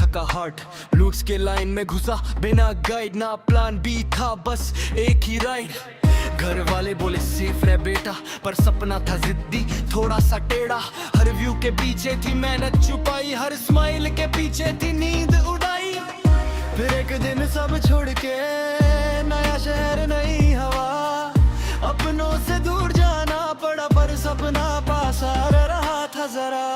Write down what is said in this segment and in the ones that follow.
थका heart, loots के line में घुसा बिना गाइड, ना प्लान बी था बस एक ही राइड। घर वाले बोले सेफ रह बेटा, पर सपना था जिद्दी थोड़ा सा टेढ़ा। हर व्यू के पीछे थी मेहनत छुपाई, हर स्माइल के पीछे थी नींद उड़ाई। फिर एक दिन सब छोड़ के नया शहर नई हवा, अपनों से दूर जाना पड़ा पर सपना पास आ रहा था जरा।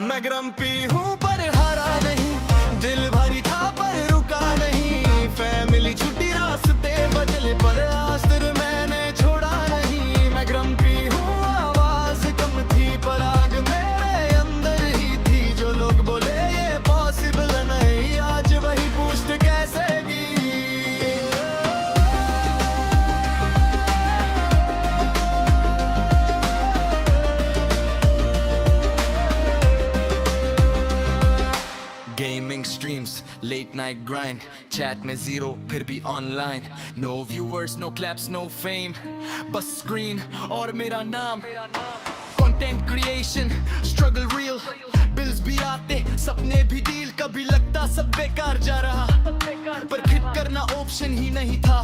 मैं ग्रम्पी हूँ पर हारा नहीं, दिल भारी था पर रुका नहीं। फैमिली छुट्टी रास्ते बदले पर आस्तर मैंने छोड़ा नहीं। मैं ग्रम्पी हूँ, आवाज कम थी पर आग मेरे अंदर ही थी। जो लोग बोले ये पॉसिबल नहीं, आज वही पूछते कैसे की। Gaming streams, late night grind, chat में जीरो फिर भी online. No viewers, no claps, no fame, बस स्क्रीन और मेरा नाम। Content creation, struggle real, bills भी आते सपने भी डील। कभी लगता सब बेकार जा रहा, पर फिट करना ऑप्शन ही नहीं था।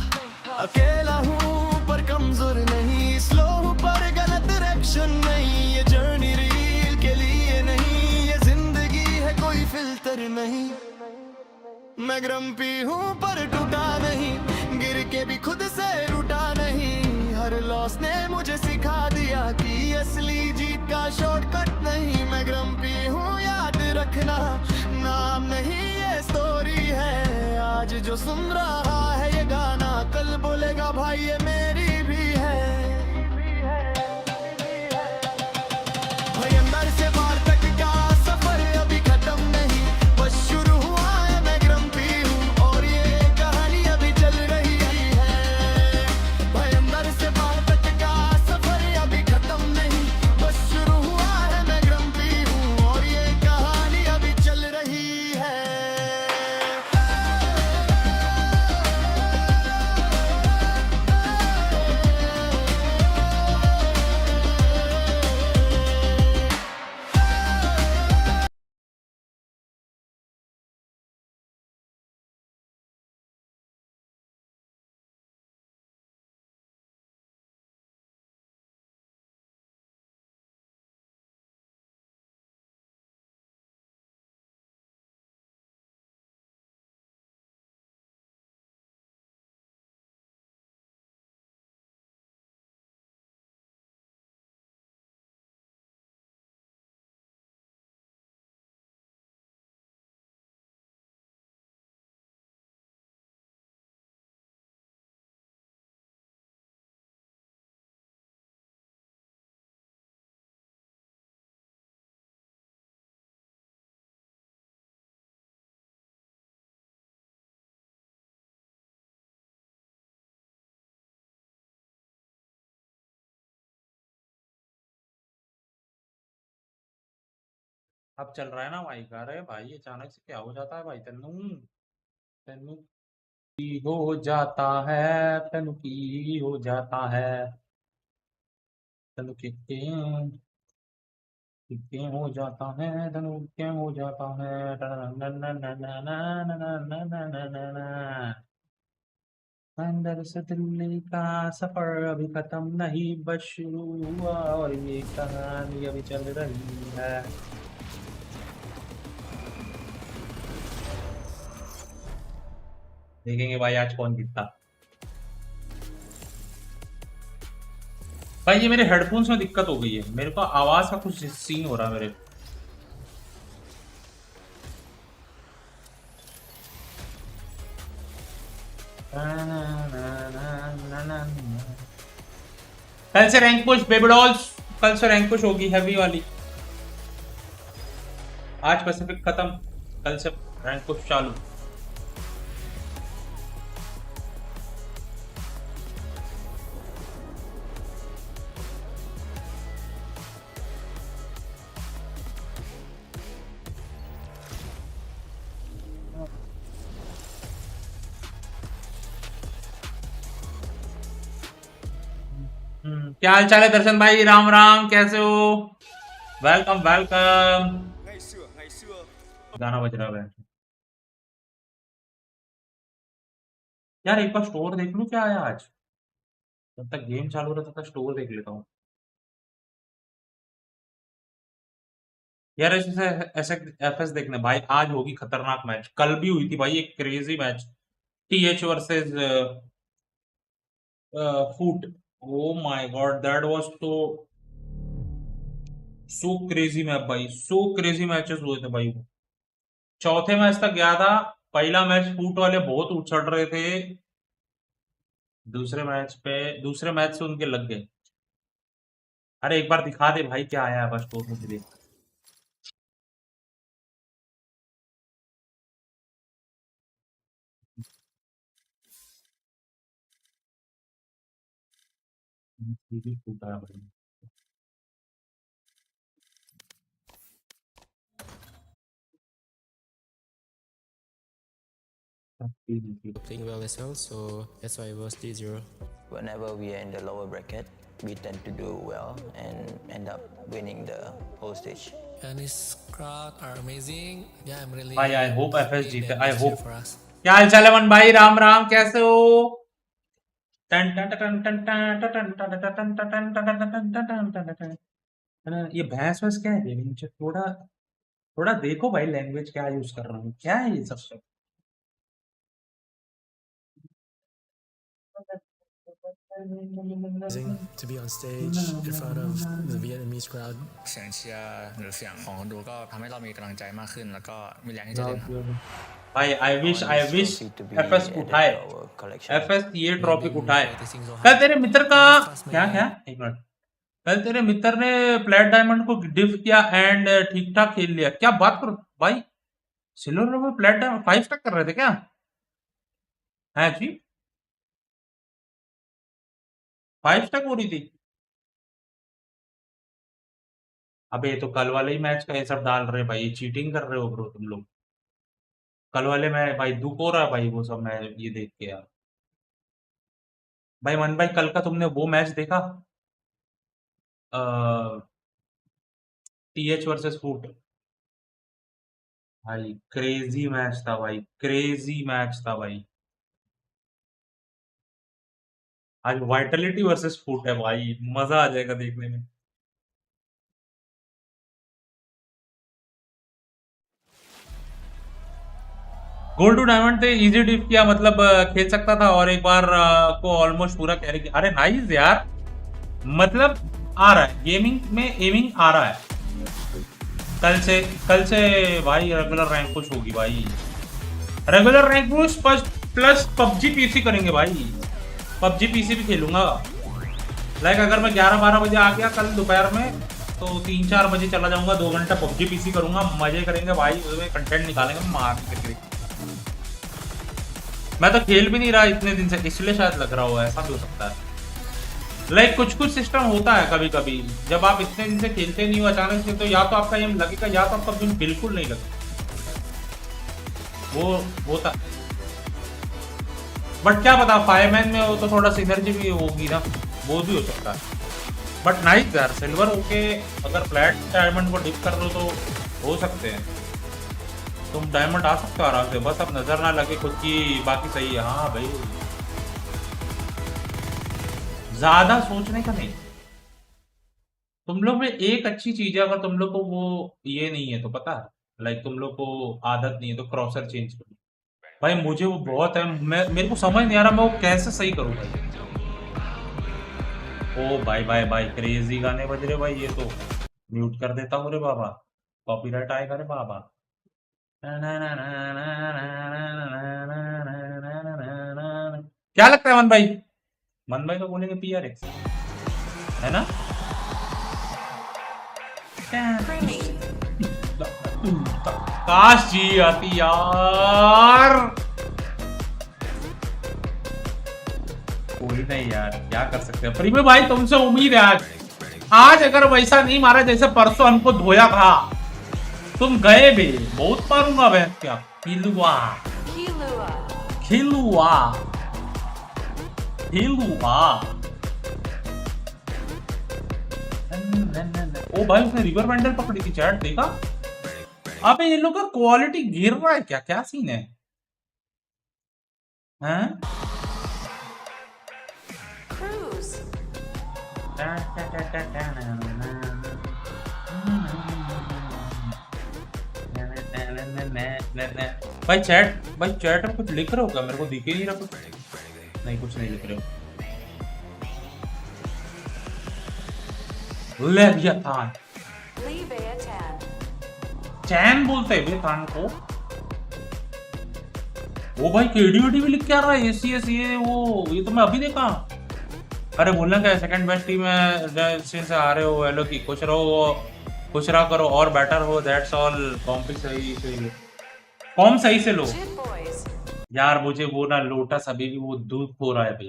अकेला हूँ पर कमजोर नहीं, स्लो हूँ पर गलत डायरेक्शन नहीं। ये जर्नी रील के लिए नहीं, ये जिंदगी है कोई फिल्टर नहीं। मैं ग्रम्पी हूँ पर टूटा नहीं, गिर के भी खुद से रूठा नहीं। हर लॉस ने मुझे सिखा दिया कि असली जीत का शॉर्टकट नहीं। मैं ग्रम्पी हूँ याद रखना, नाम नहीं ये स्टोरी है। आज जो सुन रहा है ये गाना, कल बोलेगा भाई ये मेरी भी है। भाई अंदर से बाहर तक का सफर अभी खत्म नहीं, बस शुरू हुआ है। मैं ग्रम्पी हूँ और ये कहानी अभी चल रही है। भाई अंदर से बाहर तक का सफर अभी खत्म नहीं, बस शुरू हुआ है। मैं ग्रम्पी हूँ और ये कहानी अभी चल रही है। अब चल रहा है ना भाई। कह रहे भाई अचानक से क्या हो जाता है भाई, तेनू तेनू की हो जाता है, तेनू की हो जाता है, तेनू के हो जाता है, तेनू क्या हो जाता है। अंदर से दिल्ली का सफर अभी खत्म नहीं, बस शुरू हुआ और ये कहानी अभी चल रही है। देखेंगे भाई आज कौन जीतता। भाई ये मेरे हेडफोन्स में दिक्कत हो गई है, मेरे को आवाज का कुछ सीन हो रहा है मेरे। कल से रैंक पुश बेबी डॉल्स, कल से रैंक पुश होगी हैवी वाली। आज पैसिफिक खत्म, कल से रैंक पुश चालू। क्या हाल चाल है दर्शन भाई, राम राम, कैसे हो? Welcome welcome. गाना बज रहा है। यार एक बार स्टोर देख लूं क्या आया आज, जब तक गेम चालू रहता था स्टोर देख लेता हूँ। यार ऐसे ऐसे एफएस देखने भाई, आज होगी खतरनाक मैच, कल भी हुई थी भाई एक क्रेजी मैच, टीएच वर्सेस फूट। Oh my god, that was तो सो क्रेजी मैच भाई, सो क्रेजी मैचेस हुए थे भाई। चौथे मैच तक गया था, पहला मैच फूट वाले बहुत उछल रहे थे, दूसरे मैच से उनके लग गए। अरे एक बार दिखा दे भाई क्या आया है, बस स्टोर मुझे देख। भी फूटा है भाई। playing well as well, so that's why it was 3-0. Whenever we are in the lower bracket, we tend to do well and end up winning the whole stage. And his crowd are amazing. Yeah, I'm really भाई I hope FS happy जीते, that I they hope. cheer for us. क्या हाल चाल है मन भाई, राम राम, कैसे हो? टन टन टन टन टन टन टन टन टन टन टन टन टन टन। ये भैंस वैस क्या है? मुझे थोड़ा थोड़ा देखो भाई, लैंग्वेज क्या यूज कर रहा हूँ, क्या है ये सब सब? Amazing to be on stage in front of the Vietnamese crowd. เสียงเชียร์หรือเสียงของคนดูก็ทำให้เรามีกำลังใจมากขึ้นแล้วก็มีแรงที่จะเล่นครับ भाई I wish On this trophy to be FS added उठाए, to our collection. एफएस ये ट्रॉफी उठाए। Practicing so कल hard. तेरे मित्र का क्या क्या, एक मिनट, कल तेरे मित्र ने प्लेट डायमंड को डिफ किया एंड ठीक ठाक खेल लिया, क्या बात करो भाई, सिल्वर में प्लेट डायमंड 5 स्टैक कर रहे थे क्या? है जी, 5 स्टैक हो रही थी। अबे ये तो कल वाले ही मैच का ये सब डाल रहे भाई, चीटिंग कर रहे हो ब्रो तुम लोग। कल वाले में भाई दुख हो रहा है भाई, वो सब मैं ये देख के यार। भाई मन भाई, कल का तुमने वो मैच देखा, टीएच वर्सेस फूट? भाई क्रेजी मैच था भाई, क्रेजी मैच था भाई। आज वाइटलिटी वर्सेस फूट है भाई, मजा आ जाएगा देखने में। गोल्ड टू डायमंड थे, इजी डिप किया, मतलब खेल सकता था और एक बार को ऑलमोस्ट पूरा कैरी किया। अरे नाइस यार, मतलब आ रहा है गेमिंग में, एमिंग आ रहा है। कल से भाई रेगुलर रैंक पुश होगी भाई, regular rank push plus PUBG PC करेंगे भाई, पबजी पीसी भी खेलूंगा। लाइक अगर मैं 11-12 बजे आ गया कल दोपहर में, तो 3-4 बजे चला जाऊंगा, 2 घंटा पबजी पीसी करूंगा, मजे करेंगे भाई, उसमें कंटेंट निकालेंगे मार करके। मैं तो खेल भी नहीं रहा इतने दिन से, इसलिए शायद लग रहा हो, ऐसा भी हो सकता है। लाइक कुछ सिस्टम होता है कभी कभी, जब आप इतने दिन से खेलते नहीं हो अचानक से, तो या तो आपका एम लगेगा या तो आपका गेम बिल्कुल नहीं लगेगा, वो होता। बट क्या पता, फायरमैन में हो तो थोड़ा सिनर्जी भी होगी ना, वो भी हो सकता है। बट नाइस यार, सिल्वर होके अगर फ्लैट डायमंड को डिप कर लो तो हो सकते हैं, तुम डायमंड आ सकते हो आराम से, बस अब नजर ना लगे खुद की, बाकी सही है। हाँ भाई, ज्यादा सोचने का नहीं। तुम लोग में एक अच्छी चीज है, अगर तुम लोग को वो ये नहीं है तो पता है, लाइक तुम लोग को आदत नहीं है तो क्रॉसर चेंज करो भाई। मुझे वो बहुत है, मेरे को समझ नहीं आ रहा मैं वो कैसे सही करूं भाई। ओ भाई भाई भाई, क्रेजी गाने बज रहे भाई, ये तो म्यूट कर देता हूँ रे बाबा, कॉपीराइट आएगा रे बाबा। क्या लगता है मन भाई? मन भाई तो बोलेंगे PRX है ना? काश जी आती यार, कोई नहीं यार, क्या कर सकते हैं। प्रीमे भाई तुमसे उम्मीद है आज अगर वैसा नहीं मारा जैसे परसों हमको धोया था, तुम गए भी, बहुत मारूंगा मैं। क्या खिलुआ खिलुआ खिलुआ। ओ भाई उसने रिवर बैंडल पकड़ी थी, चैट देखा? अबे ये लोग का क्वालिटी गिर रहा है क्या, क्या सीन है? हैं? भाई चैट में कुछ लिख रहे हो क्या? मेरे को दिख ही नहीं रहा कुछ। नहीं, कुछ नहीं लिख रहे हो। लेवियाथान, चैन बोलते हैं लेवियाथान को। वो भाई केडीओडी भी लिख के आ रहा है, एसीएस ये वो, ये तो मैं अभी देखा। अरे बोलना क्या, सेकंड बेस्ट टीम है से आ रहे हो, हेलो की खुश रहो, खुश रहा करो और बेटर हो, दैट्स ऑल। कॉम्प सही से, कॉम सही से लो यार। मुझे वो ना लोटस अभी भी वो दूध हो रहा है भाई,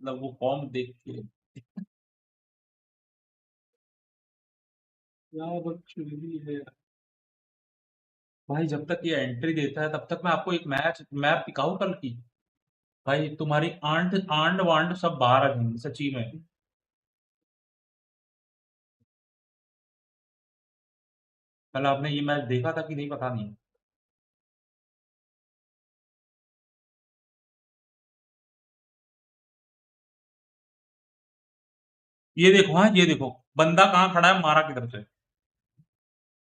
मतलब वो कॉम देख के यार बकचोदी है भाई। जब तक ये एंट्री देता है तब तक मैं आपको एक मैप दिखाऊं कल की। भाई तुम्हारी आंट आंड वांड सब बाहर आ जाएंगे सच्ची में। कल आपने ये मैच देखा था कि नहीं पता नहीं। ये देखो, हाँ ये देखो बंदा कहाँ खड़ा है, मारा किधर से।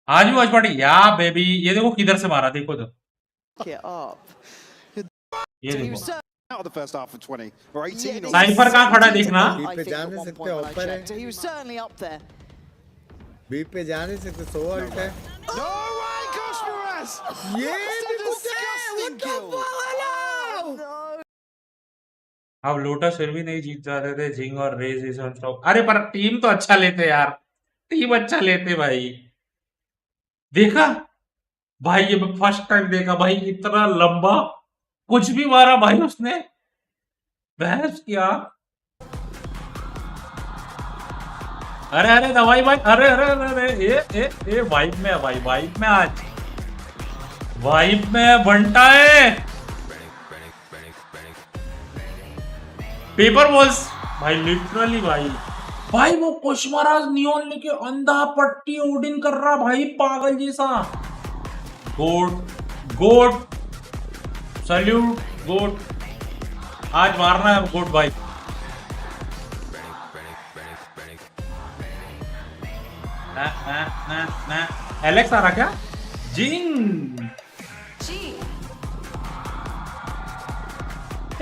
आज भी वॉच पार्टी या बेबी, ये देखो किधर से मारा, देखो तो ये देखो out of the first half of 20 or 18 or cipher कहाँ खड़ा है देखना। बीट पे जा नहीं सकते, ऑफर है। He was certainly up there. Beat पे जा नहीं सकते, 100 अल्ट है। no way Cosmoras ये भी कुछ है, what the fuck। अब लोटस फिर भी नहीं जीत जाते थे, जिंग और रेज इज ऑन टॉप। अरे पर टीम तो अच्छा लेते यार, टीम अच्छा लेते भाई। देखा भाई, ये मैं फर्स्ट टाइम देखा भाई, इतना लंबा कुछ भी मारा भाई उसने, बहस किया। अरे अरे दवाई भाई, अरे अरे अरे ये वाइब में है भाई, वाइब में आज वाइब में बनता है। पेपर बॉल्स भाई, लिटरली भाई वो कोशमराज नियॉन लेके अंधा पट्टी ओडिन कर रहा भाई, पागल जैसा। गोट सल्यूट, गोट आज मारना है गोट भाई। ना एलेक्स आ रहा क्या? जिंग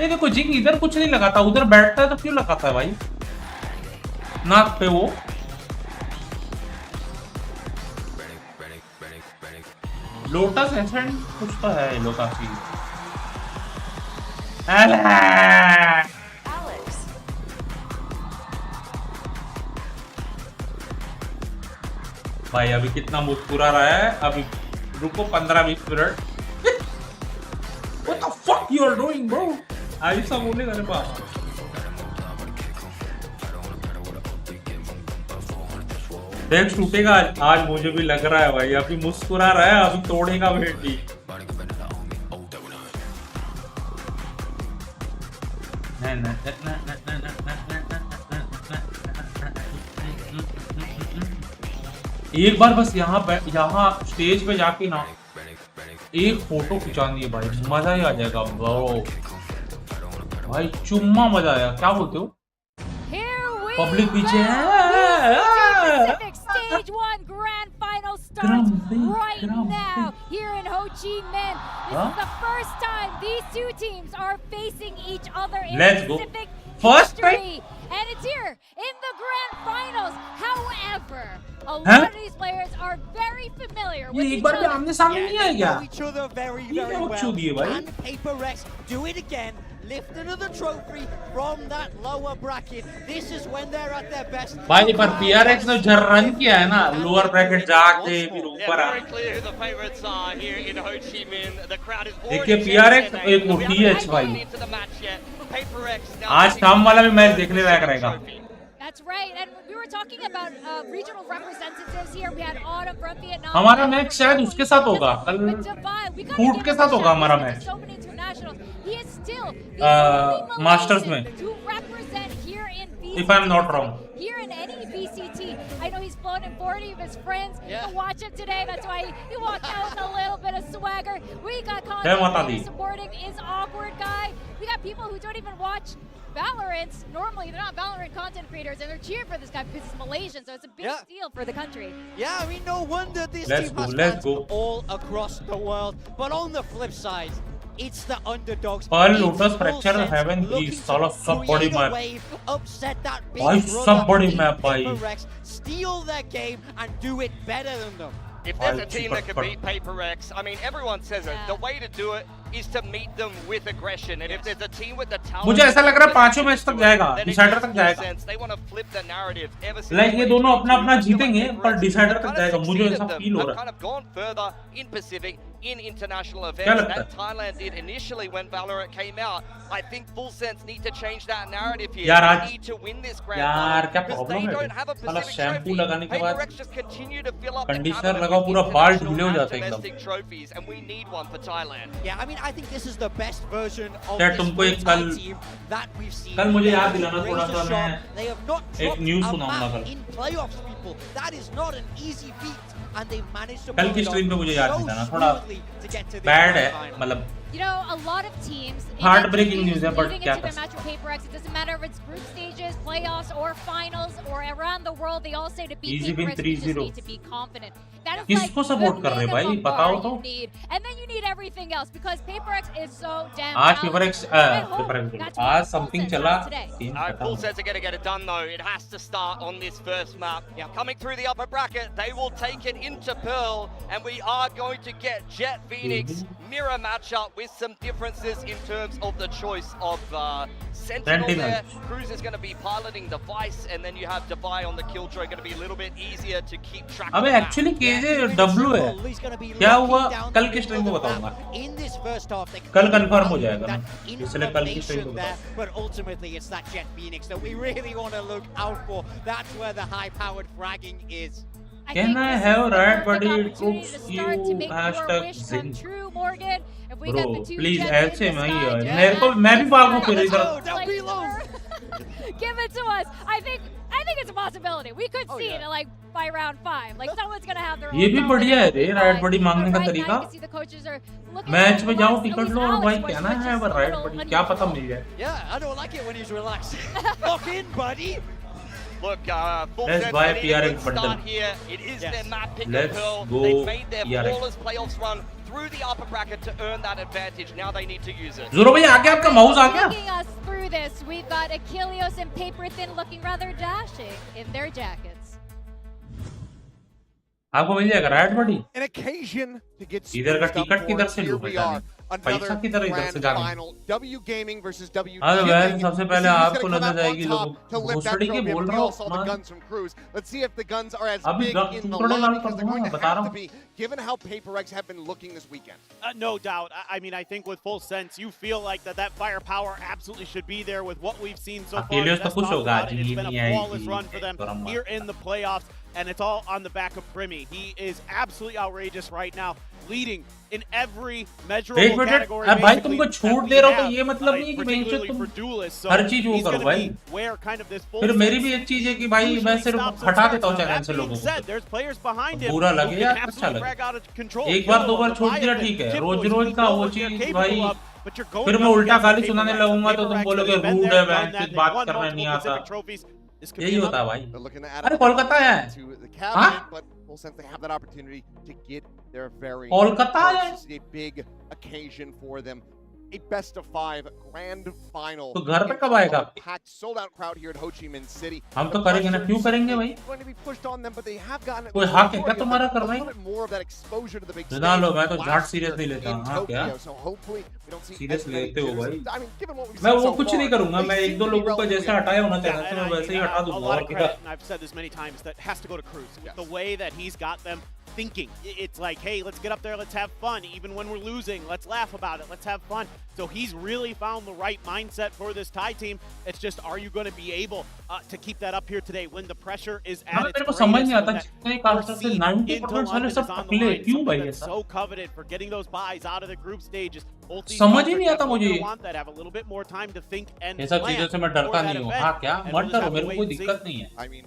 ये देखो, जिंग इधर कुछ नहीं लगाता, उधर बैठता है तो क्यों लगाता है भाई नाक पे वो। लोटस एसेंट कुछ तो है ये लोग काफी। भाई अभी कितना मुस्कुरा रहा है, अभी रुको 15-20 minute. What the fuck you are doing bro? ऐसा बोलेगा रे बाप। देख टूटेगा आज मुझे भी लग रहा है भाई, अभी मुस्कुरा रहा है, अभी तोड़ेगा भेटी। एक बार बस यहाँ स्टेज पे जाके ना एक फोटो खिंचानी है भाई, मजा ही आ जाएगा ब्रो भाई, चुम्मा मजा आया। क्या बोलते हो? पब्लिक पीछे है। Stage 1 grand final starts right now here in Ho Chi Minh. This is the first time these two teams are facing each other in Pacific history. And it's here in the grand finals. However, a lot of these players are very familiar with each other. आमने सामने नहीं आया क्या? Each other very, very well. And PRX do it again. Lift another trophy from that lower bracket. This is when they're at their best. भाई पर PRX ने जर run किया है ना, लोअर ब्रैकेट जाके फिर ऊपर आ। देखिए PRX एक TH भाई, आज शाम वाला भी मैच देखने लायक रहेगा। That's right, and we were talking about regional representatives here. We had Autumn from Vietnam. हमारा मैच शायद उसके साथ होगा, कल फूड के साथ होगा हमारा match. He is still the only Masters में, to represent here in VCT. if I'm not wrong. Here in any VCT. I know he's flown in 40 of his friends to watch him today. That's why he walked out with a little bit of swagger. We got content supporting his awkward guy. We got people who don't even watch Valorant, normally they're not Valorant content creators, and they're cheering for this guy because he's Malaysian, so it's a big deal for the country. Yeah, I mean, no wonder this team has fans all across the world. But on the flip side, it's the underdogs. Lotus fracture heaven is solo sub body map. Upset that big Bhai, sub body map, bhai. PRX, steal their game and do it better than them. If there's a team that can beat PRX, I mean, everyone says it. The way to do it is to meet them with aggression. And if there's a team with the talent, मुझे ऐसा लग रहा है पांचों match तक जाएगा, decider तक जाएगा. they want to flip the narrative ever since. Like ये दोनों अपना अपना जीतेंगे, पर डिसाइडर तक जाएगा. मुझे ऐसा फील हो रहा है. Kind of gone further in Pacific, in international events that Thailand did initially when Valorant came out. I think Full Sense need to change that narrative here. They need to win this grand final because they don't have a Pacific trophy. PRX just continue to fill up conditioner लगाओ पूरा बाल ढीले हो जाते हैं एकदम. domestic trophies, and we need one for Thailand. Yeah, I mean, I think this is the best version of क्या this तुमको एक Thai team that we've seen. कल मुझे याद दिलाना थोड़ा सा. They have not एक न्यूज़ dropped a सुनाऊंगा map कल. in playoffs, people. That is not an easy feat, and they managed to कल की स्ट्रीम पे मुझे याद दिलाना थोड़ा बैड है, मतलब You know, a lot of teams heartbreaking news है, but leading क्या into their match with PRX, it doesn't matter if it's group stages, playoffs, or finals, or around the world, they all say to beat Easy win PRX, you just 3-0. need to be confident. That is किसको support कर रहे भाई, बताओ तो. you need. And then you need everything else, because PRX is so damn आज talented. PRX आज something चला. Full Sets are going to get it done though. It has to start on this first map. Coming through the upper bracket, they will take it into Pearl, and we are going to get Jet Phoenix mirror matchup with some differences in terms of the choice of Sentinel there. Cruz is going to be piloting the Vice, and then you have Defy on the Killjoy, going to be a little bit easier to keep track of. अबे actually KJ W है. क्या हुआ कल की stream में बताऊंगा. कल confirm हो जाएगा. इसलिए कल की स्ट्रीम में. But ultimately, it's that Jet Phoenix that we really want to look out for. That's where the high-powered fragging is. Can I have right buddy troops you hashtag Zing? Bro, please ऐसे मैं मेरे को मैं भी भागूं फिर इधर. Give it to us. I think it's a possibility. We could see it like by round 5. Like someone's gonna have their own. ये भी बढ़िया है रे राइट बड़ी मांगने का तरीका. मैच में जाओ टिकट लो और भाई कहना है पर राइट बड़ी क्या पता मिल जाए. Yeah, I don't like it when he's relaxed. Lock in, buddy. Look, let's buy PRX bundle. Here. It is their map pick Let's Pearl. go They've made their PRX. flawless playoffs run through the upper bracket to earn that advantage. Now they need to use it. ज़रूर भैया आगे आपका mouse आ गया. Taking us through this, we've got Achilles and Paper Thin looking rather dashing in their jackets. आपको मिल जाएगा right बड़ी. An occasion to get इधर का टिकट किधर से लूँ मैं? पैसा किधर इधर से जाने. W Gaming versus W. अरे वैसे सबसे पहले आपको नजर जाएगी लोगों घुसड़ी के बोल रहा हूँ. Let's see if the guns are as अभी big in the टुकड़े line लाल because कर they're going दूँगा to बता रहा have to हूँ. be, given how PRX have been looking this weekend. No doubt. I mean, I think with Full Sense, you feel like that firepower absolutely should be there with what we've seen so far. Achilles तो खुश होगा. It's been a flawless run for them here in the playoffs, and it's all on the back of Primi. He is absolutely outrageous right now, leading in every measurable category. भाई तुमको छूट दे रहा हूँ तो ये मतलब नहीं कि मैं तुम हर चीज वो करो भाई. फिर मेरी भी एक चीज है कि भाई मैं सिर्फ हटा देता हूँ चैनल से लोगों को. बुरा लगे या अच्छा लगे. एक बार दो बार छोड़ दिया ठीक है. रोज रोज का वो चीज भाई. फिर मैं उल्टा गाली सुनाने लगूंगा तो तुम बोलोगे रूड है बहन बात करना नहीं आता. यही होता है भाई. अरे कोलकाता है. हाँ? Since they have that opportunity to get their very Kolkata है. This is a big occasion for them. A best of 5 grand final. तो घर पे कब आएगा? Packed sold out crowd here at Ho Chi Minh City. हम तो करेंगे ना. क्यों करेंगे भाई? Going to be pushed on them, but they have gotten कोई हक है क्या तुम्हारा करना ही? more of that exposure to the big stage. ना लो मैं तो झाट सीरियस नहीं लेता. हाँ क्या? So hopefully we don't see serious लेते हो भाई. I mean, given what we've मैं seen वो so कुछ far, नहीं करूंगा. मैं एक दो लोगों को जैसे हटाया होना चाहिए था मैं वैसे ही हटा दूंगा. और क्या? I've said this many times, that has to go to Cruz. The way that he's got them thinking, it's like, hey, let's get up there, let's have fun. Even when we're losing, let's laugh about it, let's have fun. So he's really found the right mindset for this Thai team. It's just, are you going to be able to keep that up here today when the pressure is at its greatest? समझ नहीं आता जितने caster से 90% सारे सब टकले क्यों भाई ऐसा? So coveted for getting those buys out of the group stages. समझ ही नहीं आता मुझे. Have a little bit more time to think and ये सब चीजों से मैं डरता नहीं हूँ. हाँ क्या? मत डरो मेरे को कोई दिक्कत नहीं है. I mean,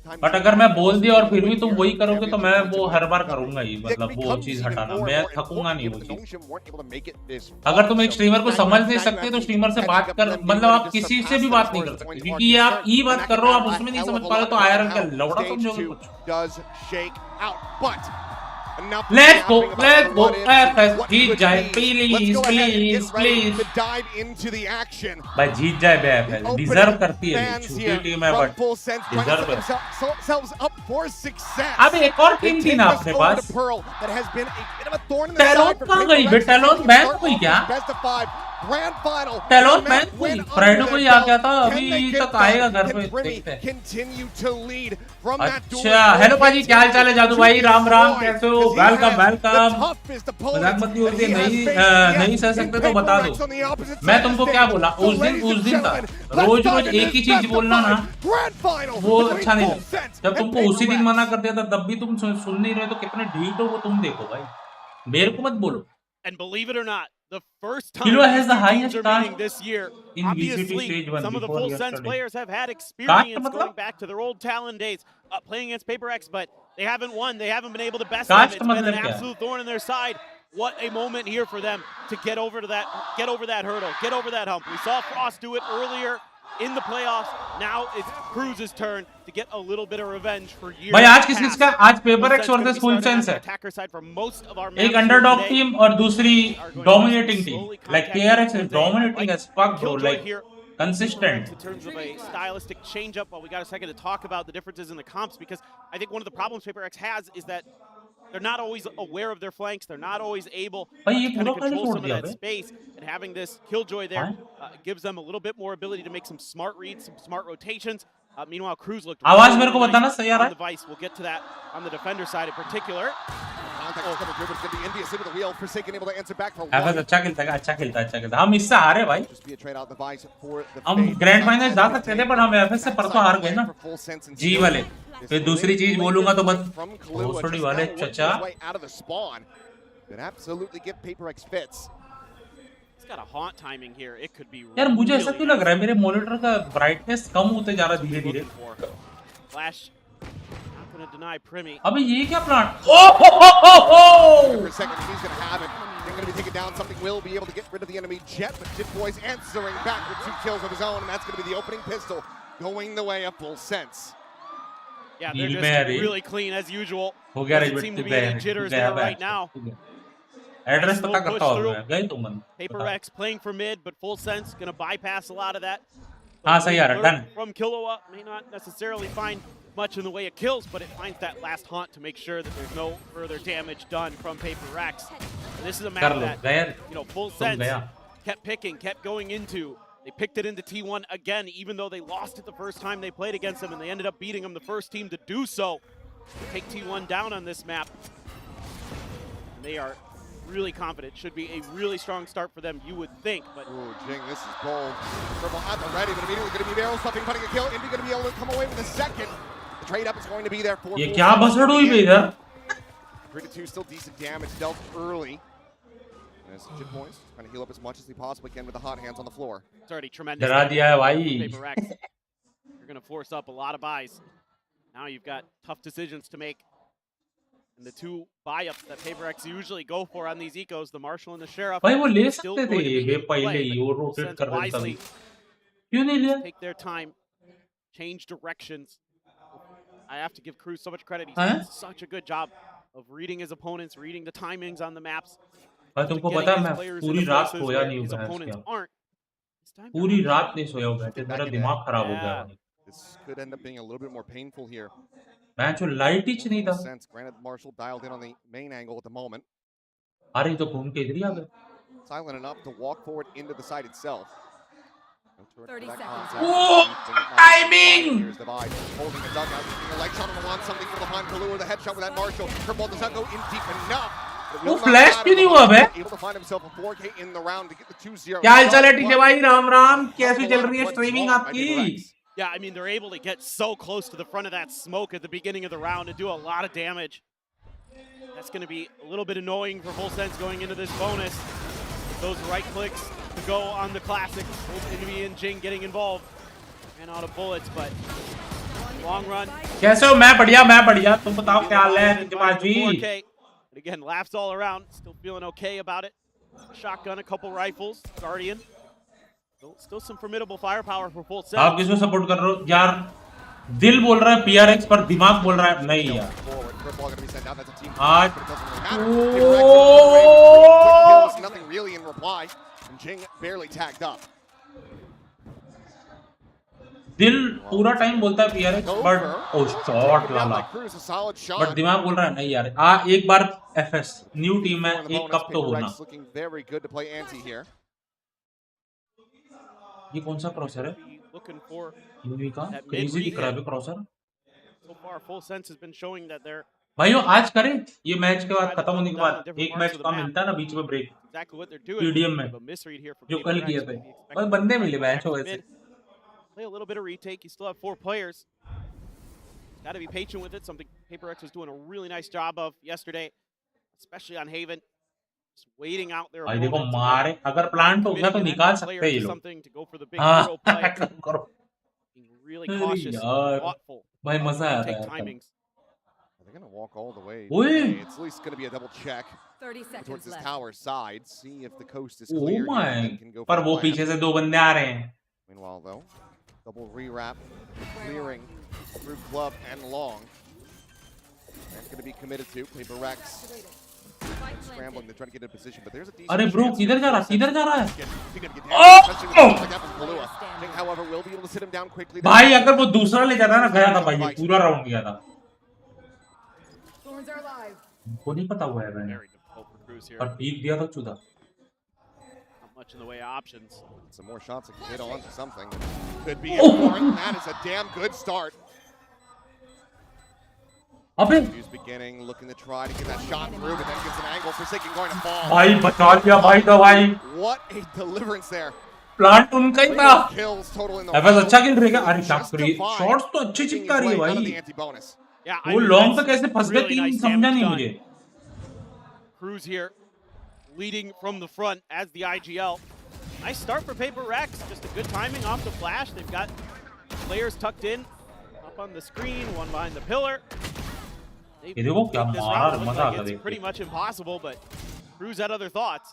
बट अगर मैं बोल दिया और फिर भी तुम वही करोगे तो मैं वो हर बार करूंगा ही, मतलब वो चीज हटाना, मैं थकूंगा नहीं वो चीज। अगर तुम एक स्ट्रीमर को समझ नहीं सकते तो स्ट्रीमर से बात कर, मतलब आप किसी से भी बात नहीं कर सकते, क्योंकि ये आप ई बात कर रहे हो, आप उसमें नहीं समझ पा रहे तो आयरन का लौड़ा समझोगे कुछ। Let's go, FS जीत जाए, please, please, please। भाई जीत जाए BFS, डिजर्व करती है, छोटी टीम है बट डिजर्व करती है। अब एक और टीम थी ना अपने पास, टेलोन कहाँ गई बे? टेलोन बैन हुई क्या? टेलोन बैन हुई, फ्राइडे को ही आ गया था, अभी तक आएगा घर पे, देखते हैं। अच्छा, हेलो पाजी, क्या हाल चाल है? जादू भाई राम राम, कैसे हो? Welcome welcome. मजाक मत होती, नहीं सह सकते तो बता दो। मैं तुमको क्या बोला उस दिन था, रोज रोज एक ही चीज बोलना ना वो अच्छा नहीं लगता। जब तुमको उसी दिन मना कर दिया था तब भी तुम सुन नहीं रहे, तो कितने ढीठ हो वो तुम देखो भाई, मेरे को मत बोलो। And believe it or not, the first time Kilo has the highest meeting this year, in VCT obviously stage 1 some of the before full sense yesterday. players have had experience going back to their old Talon days, playing against PRX, but they haven't won. They haven't been able to best them. It's been an absolute thorn in their side. What a moment here for them to get over that hurdle, get over that hump. We saw Frost do it earlier in the playoffs. Now it's Cruz's turn to get a little bit of revenge for years. भाई आज किसका? आज PRX versus full sense है, एक underdog team और दूसरी dominating team. Like PRX is dominating as fuck bro, like consistent. In terms of a stylistic change up, well, we got a second to talk about the differences in the comps, because I think one of the problems PRX has is that they're not always aware of their flanks. They're not always able to kind of control some of that space. And having this Killjoy there gives them a little bit more ability to make some smart reads, some smart rotations. Meanwhile, Cruz looked आवाज मेरे को बताना सही आ रहा है? on the device. We'll get to that on the defender side in particular. FS अच्छा खेलता है। हम इससे हारे भाई, हम ग्रैंड फाइनल जा सकते थे पर हम FS से परसों हार गए ना जी वाले। फिर दूसरी चीज बोलूंगा तो बस भोसड़ी वाले चचा। यार मुझे ऐसा क्यों लग रहा है मेरे मॉनिटर का ब्राइटनेस कम होते जा रहा है धीरे धीरे। अबे ये क्या plan? Going to be taken down. Something will be able to get rid of the enemy jet, but Jitboy's answering back with 2 kills of his own, and that's going to be the opening pistol going the way of Full Sense. Yeah, they're just really clean as usual. Doesn't seem to be any jitters there right now. Address पता करता हूँ मैं, गए तुम मन। PRX playing for mid, but Full Sense going to bypass a lot of that. हाँ सही आ रहा, done. From Killua may not necessarily find much in the way of kills, but it finds that last haunt to make sure that there's no further damage done from PRX. This is a map that, you know, Full Sense kept picking, kept going into. They picked it into T1 again, even though they lost it the first time they played against them, and they ended up beating them the first team to do so. They take T1 down on this map. And they are really confident. Should be a really strong start for them, you would think. But Jing, this is bold. Purple at the ready, but immediately going to be barrel stuffing, putting a kill. Indy going to be able to come away with a second. The trade up is going to be there for. ये क्या बसड़ हुई बे इधर? 3-2, still decent damage dealt early. As Jitboys trying to heal up as much as he possibly can with the hot hands on the floor. It's already tremendous. डरा दिया है भाई। You're going to force up a lot of buys. Now you've got tough decisions to make. And the 2 buy-ups that PRX usually go for on these ecos, the Marshal and the Sheriff, भाई वो ले सकते थे ये पहले ही, वो rotate कर रहे थे। क्यों नहीं लिया? Take their time, change directions. I have to give Cruz so much credit. He's done such a good job of reading his opponents, reading the timings on the maps. भाई तुमको पता है मैं पूरी रात सोया नहीं हूँ, पूरी रात नहीं सोया हूँ, मेरा दिमाग खराब हो गया। This could end up being a little bit more painful here. मैं जो लाइट ही नहीं था। Granted, Marshall dialed in on the main angle at the moment. अरे तो घूम के इधर ही आ गए। Silent enough to walk forward into the site itself. 30 seconds. Timing! Here's the vibe. Holding the dugout, using a leg shot on the lawn, something for behind Kalua, the headshot with that Marshall. Her ball does not go in deep enough. वो flash क्यों नहीं हुआ बे? Able to find himself a 4K in the round to get the 2-0. क्या हाल चाल है TJ भाई? राम राम, कैसी चल रही है स्ट्रीमिंग आपकी? Yeah, I mean, they're able to get so close to the front of that smoke at the beginning of the round and do a lot of damage. That's going to be a little bit annoying for Full Sense going into this bonus. Those right clicks to go on the classic. Enemy and Jing getting involved. Ran out of bullets, but long run. कैसे हो? मैं बढ़िया तुम बताओ क्या हाल है Invited to 4K. But again, laughs all around. Still feeling okay about it. Shotgun, a couple rifles, Guardian. Still some formidable firepower for full set. आप किसको सपोर्ट कर रहे हो यार? दिल बोल रहा है PRX पर दिमाग बोल रहा है नहीं यार। आज nothing really in reply, and Jing barely tagged up. दिल पूरा टाइम बोलता है PRX बट ओ शॉट लाला बट दिमाग बोल रहा है नहीं यार। एक बार FS न्यू टीम है, एक कप तो होना। ये कौन सा क्रॉसर है? यूवी का क्रेजी दिख रहा है क्रॉसर। भाइयों आज करें ये मैच के बाद खत्म होने के बाद एक मैच का मिलता है ना बीच में ब्रेक PDM में जो कल किए थे, बस बंदे मिले मैच हो ऐसे। Play a little bit of retake. You still have 4 players. Got to be patient with it. Something PRX was doing a really nice job of yesterday, especially on Haven. Just waiting out their भाई देखो मारे अगर plant हो गया तो निकाल सकते हैं ये लोग। something to go for the big hero play. Being really cautious, thoughtful. भाई मजा आ रहा है। timings. They're going to walk all the way. It's at least going to be a double check 30 seconds towards this left. tower side. See if the coast is clear. Oh my! पर वो पीछे से 2 बंदे आ रहे हैं। Meanwhile, though, double re-wrap, clearing through club and long. That's going to be committed to. PRX scrambling, they're trying to get in position, but there's a decent अरे bro किधर जा रहा है? किधर जा रहा है? However, will be able to sit him down quickly. भाई अगर वो दूसरा ले जाता ना गया था भाई, ये पूरा राउंड गया था। को नहीं पता हुआ है मैंने, पर पीक दिया था चुदा। Much in the way of options. Some more shots that can hit on to something. Could be important. That is a damn good start. He's beginning, looking to try to get that shot through, but then gets an angle. Forsaken going to fall. भाई बचा लिया भाई दवाई। What a deliverance there. Plant उनका ही था। Kills total in the FS अच्छा खेल रहेगा। अरे शॉट्स तो अच्छे चिपका रही है भाई। वो लॉन्ग पे कैसे फंस गए 3 समझा नहीं मुझे। Cruz here. Leading from the front as the IGL. Nice start for PRX. Just a good timing off the flash. They've got players tucked in up on the screen, one behind the pillar. It's pretty much impossible, but Cruz had other thoughts.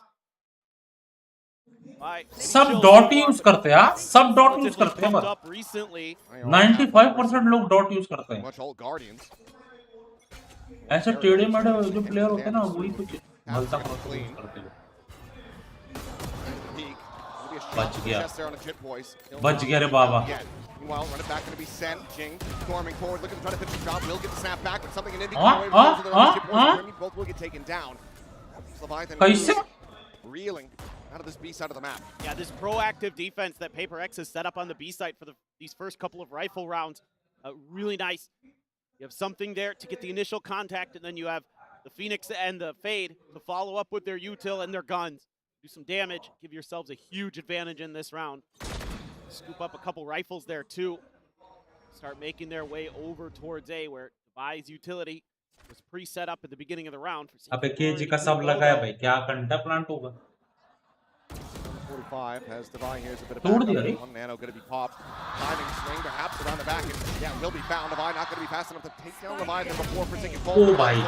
सब dot use करते हैं यार, सब dot use करते हैं बस 95% लोग dot use करते हैं। ऐसे टेढ़े मेढ़े जो प्लेयर होते हैं ना वही कुछ मलता करते हैं। बच गया रे बाबा। Meanwhile, run it back going to be sent. Jing storming forward, looking to try to finish the job. Will get the snap back, but something in Indy. Both will get taken down. Leviathan reeling out of this B side of the map. Yeah, this proactive defense that PRX has set up on the B side for these first couple of rifle rounds, really nice. You have something there to get the initial contact, and then you have the Phoenix and the Fade to follow up with their util and their guns. Do some damage, give yourselves a huge advantage in this round. Scoop up a couple rifles there too. Start making their way over towards A, where Devi's utility was pre-set up at the beginning of the round. अबे KG का सब लगा है भाई, क्या कंटा plant होगा? 45 has Devi here's a bit of backup. One nano going to be popped. Diving swing, perhaps around the back, and yeah, will be found. Devi not going to be fast enough to take down Leviathan before Forsaken falls. Oh भाई,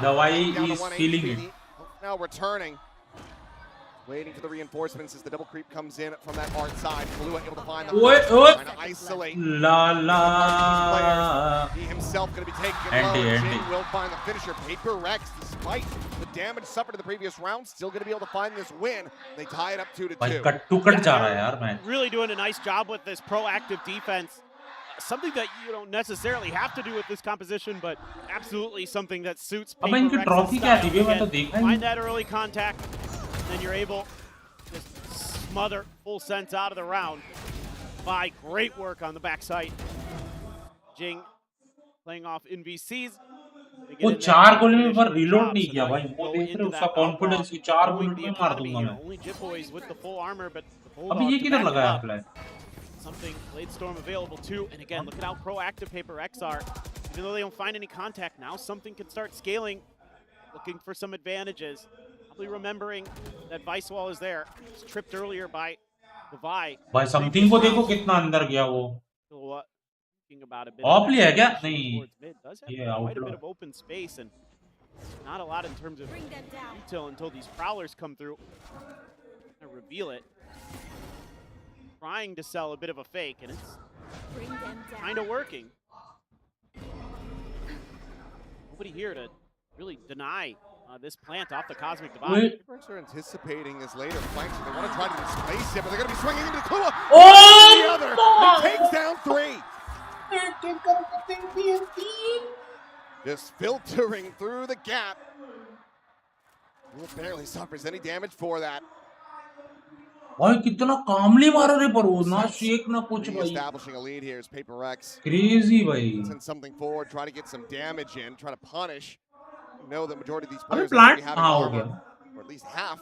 Devi is feeling it. Now returning. Waiting for the reinforcements as the double creep comes in from that art side. Blue able to find them. Trying to isolate. He himself going to be taken low. Jing will find the finisher. PRX, despite the damage suffered in the previous round, still going to be able to find this win. They tie it up 2-2. Really doing a nice job with this proactive defense. Something that you don't necessarily have to do with this composition, but absolutely something that suits PRX's style. Find that early contact. Then you're able to smother full sense out of the round. By great work on the backside. Jing playing off NVCs. वो 4 गोली में पर reload नहीं किया भाई, वो देख रहे उसका कॉन्फिडेंस कि 4 बुलेट में मार दूंगा मैं। अभी ये किधर लगाया आपने? Something Blade Storm available too, and again, look at how proactive PRX are. Even though they don't find any contact, now something can start scaling, looking for some advantages. Probably remembering that Vice Wall is there. It's tripped earlier by Devi. भाई something को देखो कितना अंदर गया वो। Thinking about a bit of लिया है क्या? of नहीं, towards mid. Does have ये quite a out bit of open space and not a lot in terms of detail until these prowlers come through and reveal it. Trying to sell a bit of a fake, and it's kind of working. Nobody here to really deny this plant off the Cosmic Divide. PRX are anticipating his later flanks, and they want to try to displace it, but they're going to be swinging into Klua. Oh, The other. He takes down 3. Just filtering through the gap. Barely suffers any damage for that. भाई कितना कामली मारा रे पर वो ना shake ना कुछ भाई. Establishing a lead here is PRX. Crazy भाई. Send something forward, try to get some damage in, try to punish. You know the majority of these अबे players plant have कहाँ हो armor, गया? or at least half.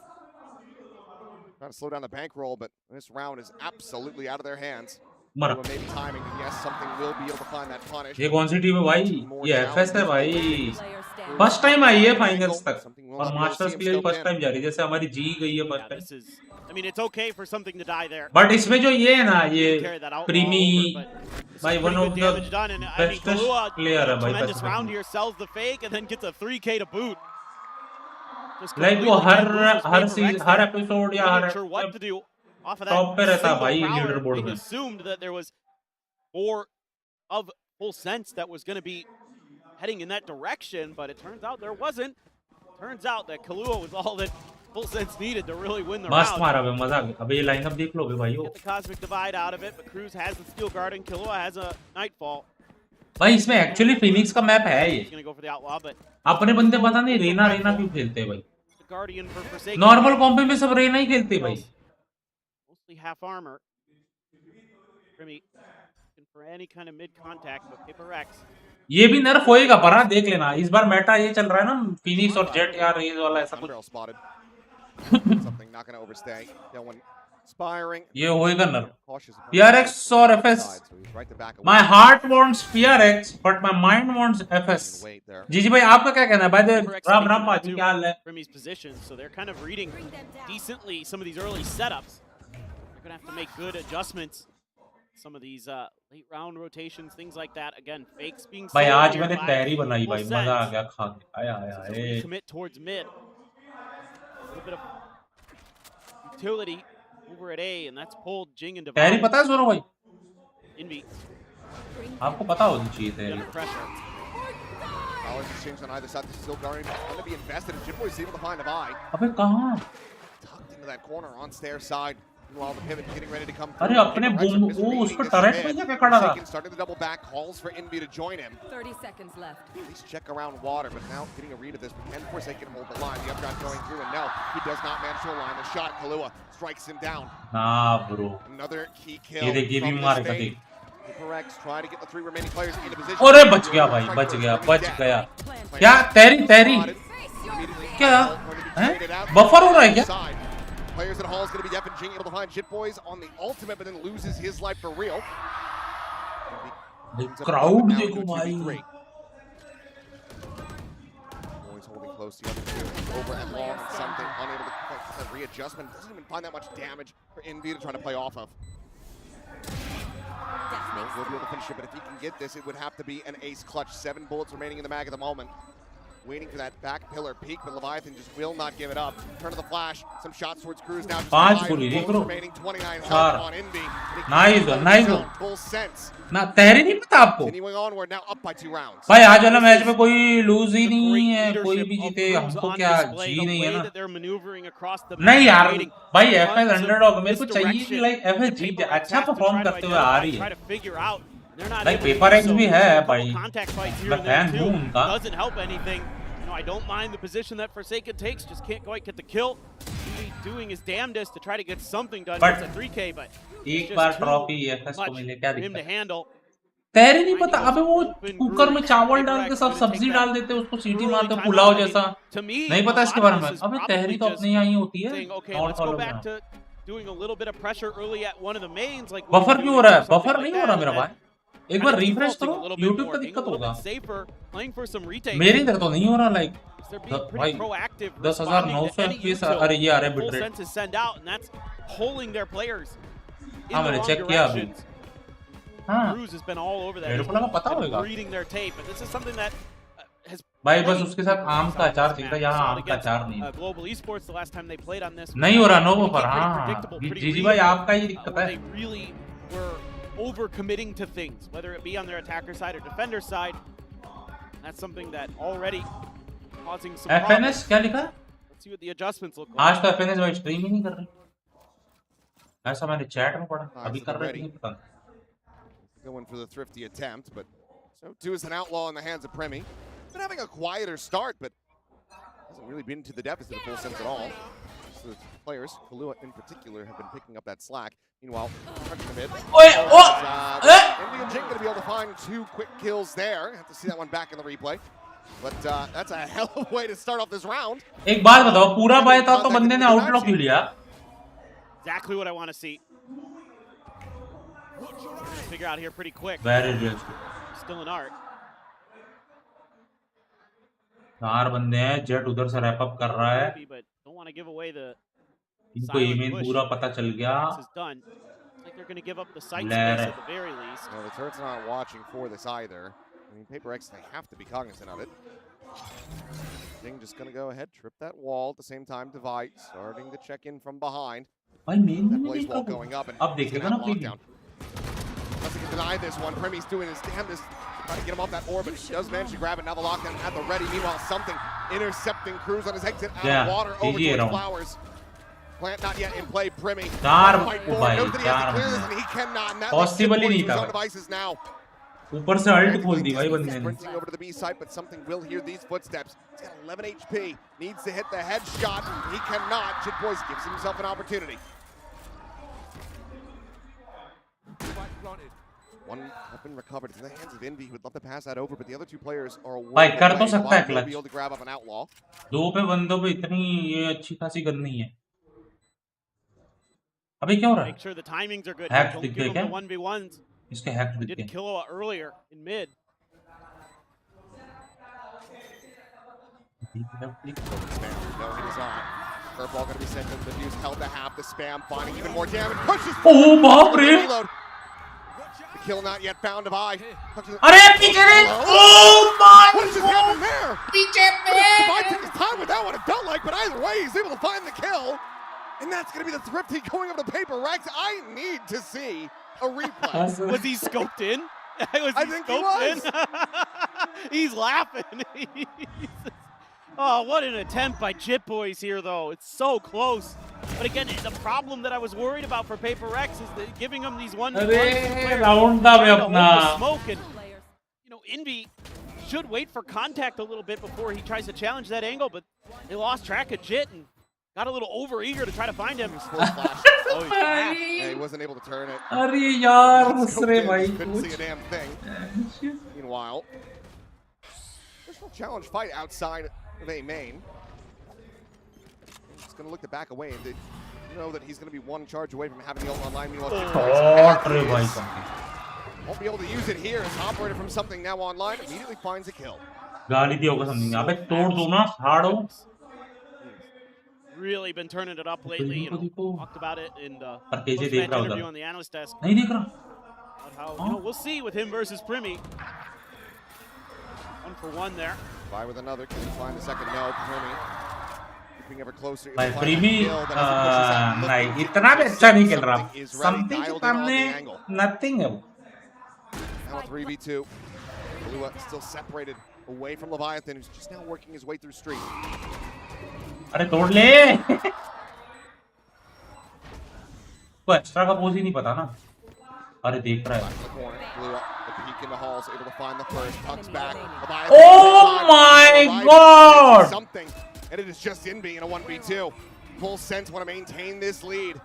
Trying to slow down the bankroll, but this round is absolutely out of their hands. मर. Maybe timing, and yes, something will be able to find that punish. ये कौन सी team है भाई? ये FS है भाई. First time I है finals तक और मास्टर्स के लिए फर्स्ट टाइम जा रही है, जैसे हमारी जी गई है first time. I mean, it's okay for something to die there. But इसमें जो ये है ना, ये प्रीमी भाई one of the best player है भाई. Tremendous round here, sells the fake and then gets a 3K to boot. Like वो हर एपिसोड या हर टॉप पे रहता भाई लीडर बोर्ड में. Assumed that there was more of full sense that was going to be heading in that direction, but it turns out there wasn't. Turns out that Kahlua was all that full sense needed to really win the round. मस्त मारा भाई, मजा आ गया. अबे ये lineup देख लोगे भाई. Get the Cosmic Divide out of it, but Cruz has the Steel Guard and Kahlua has a Nightfall. भाई इसमें एक्चुअली फिनिक्स का मैप है ये. He's going to go for the Outlaw, but अपने बंदे पता नहीं रेना क्यों खेलते हैं भाई. the Guardian for Forsaken. Normal comp में सब रेना ही खेलते हैं भाई. Mostly half armor. Grimmy looking for any kind of mid contact, but PRX. ये भी नर्फ होएगा पर हाँ देख लेना. इस बार मेटा ये चल रहा है ना, फिनिक्स और जेट या रेज वाला ऐसा कुछ. Something not going to overstay. That one inspiring. ये होएगा नर्फ. PRX और FS. My heart wants PRX, but my mind wants FS. जी भाई आपका क्या कहना है? भाई राम पाजी क्या हाल है? Grimmy's position, so they're kind of reading decently some of these early setups. They're going to have to make good adjustments. Some of these late round rotations, things like that. Again, fakes being भाई आज मैंने तैयारी बनाई भाई, मजा आ गया खा के. आया. Commit towards mid. A little bit of utility over at A, and that's pulled Jing and Divide. तैयारी पता है सोनो भाई? Envy. आपको पता होनी चाहिए तैयारी. Under pressure. Powers exchange on either side. The Steel Guardian going to be invested. And Jimboy's able to find Divide. अबे कहाँ? Tucked into that corner on stair side. Meanwhile, the pivot getting ready to come अरे अपने boom वो उस पर turret पे जाके खड़ा था. Starting the double back, calls for Envy to join him. 30 seconds left. At least check around water, but now getting a read of this. Can Forsaken hold the line? The updraft going through, and no, he does not manage to align the shot. Kahlua strikes him down. Nah, bro. Another key kill. ये देखिए भी मार के देख. PRX try to get the 3 remaining players into position. अरे बच गया भाई, बच गया. क्या तेरी क्या हैं? बफर हो रहा है क्या? Players at Hall is going to be deaf and Jing able to find Jitboys on the ultimate, but then loses his life for real. The crowd देखो भाई. Always holding close to the other two. Over and long and something unable to quite get that readjustment. Doesn't even find that much damage for Envy to try to play off of. Will be able to finish it, but if he can get this, it would have to be an ace clutch. 7 bullets remaining in the mag at the moment. Waiting for that back pillar peak, but Leviathan just will not give it up. Turn of the flash, some shots towards Cruz now. Just 5 bullets remaining, 29 health on Envy. Nice. Full sense. ना तैयारी नहीं पता आपको? Continuing onward, now up by 2 rounds. भाई आज वाला match में कोई लूज ही नहीं है, कोई भी जीते हमको क्या जी नहीं है ना. नहीं यार भाई FS अंडरडॉग मेरे को चाहिए कि लाइक FS जीत जाए, अच्छा परफॉर्म करते हुए आ रही है. लाइक PRX भी है भाई, मैं फैन हूँ उनका. Doesn't help anything. You know, I don't mind the position that Forsaken takes, just can't quite get the kill. He's doing his damnedest to try to get something done. It's a 3K, but एक बार trophy FS को मिले क्या him to दिक्कत? handle. तैयारी नहीं पता. अबे वो कुकर में चावल डाल के सब सब्जी डाल देते, उसको सीटी मारते पुलाव जैसा. नहीं पता इसके बारे में. अबे तैयारी तो अपनी यहाँ ही होती है. Doing a little bit of pressure early at one of the mains, like buffer क्यों हो रहा है? बफर नहीं हो रहा मेरा भाई. एक बार रिफ्रेश करो, YouTube पे दिक्कत होगा. मेरी इधर तो नहीं हो रहा. लाइक भाई 10,900 FPS. अरे ये आ रहा है बिटरेट. हाँ मैंने चेक किया अभी. हाँ Cruz has been all over that. मेरे को लगा पता He's been होगा reading their tape, and this is something that has भाई बस उसके साथ आम का अचार चाहिए था यहाँ आम का अचार नहीं Global Esports the last time they played on this. नहीं हो रहा नोवो पर Pretty हाँ predictable, pretty जी भाई readable, आपका ही दिक्कत है They really were over-committing to things, whether it be on their attacker side or defender side. That's something that already causing some problems. FNS क्या लिखा Let's see what the adjustments look like. आज तो FNS भाई stream ही नहीं कर रही ऐसा मैंने चैट में पढ़ा अभी कर रहे थे पता Going for the thrifty attempt, but so too is an outlaw in the hands of Premi. Been having a quieter start, but hasn't really been to the deficit of full sense at all. So the players, Kalua in particular, have been picking up that slack. Meanwhile, touching the mid. Indian Jing going to be able to find 2 quick kills there. Have to see that one back in the replay. But that's a hell of a way to start off this round. एक बात बताओ पूरा bye था तो बंदे ने outlaw क्यों लिया Exactly what I want to see. Figure out here pretty quick. Very realistic. Still an art. 4 बंदे हैं जेट उधर से रैप अप कर रहा है But don't want to give away the इनको ईमेल पूरा पता चल गया This is done. Like they're going to give up the sight space at the very least. No, the turret's not watching for this either. I mean, PRX, they have to be cognizant of it. Ding just going to go ahead, trip that wall at the same time. Divide, starting to check in from behind. भाई main That में blaze देखा wall going up and अब देखेगा ना lockdown. Doesn't get denied this one. Premi's doing his damnedest trying to get him off that orbit. He does manage to grab it. Now the lockdown at the ready. Meanwhile, something intercepting Cruz on his exit out of water over towards Flowers. Plant not yet in play. Premi. Fight for it. Knows that he has to clear this and he cannot. And that Possible ही नहीं था on devices now. ऊपर से alt खोल दी भाई बंदे ने Sprinting over to the B side, but something will hear these footsteps. He's got 11 HP. Needs to hit the headshot. He cannot. Jit Boys gives himself an opportunity. One weapon recovered. It's in the hands of Envy. He would love to pass that over, but the other 2 players are भाई कर तो सकता है be clutch able to grab up an outlaw. 2 पे बंदों पे इतनी ये अच्छी खासी गन नहीं है अभी क्या हो रहा है Make sure the timings are good. Hack Don't दिख give गए them क्या the 1v1s. इसके हैक दिख Did गए Killua earlier in mid. No, he is on. Curveball going to be sent in. The Fuse held to half. The spam finding even more damage. Pushes. Oh, बाप रे Reload. The kill not yet found of I. अरे पीछे रे Oh my What just happened there? पीछे पे Divide took his time with that one, it felt like, but either way, he's able to find the kill. And that's going to be the thrifty going over the paper. Rex, I need to see a replay. Was he scoped in? I think he was. He's laughing. Oh, what an attempt by Jit Boys here, though. It's so close. But again, the problem that I was worried about for PRX is that giving them these one round था मैं अपना smoke and Envy should wait for contact a little bit before he tries to challenge that angle, but they lost track of Jit and got a little over eager to try to find him. Yeah, he wasn't able to turn it. अरे यार दूसरे भाई Couldn't see a damn thing. Meanwhile, there's no challenge fight outside of A main. He's going to look to back away and know that he's going to be one charge away from having the ult online. Meanwhile, won't be able to use it here as operator from something now online immediately finds a kill. गाली दिया होगा something अबे तोड़ दो ना फाड़ो Really been turning it up lately. Talked about it in the post-match interview on the analyst desk. नहीं देख रहा How, we'll see with him versus Premi. 1 for 1 there. By with another, can he find the second? No, Premi. Creeping ever closer. भाई Premi नहीं इतना भी अच्छा नहीं खेल रहा something के सामने nothing है वो Now 3v2. Kalua still separated away from Leviathan, who's just now working his way through street. अरे तोड़ ले को एक्स्ट्रा का पोज ही नहीं पता ना अरे देख रहा है Oh my god! Something, and it is just Envy in a 1v2. Full sense want to maintain this lead.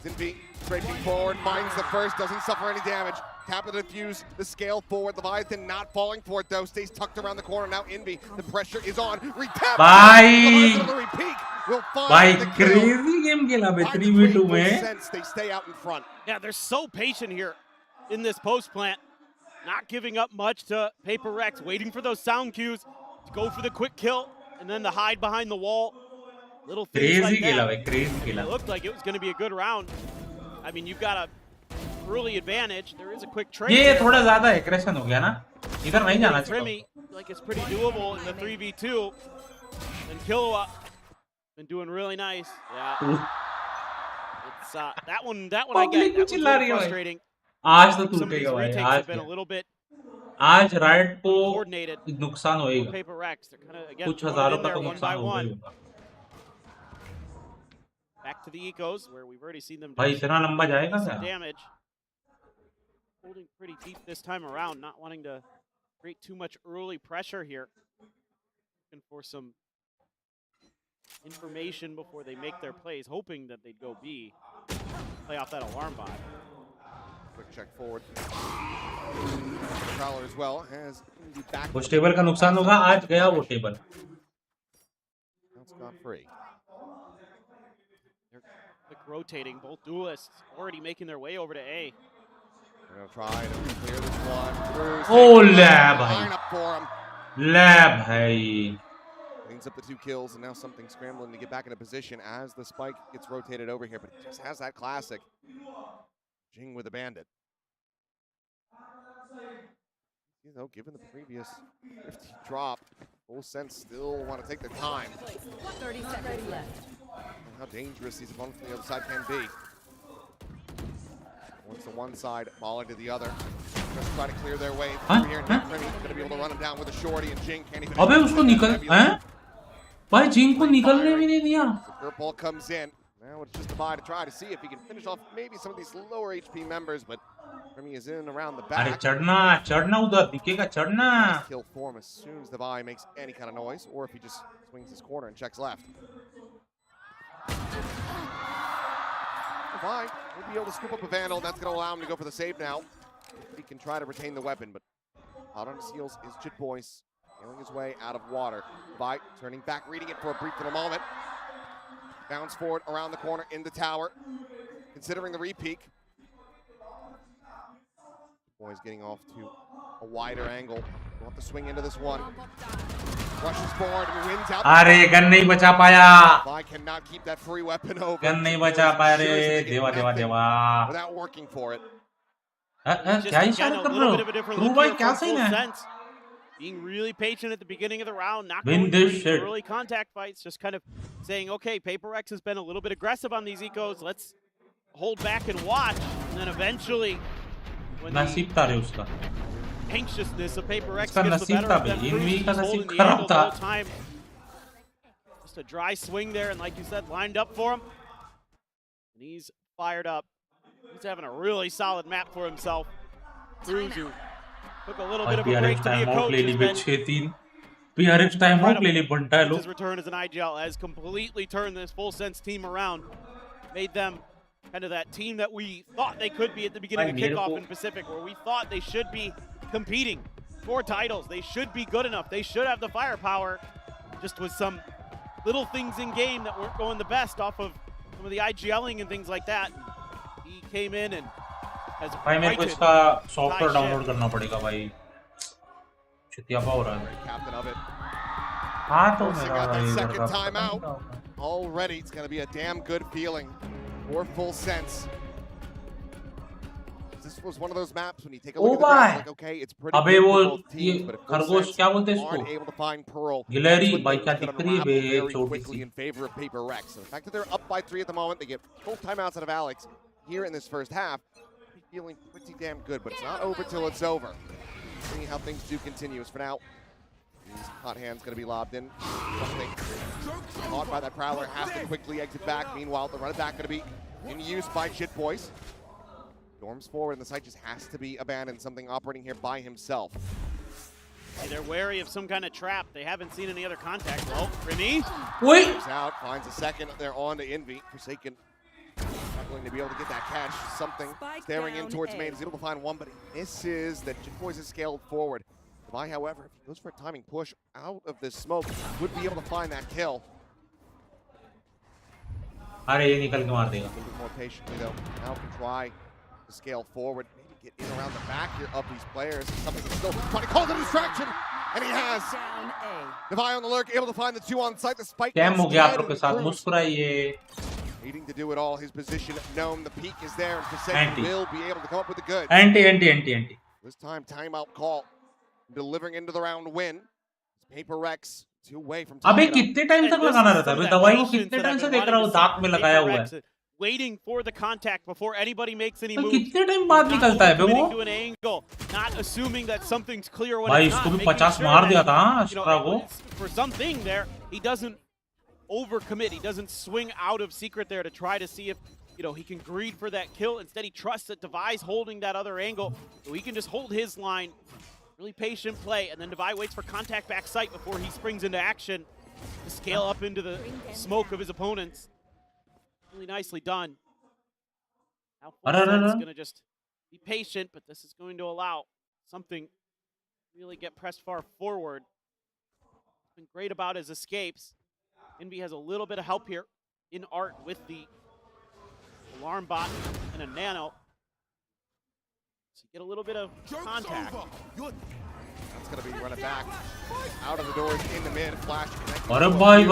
Envy scraping forward, finds the first, doesn't suffer any damage. Tap of the defuse, the scale forward. Leviathan not falling for it though, stays tucked around the corner. Now Envy, the pressure is on. Retap! Bye! Crazy game खेला बे 3v2 में. They stay out in front. Yeah, they're so patient here in this post plant. Not giving up much to PRX, waiting for those sound cues to go for the quick kill and then the hide behind the wall. Little things crazy like that. Crazy खेला. It looked like it was going to be a good round. I mean, you've got a early advantage. There is a quick trade. ये there. थोड़ा ज़्यादा aggression हो गया ना, इधर नहीं जाना चाहिए. Remy, like it's pretty doable in the 3v2. And Killua been doing really nice. Yeah. It's that one I get. That was a little frustrating. आज तो Some of these टूटेगा भाई, retakes आज have been a little bit आज right को coordinated. नुकसान होएगा. Paper X, they're kind of again कुछ throwing हजारों it in का there तो one by नुकसान होगा one. ही होगा. Back to the ecos where we've already seen them भाई do इतना लंबा जाएगा some क्या? damage. Holding pretty deep this time around, not wanting to create too much early pressure here. Looking for some information before they make their plays, hoping that they'd go B. Play off that alarm bot. Quick check forward. Prowler as well has the back. उस table का नुकसान होगा, आज गया वो table. That's got free. They're quick rotating, both duelists already making their way over to A. They're gonna try to clear this one. Oh, lab. Line up for him. Lab है. Cleans up the 2 kills, and now something scrambling to get back into position as the spike gets rotated over here, but it just has that classic. Jing with a bandit. You know, given the previous 50 drop, full sense still want to take their time. 30 seconds left. And how dangerous these opponents from the other side can be. Once to one side, falling to the other. Just try to clear their way through here. Now Remy going to be able to run him down with a shorty, and Jing can't even. अबे उसको निकल, हैं? भाई जिंग को निकलने भी नहीं दिया. The curve ball comes in. Now it's just a buy to try to see if he can finish off maybe some of these lower HP members, but Remy is in around the back. अरे चढ़ना उधर दिखेगा चढ़ना. Kill form as soon as the buy makes any kind of noise, or if he just swings his corner and checks left. Fine, we'll be able to scoop up a Vandal. That's going to allow him to go for the save now. He can try to retain the weapon, but out on his heels is Jit Boyce, feeling his way out of water. By turning back, reading it for a brief little moment. Bounce forward around the corner in the tower, considering the re-peek. Boy's getting off to a wider angle. Want to swing into this one. Rushes forward and wins out. अरे gun नहीं बचा पाया. I cannot keep that free weapon over. Gun नहीं बचा पाया रे. देवा देवा देवा. Without working for it. क्या इशारा कर रहे हो? True भाई क्या सही है? Being really patient at the beginning of the round, not Win going this for shit. early contact fights, just kind of saying, okay, Paper X has been a little bit aggressive on these ecos. Let's hold back and watch. And then eventually, when नसीब था रे उसका. anxiousness of Paper X उसका gets the नसीब better था of them, भाई. Bruce env का is holding नसीब the खराब angle the था. whole time. Just a dry swing there, and like you said, lined up for him. And he's fired up. He's having a really solid map for himself. Bruce, who took a little bit of a break to be a coach, has been PRX time out ले ली बनता है लोग. his return as an IGL has completely turned this full sense team around, made them kind of that team that we thought they could be at the beginning of kickoff in Pacific, where we thought they should be competing for titles. They should be good enough. They should have the firepower. Just with some little things in game that weren't going the best off of some of the IGLing and things like that. He came in and has भाई मेरे को righted इसका software download करना पड़ेगा भाई. चितियापा हो रहा है. Captain of it. हाँ तो Forcing मेरा out that भाई second इधर का timeout. Already, it's going to be a damn good feeling for full sense. This was one of those maps when you take a look at the draft, like, okay, it's pretty अबे good वो for both ये teams, but if full खरगोश sense क्या बोलते हैं aren't इसको? able to find Pearl, गिलहरी that's when भाई क्या it's दिख gonna रही है unravel बे very छोटी quickly C. in favor of Paper Rex. So the fact that they're up by 3 at the moment, they get full timeouts out of Alex here in this first half, feeling pretty damn good, but it's not over till it's over. See how things do continue. As for now, these hot hands going to be lobbed in. Something caught by that Prowler, has to quickly exit back. Meanwhile, the run back going to be in use by Jit Boyce. Storms forward, and the site just has to be abandoned. Something operating here by himself. Hey, they're wary of some kind of trap. They haven't seen any other contact. Well, Remy. Wait. Out, finds a second. They're on to Envy. Forsaken. Struggling to be able to get that catch. Something staring in towards main. Is able to find one, but he misses. That Jit Boyce has scaled forward. Levi, however, if he goes for a timing push out of this smoke, would be able to find that kill. अरे ये निकल के मार देगा. A little bit more patiently though. Now can try to scale forward, maybe get in around the back here of these players. Something that's still trying to call the distraction, and he has. Levi on the lurk, able to find the 2 on site. The spike. कैम हो गया आप लोग के साथ. मुस्कुराइए. Needing to do it all, his position known, the peak is there, and Forsaken will be able to come up with the goods. Anti. This time, timeout call, delivering into the round win. PRX 2 away from अबे tying it up. कितने time तक लगाना रहता है? अबे दवाई को कितने टाइम से देख रहा हूँ, दांत में लगाया हुआ है. Waiting for the contact before anybody makes any तो moves. कितने टाइम बाद निकलता है बे वो? To an angle, not assuming that something's clear when भाई it's इसको not. भी Making 50 sure मार that, दिया था you know, अस्ट्रा को. for something there, he doesn't overcommit. He doesn't swing out of secret there to try to see if, you know, he can greed for that kill. Instead, he trusts that Devi's holding that other angle, so he can just hold his line. Really patient play, and then Devi waits for contact back sight before he springs into action to scale up into the smoke of his opponents. Really nicely done. Now Fullsense is going to just be patient, but this is going to allow something really get pressed far forward. What's been great about his escapes. Envy has a little bit of help here in Art with the alarm bot and a nano. So you get a little bit of contact. That's going to be running back out of the doors in the mid. Flash. अरे भाई.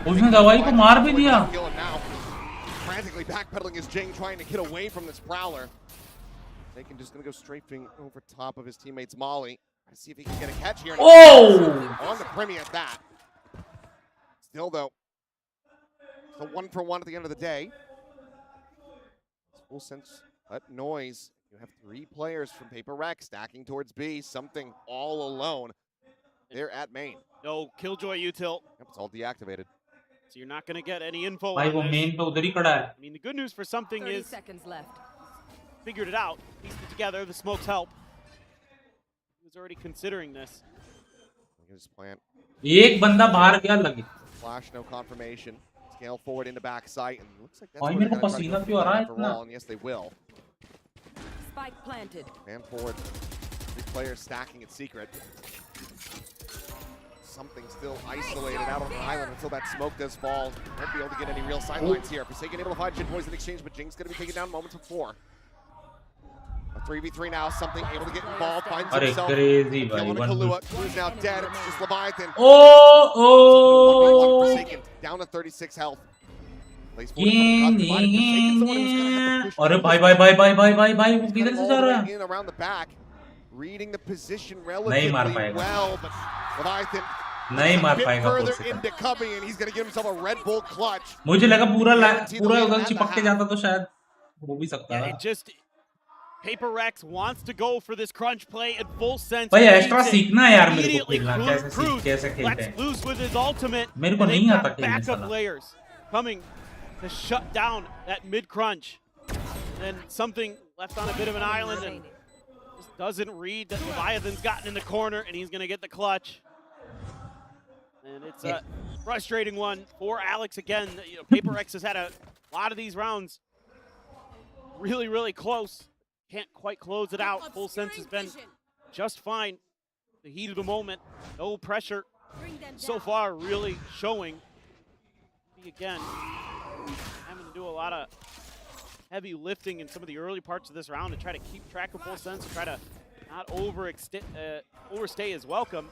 उसने दवाई को मार भी दिया. Frantically backpedaling his Jing, trying to get away from this Prowler. Taken just going to go strafing over top of his teammate's Molly. Let's see if he can get a catch here. Oh! On the Primy at that. Still, though, it's a 1-for-1 at the end of the day. Fullsense, that noise. You have 3 players from PRX stacking towards B. Something all alone. They're at main. No Killjoy util. Yep, it's all deactivated. So you're not going to get any info भाई on वो this. Main पे उधर ही खड़ा है. I mean, the good news for something 30 is seconds left. figured it out, pieced it together, the smokes help. He was already considering this. His plant. एक बंदा बाहर गया लगे. Flash, no confirmation. Scale forward into back sight, and looks like that's भाई where मेरे they're को gonna try to पसीना go क्यों आ रहा है for इतना? wall, and yes, they will. Spike planted. Man forward. 3 players stacking it secret. Something still isolated out on the island until that smoke does fall. Won't be able to get any real sidelines here. Forsaken able to find Jin Poison exchange, but Jing's going to be taken down moments before. A 3v3 now, something able to get involved, finds himself. Crazy भाई. Killing Kalua, who's now dead. It's just Leviathan. Oh! Forsaken, down to 36 health. अरे भाई वो किधर से जा रहा है? In around the back, reading the position नहीं relatively मार पाएगा. well, but Leviathan नहीं मार a bit पाएगा further Forsaken. into cubby, and he's going to give himself a Red Bull clutch. मुझे लगा पूरा उधर चिपक के जाता तो शायद हो भी सकता है. It just PRX wants to go for this crunch play at Fullsense. भाई एक्स्ट्रा सीखना है यार मेरे को Immediately खेलना कैसे खेलते Let's हैं. lose with his ultimate. मेरे को And नहीं they've आता got खेलने backup साला. layers coming to shut down that mid crunch. And something left on a bit of an island and just doesn't read that Leviathan's gotten in the corner and he's going to get the clutch. And it's a frustrating one for Alex again. You know, PRX has had a lot of these rounds really, really close. Can't quite close it out. Fullsense has been just fine. The heat of the moment, no pressure so far really showing. Again, having to do a lot of heavy lifting in some of the early parts of this round to try to keep track of Fullsense and try to not overstay his welcome.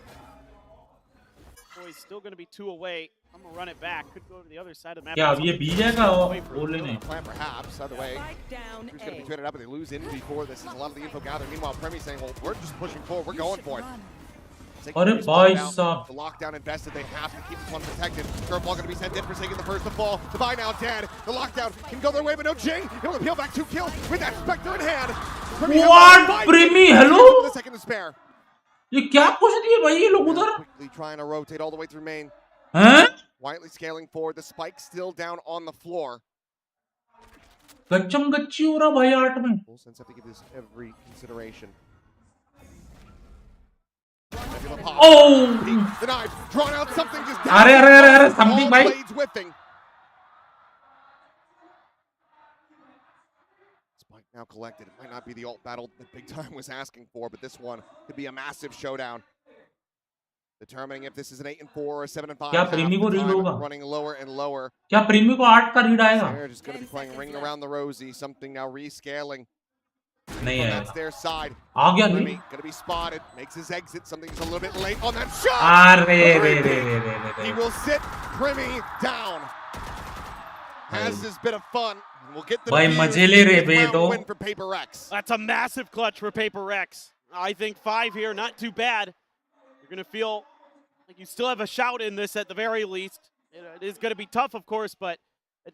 Boy's still going to be 2 away. I'm going to run it back. Could go to the other side of the map. क्या अब ये B जाएगा वो लेने? Plan perhaps, other way. Who's going to be traded up, and they lose in before this is a lot of the info gathered. Meanwhile, Premi saying, well, we're just pushing forward. We're going for it. अरे भाई साहब. The lockdown invested. They have to keep this one protected. Curveball going to be sent in, Forsaken the first to fall. Devi now dead. The lockdown can go their way, but no Jing. Able to peel back 2 kills with that Spectre in hand. What? Premi, hello? The second to spare. ये क्या पूछ दिए भाई ये लोग उधर? Quickly trying to rotate all the way through main. हैं? Quietly scaling forward. The spike still down on the floor. गच्चम गच्ची हो रहा भाई आर्ट में. Fullsense have to give this every consideration. Oh! The knife drawn out. Something just. अरे something भाई. Blades whipping. Spike now collected. It might not be the ult battle that Big Time was asking for, but this one could be a massive showdown. Determining if this is an 8-4 or a 7-5. क्या प्रीमी को read होगा? Running lower and lower. क्या प्रीमी को 8 का read आएगा? They're just going to be playing ring around the rosy. Something now rescaling. नहीं है That's their side. आ गया Remy नहीं gonna be spotted. Makes his exit. Something's a little bit late on that shot. He will sit Remy down. Has this bit of fun. We'll get the win for PRX. That's a massive clutch for PRX. I think 5 here, not too bad. You're going to feel like you still have a shout in this at the very least. It is going to be tough, of course, but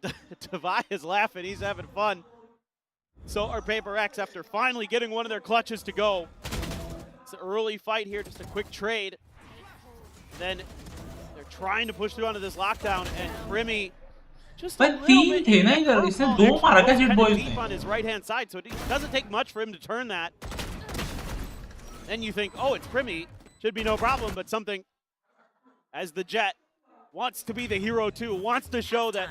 Devi is laughing. He's having fun. So are PRX after finally getting one of their clutches to go. It's an early fight here, just a quick trade. Then they're trying to push through onto this lockdown, and Remy just a little bit deep on his right-hand side, so it doesn't take much for him to turn that. Then you think, oh, it's Primi, should be no problem, but something as the Jet wants to be the hero too, wants to show that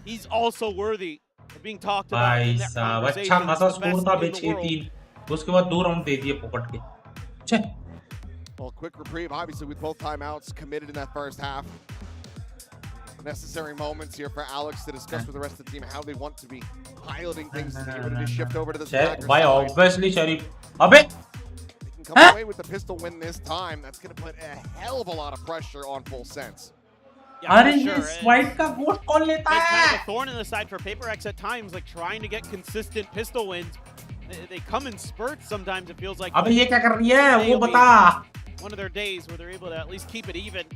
he's also worthy of being talked about in that conversation. Well, quick reprieve, obviously, with both timeouts committed in that first half. Necessary moments here for Alex to discuss with the rest of the team how they want to be piloting things to get ready to shift over to this attacker side. Obviously, Sharif. Abe! They can come away with the pistol win this time. That's going to put a hell of a lot of pressure on Full Sense. Yeah, it's kind of a thorn in the side for PRX at times, like trying to get consistent pistol wins. They come in spurts sometimes, it feels like. One of their days where they're able to at least keep it even.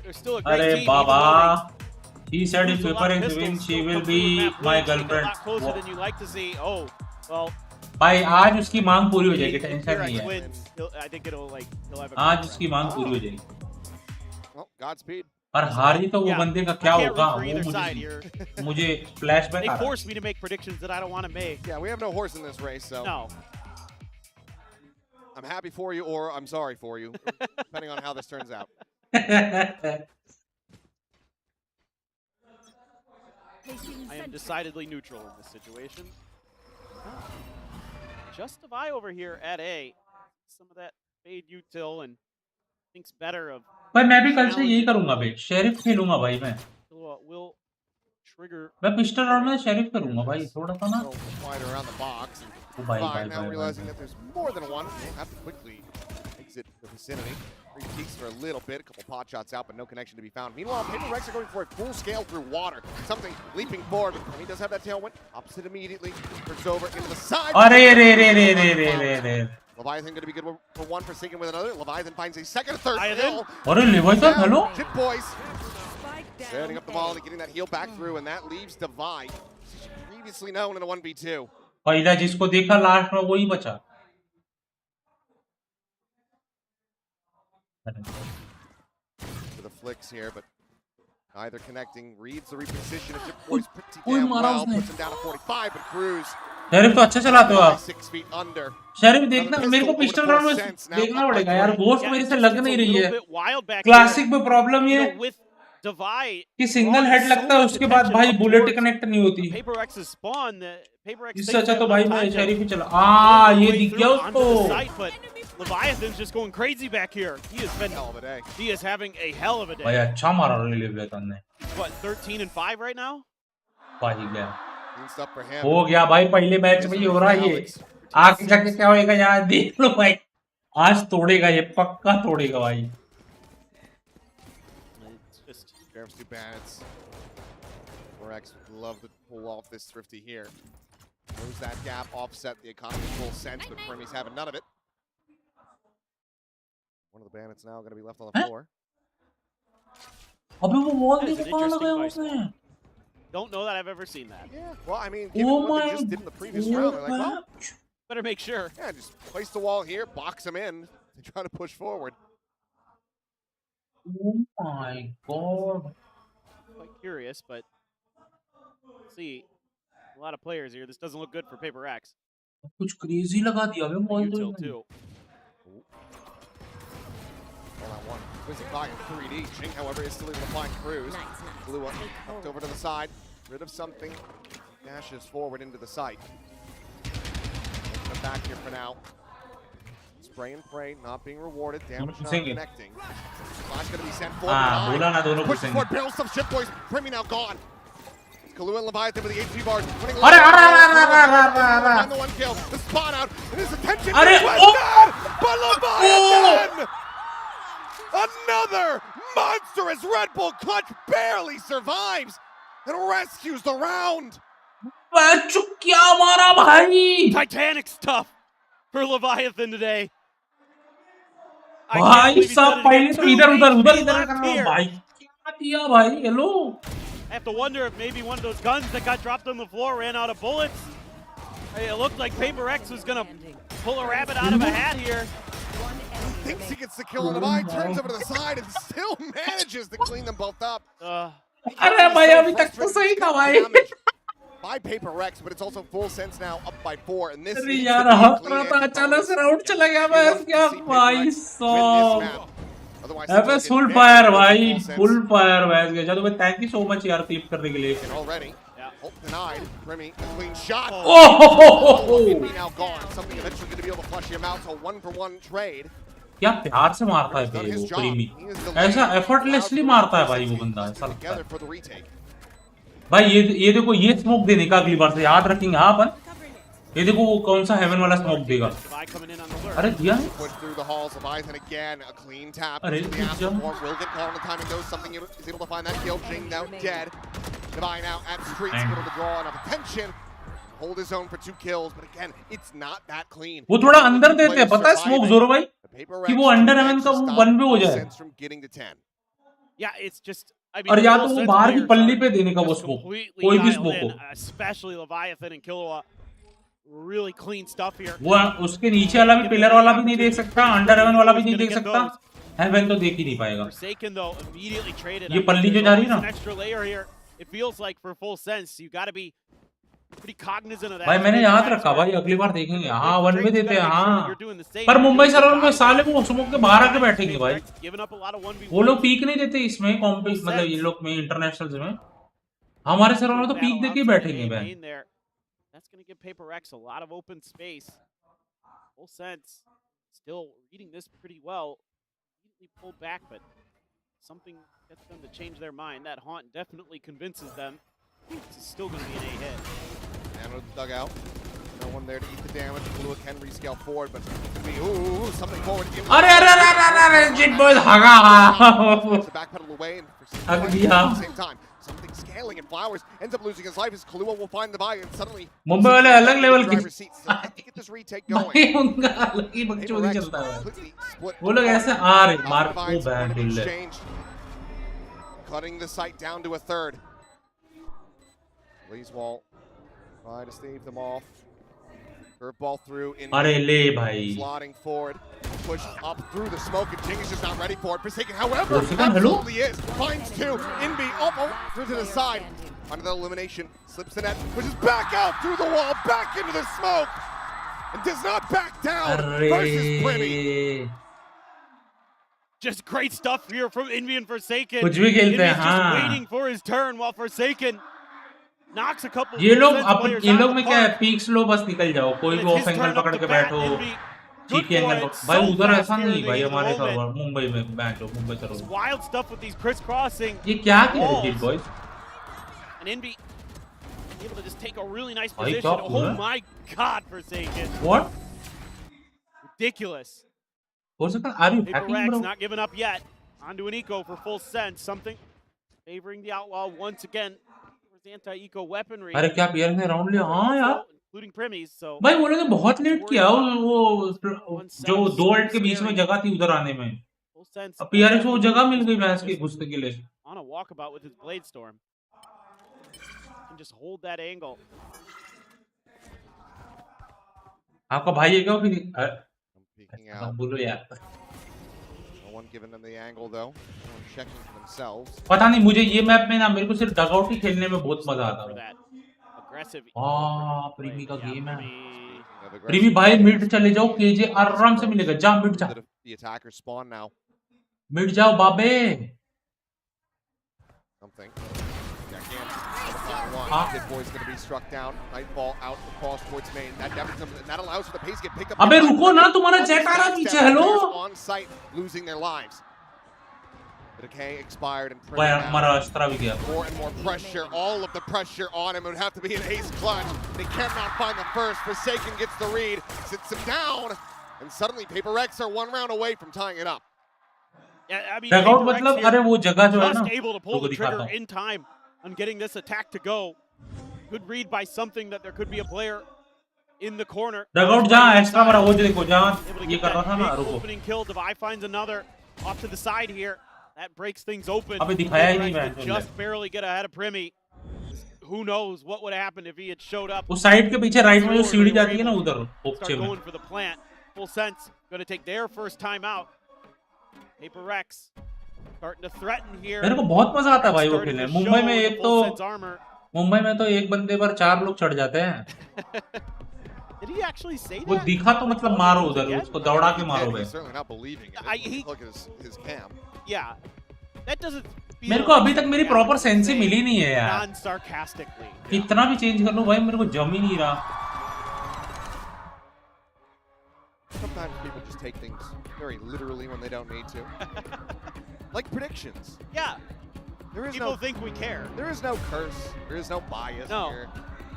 They're still a great team. He said if PRX wins, she will be my girlfriend. A lot closer than you like to see. Oh, well. भाई आज उसकी मांग पूरी हो जाएगी, tension नहीं है. I think it'll like he'll have a आज उसकी मांग पूरी हो जाएगी. Well, Godspeed. और हारी तो वो बंदे का क्या होगा? मुझे flashback They forced me to make predictions that I don't want to make. Yeah, we have no horse in this race, so. No. I'm happy for you, or I'm sorry for you, depending on how this turns out. I am decidedly neutral in this situation. Just Devi over here at A. Some of that fade util and thinks better of. भाई मैं भी कल से यही करूँगा भाई, sheriff खेलूँगा भाई मैं. Will trigger. मैं पिस्टल राउंड में शेरिफ करूँगा भाई, थोड़ा सा ना. Wide around the box. Now realizing that there's more than one, we'll have to quickly exit the vicinity. Three peeks for a little bit, a couple pot shots out, but no connection to be found. Meanwhile, PRX are going for a full scale through water. Something leaping forward, and he does have that tailwind. Opposite immediately. Turns over into the side. Leviathan going to be good for one, Forsaken with another. Leviathan finds a second, third kill. Hello? Chip boys. Setting up the ball and getting that heal back through, and that leaves Devi, previously known in a 1v2. पहला जिसको देखा last में वही बचा. For the flicks here, but neither connecting. Reads the reposition of Chip Boys pretty damn well. Puts him down to 45, but Cruz. Sheriff तो अच्छा चलाते हो आप. 6 feet under. शेरिफ देखना, मेरे को पिस्टल राउंड में देखना पड़ेगा यार. घोस्ट मेरे से लग नहीं रही है. क्लासिक में प्रॉब्लम ये कि सिंगल हेड लगता है, उसके बाद भाई बुलेट कनेक्ट नहीं होती. इससे अच्छा तो भाई मैं शेरिफ ही चला. ये दिख गया उसको. Leviathan's just going crazy back here. He is having a hell of a day. भाई अच्छा मारा Leviathan ने. What, 13 and 5 right now? भाई गया. हो गया भाई, पहले मैच में ही हो रहा है ये. आगे जाके क्या होएगा यार, देख लो भाई. आज तोड़ेगा ये, पक्का तोड़ेगा भाई. Sheriff's two bandits. PRX would love to pull off this thrifty here. Close that gap, offset the economy Full Sense, but Premi's having none of it. One of the bandits now going to be left on the floor. Don't know that I've ever seen that. Yeah, well, I mean, given what they just did in the previous round, they're like, well, better make sure. Yeah, just place the wall here, box them in. They try to push forward. Oh my god. Quite curious, but see, a lot of players here. This doesn't look good for PRX. कुछ crazy लगा दिया बे ball too. Wizard by in 3D. Jing, however, is still able to find Cruz. Blue one up over to the side. Rid of something. Dashes forward into the site. Back here for now. Spray and pray, not being rewarded. Damage not connecting. Flash going to be sent forward. Pushes forward, barrel stuff, Ship Boys. Primi now gone. Kalu and Leviathan with the HP bars. Running Are, find the one kill. The spot out. And his attention requested. But Leviathan! Another monstrous Red Bull clutch barely survives and rescues the round. Titanic stuff for Leviathan today. भाई साहब पहले तो इधर कर रहा हूं भाई क्या दिया भाई hello I have to wonder if maybe one of those guns that got dropped on the floor ran out of bullets. It looked like Paper X was gonna pull a rabbit out of a hat here. Thinks he gets the kill on the eye, turns over to the side and still manages to clean them both up. अरे भाई अभी तक तो सही था भाई By Paper X, but it's also full sense now, up by 4, and this is यार हफ्ता था अचानक से राउंड चला गया बस क्या भाई साहब एफएस फुल फायर भाई फुल फायर बस गया चलो भाई थैंक यू सो मच यार क्लिप करने के लिए already denied Remy a clean shot now gone something eventually going to be able to flush him out so 1-for-1 trade क्या प्यार से मारता है भाई वो प्रीमी ऐसा एफर्टलेसली मारता है भाई वो बंदा ऐसा लगता है भाई ये देखो ये स्मोक देने का अगली बार से याद रखेंगे हाँ अपन ये देखो वो कौन सा हेवन वाला स्मोक देगा अरे दिया अरे वो थोड़ा अंदर देते हैं पता है स्मोक जोरो भाई कि वो अंडर हेवन का वो वन पे हो जाए और या तो वो बाहर की पल्ली पे देने का वो स्मोक कोई भी स्मोक हो especially Leviathan and Killua really clean stuff here वो उसके नीचे वाला भी पिलर वाला भी नहीं देख सकता अंडर हेवन वाला भी नहीं देख सकता हेवन तो देख ही नहीं पाएगा ये पल्ली जो जा रही है ना it feels like for full sense you got to be pretty cognizant of that भाई मैंने याद रखा भाई अगली बार देखेंगे हाँ वन में देते हैं हाँ पर मुंबई सर्वर में साले वो स्मोक के बाहर आके बैठेंगे भाई वो लोग पीक नहीं देते इसमें मतलब ये लोग में इंटरनेशनल में हमारे सर्वर में तो पीक देके ही बैठेंगे भाई that's going to give Paper X a lot of open space. Full sense still reading this pretty well. Immediately pulled back, but something gets them to change their mind. That haunt definitely convinces them. This is still going to be an A hit. And with the dugout. No one there to eat the damage. Blue can rescale forward, but something forward. अरे Jit boys haga. The backpedal away and at the same time. Something scaling and Flowers ends up losing his life as Kahlua will find the buy and suddenly Mumbai वाले अलग level की get this retake going. उनका अलग ही बकचोदी चलता है वो लोग ऐसे आ रहे मार को बैन दिल्ले cutting the sight down to a third. Lee's wall try to stave them off. Curveball through in slotting forward. Push up through the smoke and King is just not ready for it. Forsaken, however, absolutely is. Finds two. Inby through to the side. Under the elimination. Slips the net. Pushes back out through the wall. Back into the smoke. And does not back down versus Brimmy. Just great stuff here from Inby and Forsaken. कुछ भी खेलते हैं just waiting for his turn while Forsaken knocks a couple ये लोग में क्या है peak slow बस निकल जाओ कोई भी ऑफ एंगल पकड़ के बैठो चीटी एंगल भाई उधर ऐसा नहीं भाई हमारे सर्वर मुंबई में मैच हो Mumbai server wild stuff with these crisscrossing ये क्या किया है Jit boys and Inby able to just take a really nice position oh my god Forsaken what ridiculous Forsaken are you hacking bro not giving up yet onto an eco for full sense something favoring the outlaw once again anti-eco weaponry अरे क्या PR ने round लिया हाँ यार including Primmy's so भाई वो लोगों ने बहुत लेट किया वो जो दो अल्ट के बीच में जगह थी उधर आने में अब पीआरएक्स को जगह मिल गई मैच के घुसने के लिए on a walkabout with his blade storm can just hold that angle आपका भाई है क्या फिर बोलो यार no one giving them the angle though no one checking for themselves पता नहीं मुझे ये मैप में ना मेरे को सिर्फ डगआउट ही खेलने में बहुत मजा आता है प्रीमी का गेम है प्रीमी भाई मिड चले जाओ केजे आराम से मिलेगा जा मिड जा the attacker spawn now mid जाओ बाबे something Kid Boy's going to be struck down. Nightfall out across towards main. That allows for the pace to get picked up. अबे रुको ना तुम्हारा जेट आ रहा पीछे hello on site losing their lives. Decay expired and भाई Primi हमारा now. अस्त्रा भी गया More and more pressure, all of the pressure on him. It would have to be an ace clutch. They cannot find the first. Forsaken gets the read, sits him down, and suddenly PRX are one round away from tying it up. Yeah, I mean, Dugout PRX मतलब here अरे वो जगह जो है just ना able to pull तुमको the दिखाता trigger हूँ in time on getting this attack to go. Good read by something that there could be a player in the corner. Dugout जहाँ एक्स्ट्रा मारा वो जो देखो जहाँ Able to ये get कर रहा that था ना big रुको opening kill. Devi finds another off to the side here. That breaks things open. अबे दिखाया ही नहीं PRX match would just barely get ahead of Primi. Who knows what would have happened if he had showed up. उस side के पीछे right में जो सीढ़ी They were जाती है ना able to उधर पोपचे start में going for the plant. Full Sense going to take their first time out. PRX starting to threaten here. मेरे को बहुत मजा आता है भाई वो Starting खेलने to मुंबई show में the एक Full तो Sense armor. मुंबई में तो एक बंदे पर 4 लोग चढ़ जाते हैं Did he actually say वो that? दिखा तो मतलब मारो उधर उसको दौड़ा के मारो He's भाई certainly not believing it. Look at his cam. Yeah. That doesn't feel मेरे को अभी तक मेरी प्रॉपर सेंस ही मिली नहीं है यार non-sarcastically. कितना भी चेंज कर लूं भाई मेरे को जम ही नहीं रहा Sometimes people just take things very literally when they don't need to. Like predictions. Yeah. There is People no think we care. There is no curse. There is no bias No. here.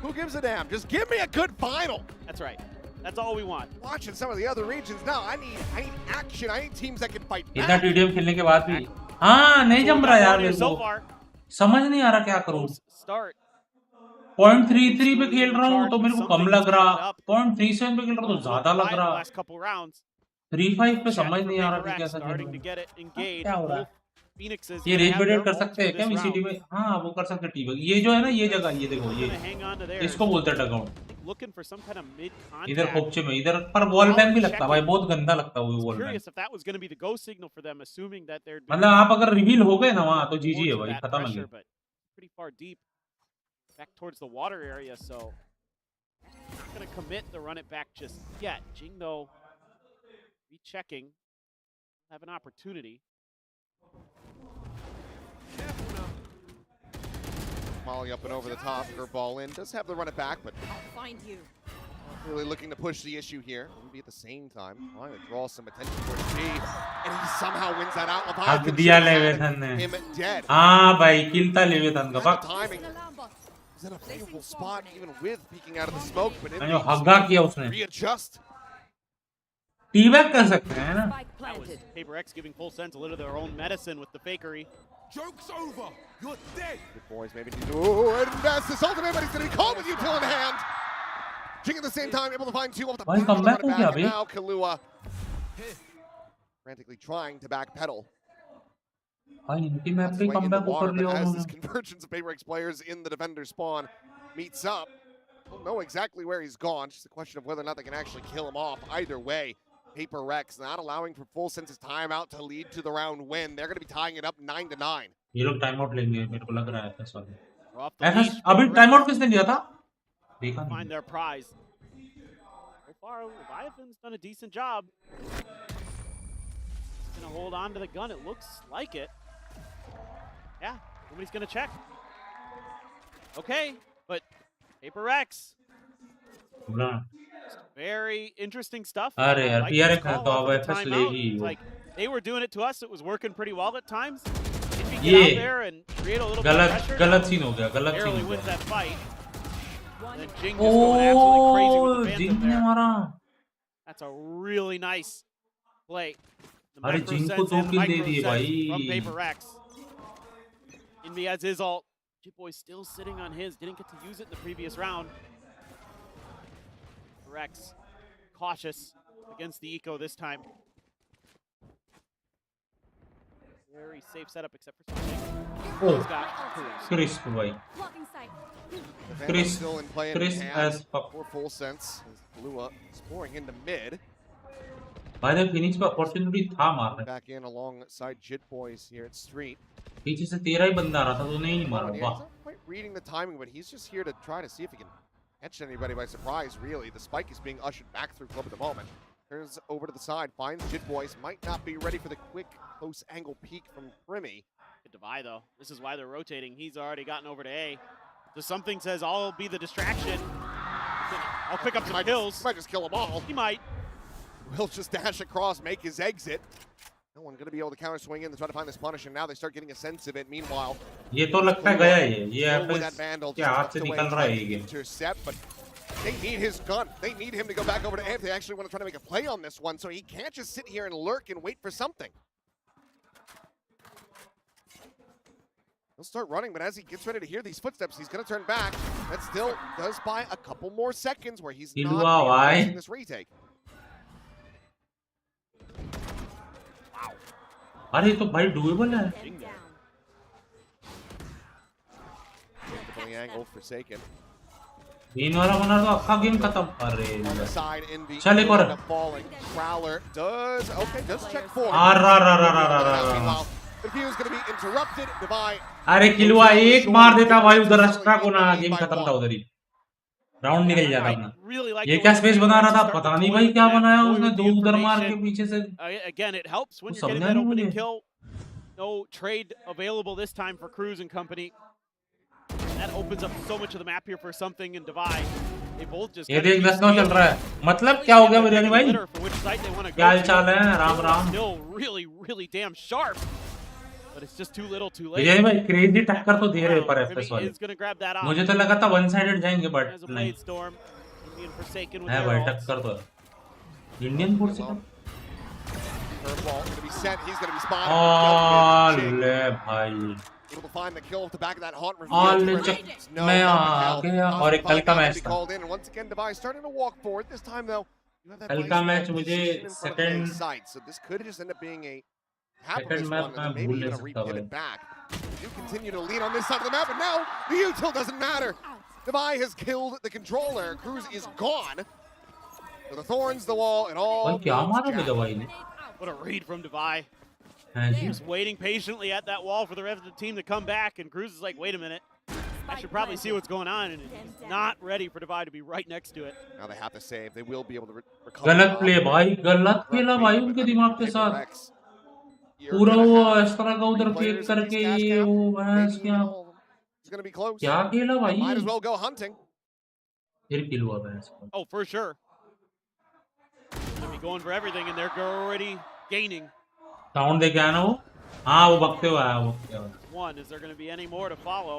Who gives a damn? Just give me a good final. That's right. That's all we want. Watching some of the other regions now, I need action. I need teams that can fight इतना back. TDM खेलने के बाद भी हाँ नहीं जम रहा यार मेरे So को far, समझ नहीं आ रहा क्या करूं start. 0.33 पे खेल रहा हूँ तो मेरे को कम लग रहा 0.37 पे खेल रहा हूँ तो ज्यादा लग रहा Last couple rounds. 3.5 पे समझ नहीं आ रहा कि PRX कैसा खेल starting to रहा get it engaged. क्या हो रहा है Both Phoenixes ये gonna रेड have वेडेट their कर ults सकते हैं for क्या this वीसीटी round. में हाँ वो कर सकते हैं टीबक ये जो है ना ये जगह ये देखो ये Gonna hang on to theirs. इसको बोलते हैं dugout Looking for some kind of mid इधर contact. खोपचे में इधर पर वॉल बैन भी लगता है भाई बहुत गंदा लगता है वो wall ban Curious if that was going to be the go signal for them, assuming that they're मतलब आप अगर रिवील हो गए ना वहाँ तो जीजी है भाई खत्म है pressure, game but pretty far deep, back towards the water area. So not going to commit to run it back just yet. Jing though, rechecking, have an opportunity. Molly up and over the top, her ball in. Does have the run it back, but I'll find you. really looking to push the issue here. Maybe at the same time, trying to draw some attention towards G, and he somehow wins that out. हक Leviathan दिया should have लेवेथन ने him dead. हाँ भाई किल था लेवेथन का Had पक the timing. He's in a favorable spot, even with peeking out of the smoke, but it जो हग्गा किया उसने readjust. टीबैक कर सकते हैं ना That was PRX giving Full Sense a little of their own medicine with the fakery. Joke's over. You're dead. Good boys, maybe need to invest this ultimate, but he's going to be caught with util in hand. Jing at the same time, able to find two off the भाई back. comeback हो गया भाई Now Kalua frantically trying to backpedal. भाई इनकी map पे Swing in the comeback water, कर but लिया as उन्होंने this convergence of PRX players in the defender spawn meets up, don't know exactly where he's gone. Just a question of whether or not they can actually kill him off. Either way, PRX not allowing for Full Sense's timeout to lead to the round win. They're going to be tying it up 9-9. ये लोग time out लेंगे मेरे को लग रहा है ऐसा They're off the leash. अभी टाइम आउट किसने लिया था देखा नहीं Find their prize. So far, Leviathan's done a decent job. Gonna hold on to the gun. It looks like it. Yeah, nobody's gonna check. Okay, but PRX. Very interesting stuff. अरे I यार like PRX this है call तो off अब of the FS timeout. लेगी It's वो like they were doing it to us. It was working pretty well at times. If you get ये out there and create a little bit of pressure, गलत scene हो गया गलत barely scene हो wins गया that fight. And then Jing just going absolutely crazy with the जिंग Phantom ने there. मारा That's a really nice play. The अरे micro जिंग को sense दो and किल दे micro दिए sense भाई from PRX. Invi has his ult. Jitboy still sitting on his. Didn't get to use it in the previous round. PRX cautious against the eco this time. Very safe setup except for something. Oh, He's got Cruise. Crisp भाई Blocking sight. The Phantom's Chris- still in play in Chris hand as fuck. for Full Sense. As Lua exploring into mid. भाई जब Phoenix पे opportunity था मारने Back in alongside Jit Boys here at Street. पीछे से तेरा ही बंदा आ रहा था तो नहीं मारा He's वाह not quite reading the timing, but he's just here to try to see if he can catch anybody by surprise, really. The spike is being ushered back through club at the moment. Turns over to the side, finds Jit Boys. Might not be ready for the quick close angle peek from Primi. Good divide though. This is why they're rotating. He's already gotten over to A. So something says I'll be the distraction. I'll pick up some kills. Might just kill them all. He might. Will just dash across, make his exit. No one going to be able to counter swing in. They try to find this punish, and now they start getting a sense of it. Meanwhile, ये तो लगता है गया ये with that Vandal क्या हाथ से just निकल रहा है ये game. intercept, but they need his gun. They need him to go back over to Amp. They actually want to try to make a play on this one, so he can't just sit here and lurk and wait for something. He'll start running, but as he gets ready to hear these footsteps, he's going to turn back. That still does buy a couple more seconds where he's not using this retake. Wow. अरे तो भाई doable है. The angle forsaken. इन वाला बना तो अक्खा game खत्म. अरे चल एक और. Prowler does check forward. The view is going to be interrupted by. अरे किलवा एक मार देता भाई उधर रस्ट्रा को ना गेम खत्म था उधर ही. राउंड निकल जाता अपना. ये क्या स्पेस बना रहा था पता नहीं भाई क्या बनाया उसने दो उधर मार के पीछे से. Again, it helps when you're getting that opening kill. No trade available this time for Cruz and company. That opens up so much of the map here for something and Divide. They both just. ये देख 10-9 चल रहा है. मतलब क्या हो गया बिरयानी भाई? क्या हाल चाल है? Ram Ram. Still really damn sharp. But it's just too little, too late. Biryani भाई क्रेजी टक्कर तो दे रहे पर एफएस वाले. मुझे तो लगा था वन साइडेड जाएंगे बट नहीं. है भाई टक्कर तो. इंडियन फोर्स से. ले भाई. Able to find the kill off the back of that haunt reveal. मैं आ गया और एक कल का मैच था. And once again, Device starting to walk forward. This time though, you have that कल का मैच मुझे second. So this could just end up being a hapless one, and maybe even a repeat it back. You continue to lean on this side of the map, and now the util doesn't matter. Device has killed the controller. Cruz is gone. So the thorns, the wall, and all. क्या मारा था दवाई ने? What a read from Device. Just waiting patiently at that wall for the rest of the team to come back, and Cruz is like, wait a minute. I should probably see what's going on, and he's not ready for Divide to be right next to it. Now they have to save. They will be able to recover. गलत play भाई, गलत खेला भाई उनके दिमाग के साथ. पूरा वो इस तरह का उधर फेंक करके ये वो भैंस क्या खेला भाई. Might as well go hunting. फिर किल हुआ भैंस. Oh, for sure. They'll be going for everything, and they're already gaining. Sound देखे आया ना वो. हाँ वो बकते हुआ है वो. One, is there going to be any more to follow?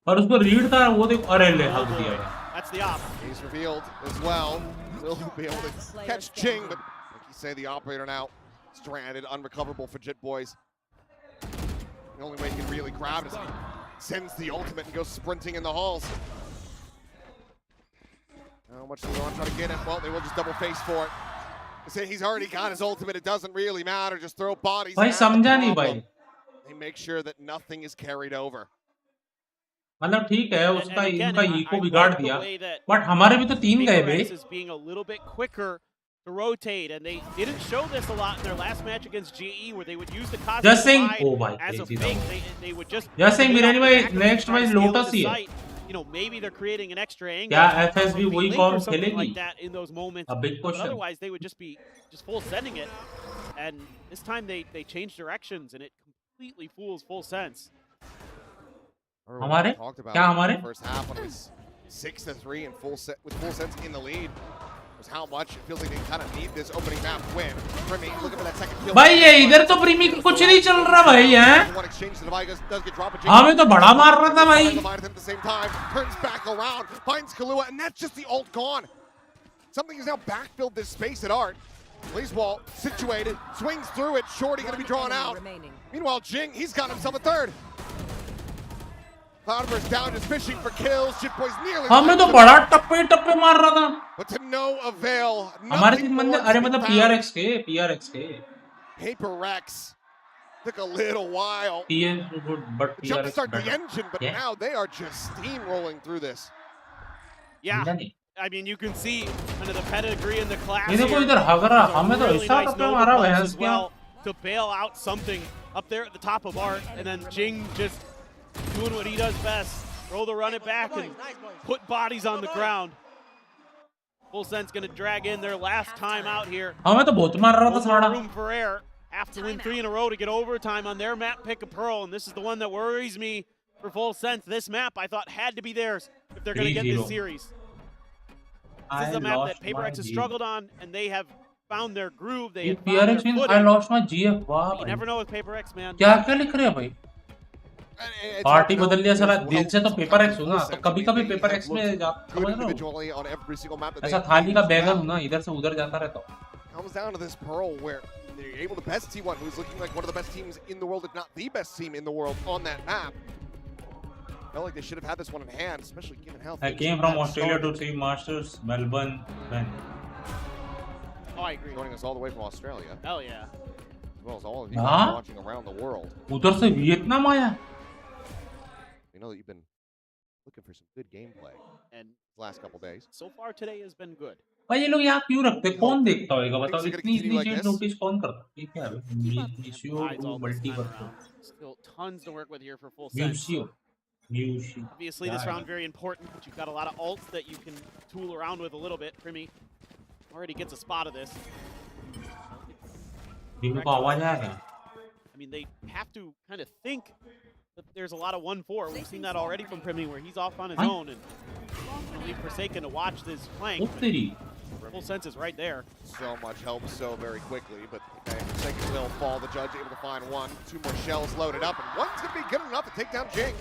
और उसको रीड था वो देख. अरे ले हक दिया. That's the op. He's revealed as well. Will be able to catch Ching, but like you say, the operator now stranded, unrecoverable for Jit Boys. The only way he can really grab it is he sends the ultimate and goes sprinting in the halls. How much do they want to try to get him? Well, they will just double face for it. Say he's already got his ultimate. It doesn't really matter. Just throw bodies. भाई समझा नहीं भाई. They make sure that nothing is carried over. मतलब ठीक है उसका इनका eco बिगाड़ दिया. बट हमारे भी तो 3 गए बे. PRX is being a little bit quicker to rotate, and they didn't show this a lot in their last match against GE, where they would use the cosmic just saying. Oh भाई as a fake. They would just. Just saying biryani भाई next match lotus ही है. You know, maybe they're creating an extra angle. क्या FSB वही com खेलेगी? Like that in those moments. A big question. But otherwise, they would just be full sending it, and this time they changed directions, and it completely fools full sense. हमारे क्या हमारे? First half when it was 6-3 and with full sense in the lead. Was how much it feels like they kind of need this opening map win. Primi looking for that second kill. भाई ये इधर तो प्रीमी कुछ नहीं चल रहा भाई हैं. हमें तो बड़ा मार रहा था भाई. At the same time, turns back around, finds Kahlua, and that's just the ult gone. Something has now backfilled this space at Art. Blaze wall situated, swings through it. Shorty going to be drawn out. Meanwhile, Jing, he's got himself a third. Cloudburst down, just fishing for kills. Jit Boys nearly. हमें तो बड़ा टप्पे मार रहा था. But to no avail. हमारे तीन बंदे अरे मतलब PRX के. PRX took a little while. But PRX jumpstart the engine, but now they are just steamrolling through this. Yeah. I mean, you can see kind of the pedigree in the class. ये देखो इधर हगरा. हमें तो ऐसा टप्पे मारा भैंस क्या. To bail out something up there at the top of Art, and then Jing just doing what he does best. Throw the run it back and put bodies on the ground. Full Sense going to drag in their last time out here. हमें तो बहुत मार रहा था साड़ा. Room for air. Have to win 3 in a row to get overtime on their map, pick a Pearl, and this is the one that worries me for Full Sense. This map I thought had to be theirs if they're going to get this series. This is a map that PRX has struggled on, and they have found their groove. They ये had found PRX their means I footing. lost my GF. वाह You भाई never know with PaperX, man. क्या क्या लिख रहे हैं भाई It's hard party to know बदल लिया साला as दिल well से तो पेपर sometimes एक्स in हूँ ना full तो sense. कभी I कभी mean, they paper have x में looked जा good समझ रहे हो individually on every single map that ऐसा they've थाली का faced. बैगर Now, हूँ ना इधर से उधर जाता रहता हूँ comes down to this Pearl where they're able to best T1, who's looking like one of the best teams in the world, if not the best team in the world on that map. Felt like they should have had this one in hand, especially given how I things came from had Australia to started. see Masters Melbourne when Oh, I agree. Joining us all the way from Australia, Hell yeah. as well as all of you हाँ? guys watching around the world. उधर से Vietnam आया We know that you've been looking for some good gameplay And the last couple days. so far today has been good. भाई ये लोग यहाँ क्यों रखते हैं? कौन देखता होगा बताओ Things are gonna इतनी continue like चीज this. नोटिस कौन करता है ठीक है And म्यूसियो provides all this multi time work around. Still tons to work with here for full sense. म्यूसियो म्यूसियो Obviously, this round very important, but you've got a lot of ults that you can tool around with a little bit. Primi already gets a spot of this. दिनों को आवाज आया क्या I mean, they have to kind of think that there's a lot of 1-4. We've seen that already from Primi, where he's off on his own and leave Forsaken to watch this flank. उफ तेरी Full sense is right there. So much help so very quickly, but okay, second will fall. The judge able to find one. Two more shells loaded up, and one's going to be good enough to take down Jing.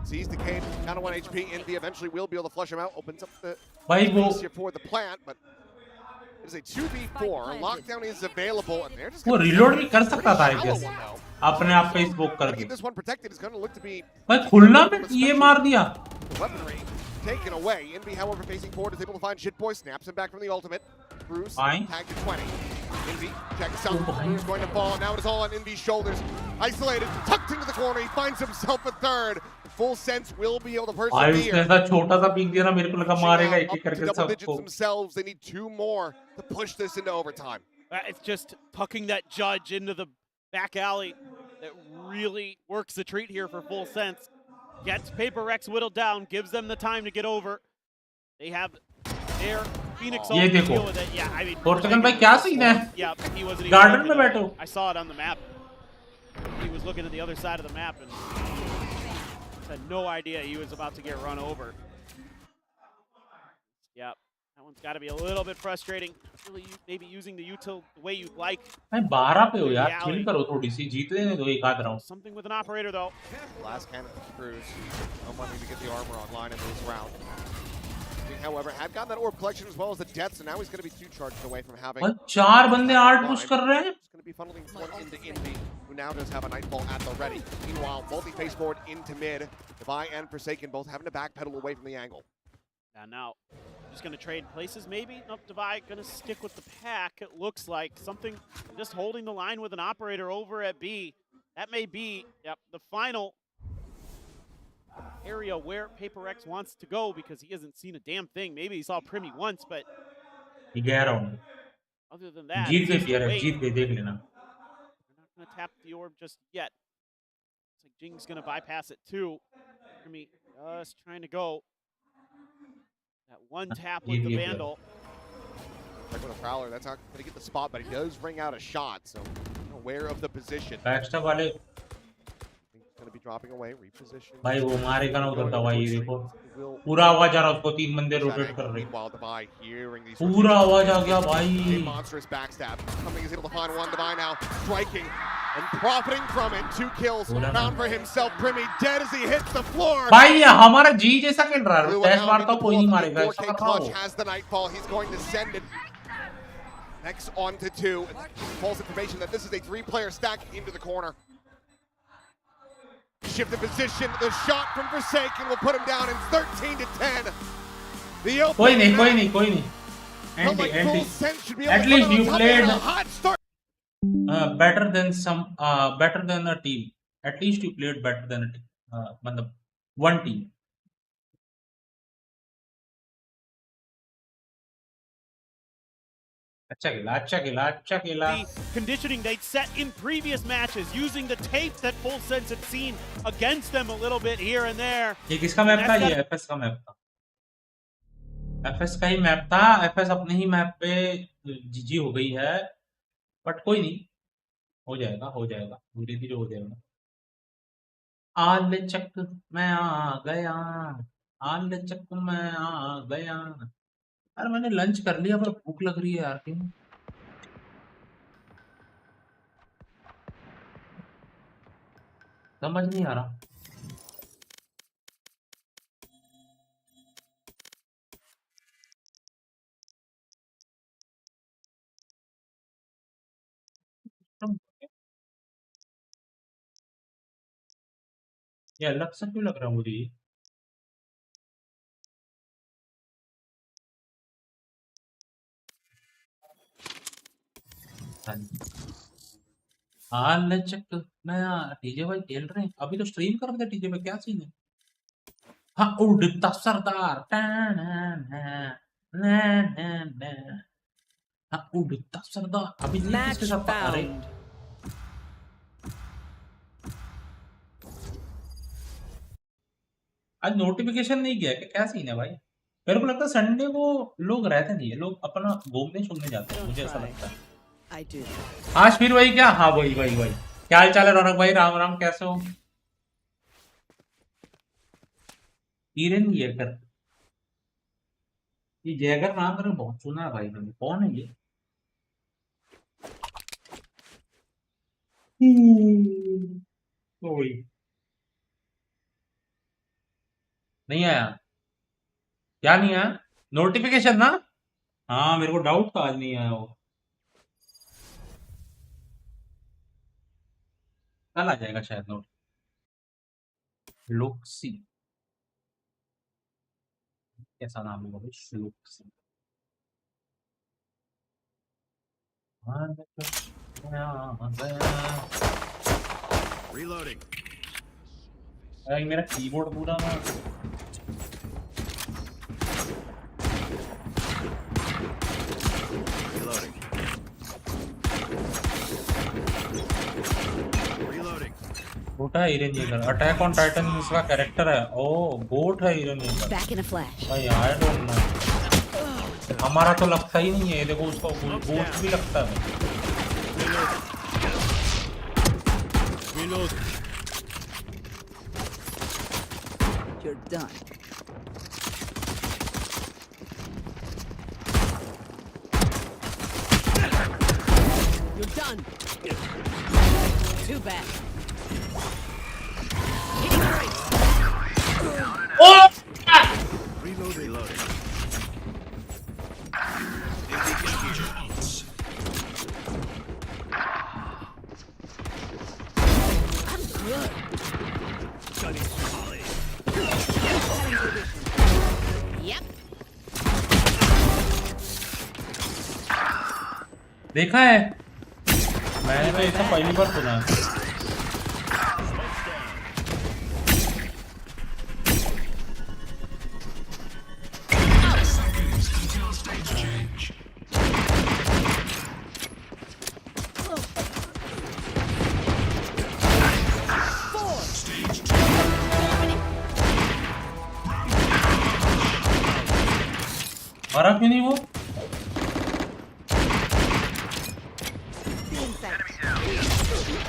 Sees the Cade, down to 1 HP. Envy eventually will be able to flush him out. Opens up the भाई वो space here for the plant, but it is a 2v4. Lockdown is available, and they're just वो going reload भी कर सकता था आई shallow guess one, though. अपने आप पे स्मोक कर To के keep this one protected is going to look to be भाई खुलना पे ये मार दिया the weaponry taken away. Envy, however, facing forward, is able to find Shitboy, snaps him back from the ultimate. Bruce, Fine. tagged to 20. Envy checks out. Bruce going to fall. Now it is all on Envy's shoulders. Isolated, tucked into the corner. He finds himself a third. Full sense will be able to भाई उसने persevere. ऐसा छोटा सा peak दिया ना मेरे को लगा मारेगा एक Up एक to करके double digits सबको themselves. They need two more to push this into overtime. It's just tucking that judge into the back alley that really works the treat here for full sense. Gets PaperX whittled down, gives them the time to get over. They have their Phoenix ये ult to देखो। deal with it. Yeah, I mean, Forsaken भाई क्या scene है yeah, he wasn't even garden looking में at it. बैठो I saw it on the map. He was looking at the other side of the map and had no idea he was about to get run over. Yep, that one's got to be a little bit frustrating. Really, maybe using the util the way you'd like. भाई 12 पे हो यार chill करो थोड़ी सी जीत लेने दो एक आध round Something with an operator though. Last cannon for Cruz. No money to get the armor online in this round. He, however, had gotten that orb collection as well as the death, so now he's going to be 2 charged away from having. भाई चार बंदे art push कर रहे हैं It's going to be funneling one into Envy, who now does have a Nightfall at the ready. Meanwhile, multi-face forward into mid. Devi and Forsaken both having to backpedal away from the angle. And now, just going to trade places maybe? Nope, Devi going to stick with the pack, it looks like. Something, just holding the line with an operator over at B. That may be, yep, the final area where PaperX wants to go because he hasn't seen a damn thing. Maybe he saw Primi once, but गया round other than that, Jeet it's गए just PRX wait. जीत गए देख लेना They're not going to tap the orb just yet. Looks like Jing's going to bypass it too. Primi just trying to go. That one tap with the Vandal. Like with a Prowler, that's not going to get the spot, but he does ring out a shot, so aware of the position. Backstab वाले He's going to be dropping away, reposition. भाई वो मारेगा ना उधर दवाई ये देखो पूरा आवाज आ रहा उसको 3 बंदे रोटेट कर रहे Meanwhile, Devi hearing these पूरा आवाज आ गया a भाई monstrous backstab. Something is able to find one. Devi now striking and profiting from it. 2 kills found for himself. Primi dead as he hits the floor. भाई ये हमारा जी जैसा खेल रहा है Blue टैश now मारता need to कोई pull नहीं up मारेगा the ऐसा 4K कर रहा clutch हो has the Nightfall. He's going to send it next on to 2. False information that this is a 3-player stack into the corner. Shift the position. The shot from Forsaken will put him down in 13 to 10. The कोई नहीं opening कोई नहीं felt like anti Full Sense should be able at to put least it on you top played and a hot start. better than some better than a team at least you played better than a team मतलब one team अच्छा खेला The conditioning they'd set in previous matches, using the tape that Full Sense had seen against them a little bit here and there. ये किसका map था ये FS का map था FS का ही मैप था एफएस अपने ही मैप पे जीजी हो गई है बट कोई नहीं हो जाएगा धीरे धीरे हो जाएगा आल चक मैं आ गया आल चक मैं आ गया अरे मैंने लंच कर लिया पर भूख लग रही है यार, क्यों समझ नहीं आ रहा। ये अलग सा क्यों लग रहा है मुझे ये? हाँ लचक नया टीजे भाई खेल रहे हैं, अभी तो स्ट्रीम कर रहे थे टीजे में, क्या सीन है? हाँ उड़ता सरदार हाँ उड़ता सरदार, अभी ये किसके साथ पका रहे? आज नोटिफिकेशन नहीं किया क्या सीन है भाई? मेरे को लगता है संडे को लोग रहते नहीं है, लोग अपना घूमने शूमने जाते हैं, मुझे ऐसा लगता है। आज फिर वही क्या? हाँ वही वही वही। क्या हाल चाल है रौनक भाई? राम राम, कैसे हो? हीरेन जैगर, ये जैगर नाम मैंने बहुत सुना है भाई, मैंने कौन है ये? तो वही नहीं आया, क्या नहीं आया? नोटिफिकेशन ना? हाँ मेरे को डाउट था आज नहीं आया वो, कल आ जाएगा शायद नोट। लोक्सी, कैसा नाम है भाई? श्लोक्सी। Reloading. भाई मेरा कीबोर्ड पूरा ना Reloading. Reloading. गोट है Hiren Jaeger, attack on Titan इसका कैरेक्टर है। ओ गोट है हीरेन जैगर भाई, आई डोंट नो, हमारा तो लगता ही नहीं है, देखो उसको गोट भी लगता है। Reload. You're done. You're done. Too bad. Oh! Reload. Reloading. I'm good. Yep. देखा है मैंने, तो ये तो पहली बार सुना है। मरा क्यों नहीं वो?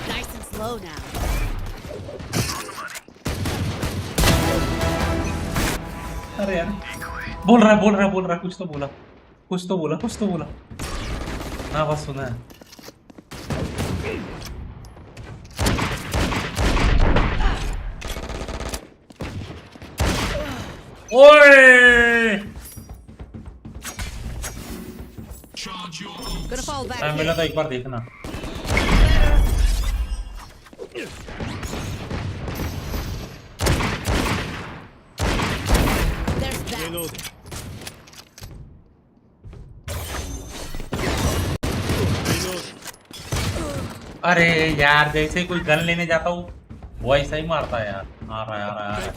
Nice and slow now. अरे यार बोल रहा है, कुछ तो बोला। हाँ बस सुना है। ओए Gonna fall back. टाइम मिला तो एक बार देखना। There's that. Reloading. अरे यार जैसे कोई गन लेने जाता हूँ वो ऐसा ही मारता है यार। आ रहा है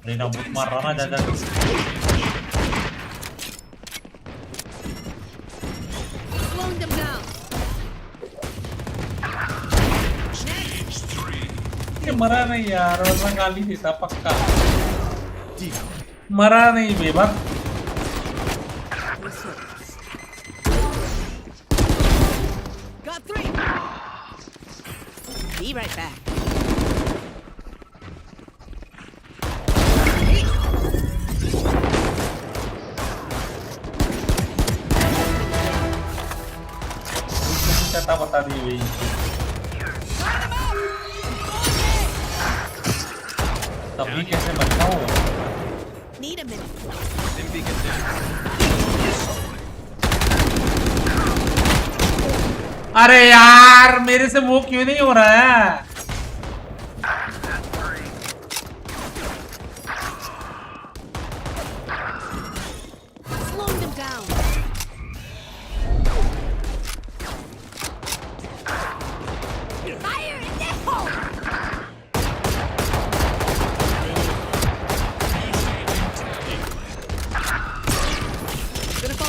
अरे ना बुक मार रहा ना ज्यादा। Slowing them down. ये मरा नहीं यार, वरना गाली देता पक्का। मरा नहीं बेबक। Got 3. Be right back. रही है तब भी कैसे बचाओ? अरे यार मेरे से वो क्यों नहीं हो रहा है?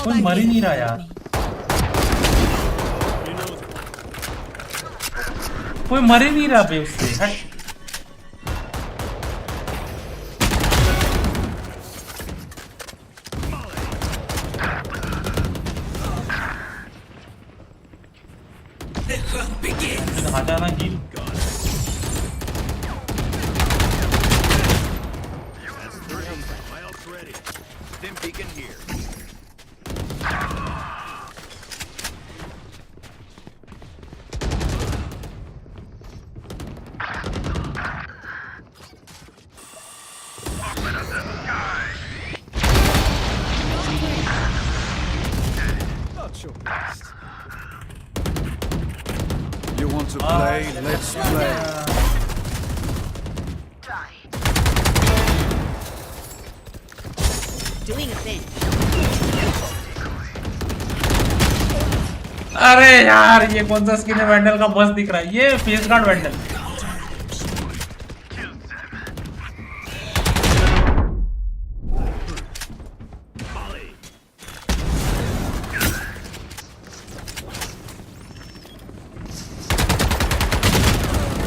कोई मर ही नहीं रहा यार, कोई मर ही नहीं रहा बे उससे। हट कहाँ जाना जी? You want to play? Let's play. Doing a thing. अरे यार ये कौन सा स्किन है वैंडल का? बस दिख रहा है ये फेस गार्ड वैंडल।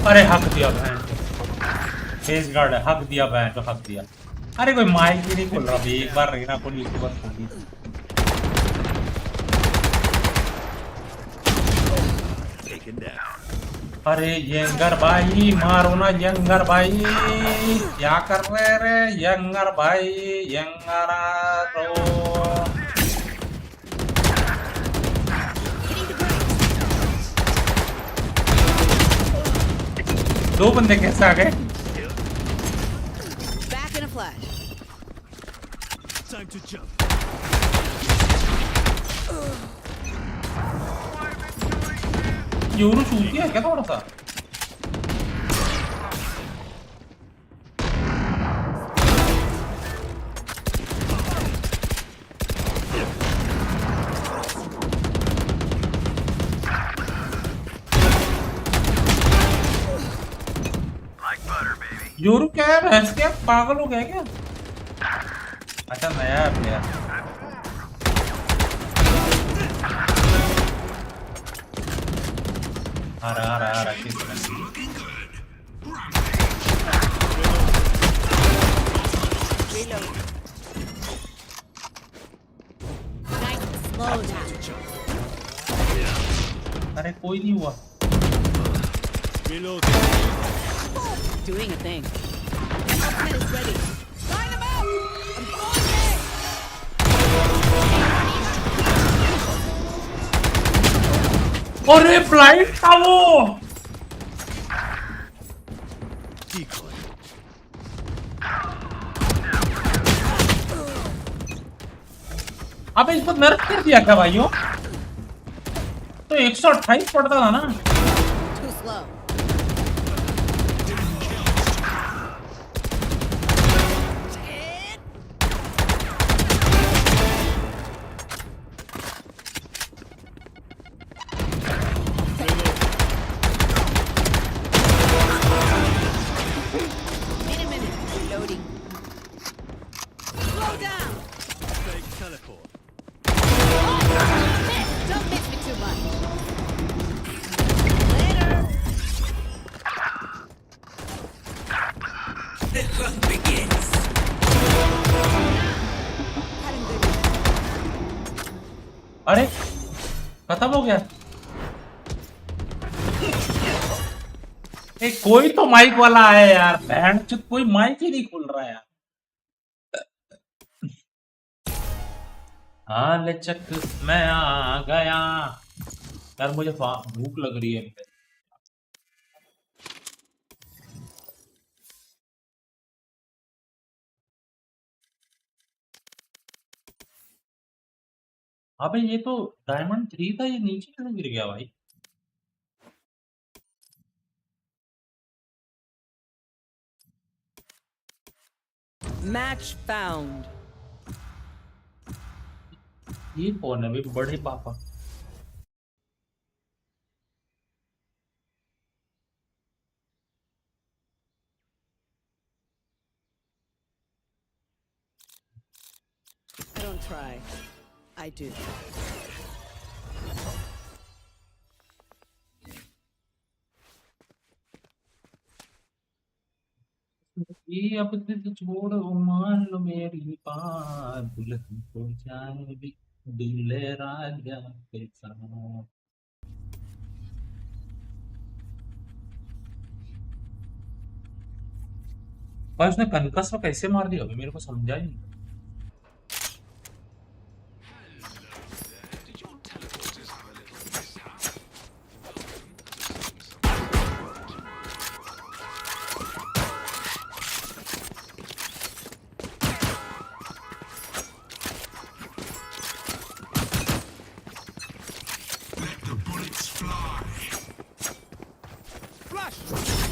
अरे हक दिया बहन, फेस गार्ड है, हक दिया बहन तो हक दिया। अरे कोई माइक भी नहीं खोल रहा भाई, एक बार रहना खोली उसके बाद खोली। अरे यंगर भाई मारो ना यंगर भाई, क्या कर रहे रे यंगर भाई? यंगर दो बंदे कैसे आ गए? Back in a flash. Time to jump. Euro छूट गया क्या थोड़ा सा? यूरो क्या है भैंस? क्या पागल हो गया क्या? अच्छा नया है प्लेयर। आ रहा किस तरह? अरे कोई नहीं हुआ। Doing a thing. Ultimate is ready. Line him out! I'm on it! अरे फ्लाइट था वो। अबे इसको नर्फ कर दिया क्या भाइयों? तो 128 पड़ता था ना। Too slow. अरे खत्म हो गया। एक कोई तो माइक वाला है यार, बहन चुत कोई माइक ही नहीं खुल रहा यार। हाँ ले चक मैं आ गया। यार मुझे भूख लग रही है। अबे ये तो डायमंड 3 था, ये नीचे कैसे गिर गया भाई? Match found. ये कौन है भाई? बड़े पापा। I don't try. I do. ये अब दिल छोड़ो, मान लो मेरी बात, दुल्हन को जाए भी दूल्हे राजा के साथ। भाई उसने कनकस में कैसे मार दिया? अभी मेरे को समझा ही नहीं।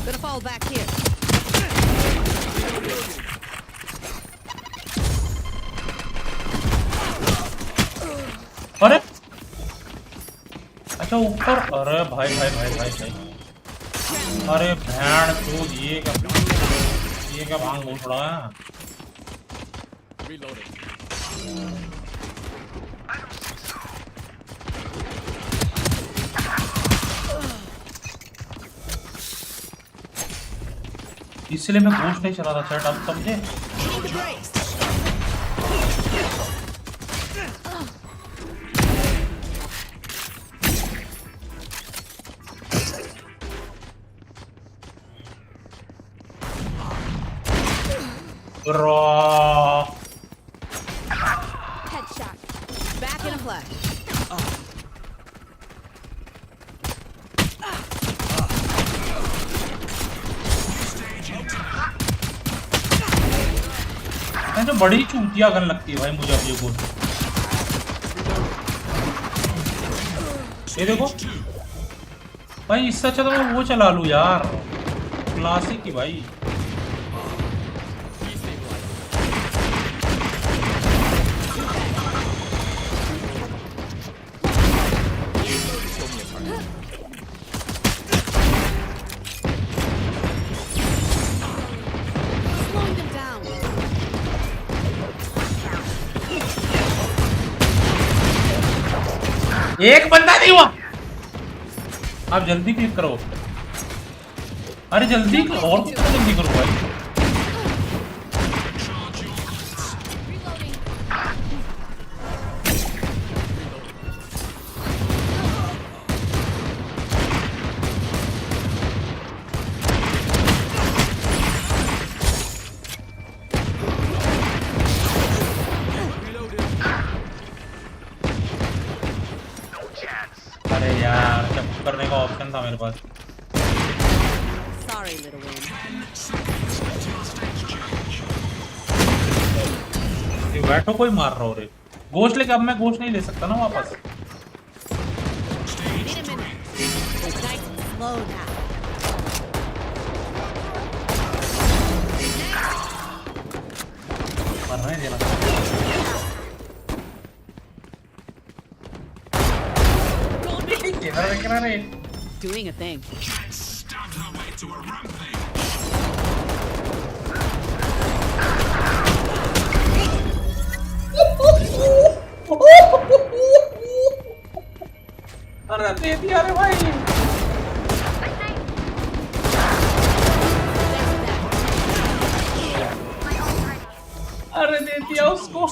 Gonna fall back here. अरे अच्छा ऊपर, अरे भाई भाई भाई भाई भाई, अरे भैन चोद, ये क्या भांग बोल पड़ा है? इसलिए मैं घोष नहीं चला था चैट, अब समझे? Headshot. Back in a flash. तो बड़ी चूतिया गन लगती है भाई मुझे अब ये गोल। ये देखो भाई, इससे अच्छा तो मैं वो चला लूँ यार, क्लासिक की भाई। एक बंदा नहीं हुआ, आप जल्दी क्लिक करो। अरे जल्दी और जल्दी करो भाई। अरे यार जब करने का ऑप्शन था मेरे पास। Sorry, little one. बैठो, कोई मार रहा हो रे। गोश्त लेके अब मैं गोश्त नहीं ले सकता ना वापस। Slow down. मरना ही देना। Doing a thing. अरे दे दिया रे भाई। अरे दे दिया उसको।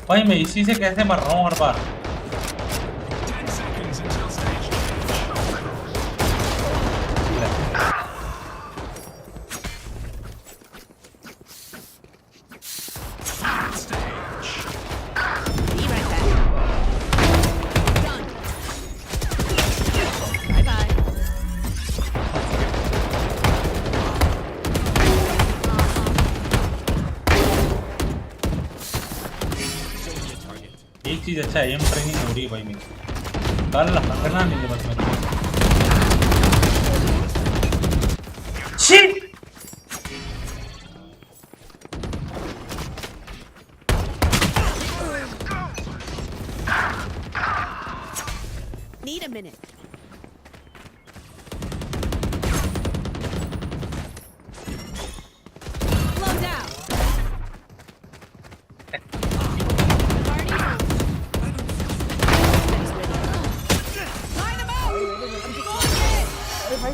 भाई मैं इसी से कैसे मर रहा हूँ हर बार। एक चीज अच्छा है, एम ट्रेनिंग हो रही है भाई मेरी, कल हटना नहीं है बस मैं। Shit Need a minute. Slow down.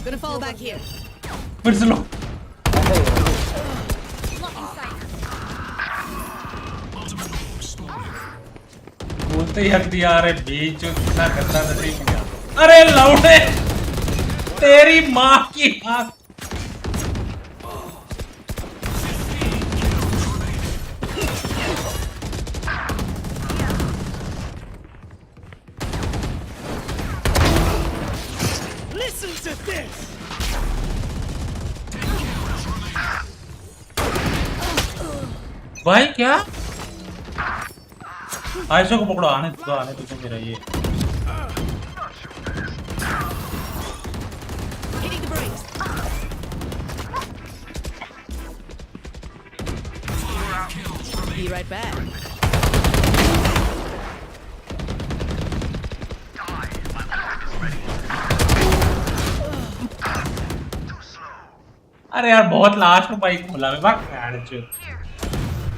Gonna fall back here. फिर से लो। बोलते ही हक दिया, अरे बीच इतना गंदा नसीब किया। अरे लौटे तेरी माँ की आँख। Listen to this. भाई क्या? आयशा को पकड़ो, आने दो मेरा ये। Hitting the brakes. Be right back. अरे यार बहुत लास्ट में बाइक खोला मैं, भाग यार चुप।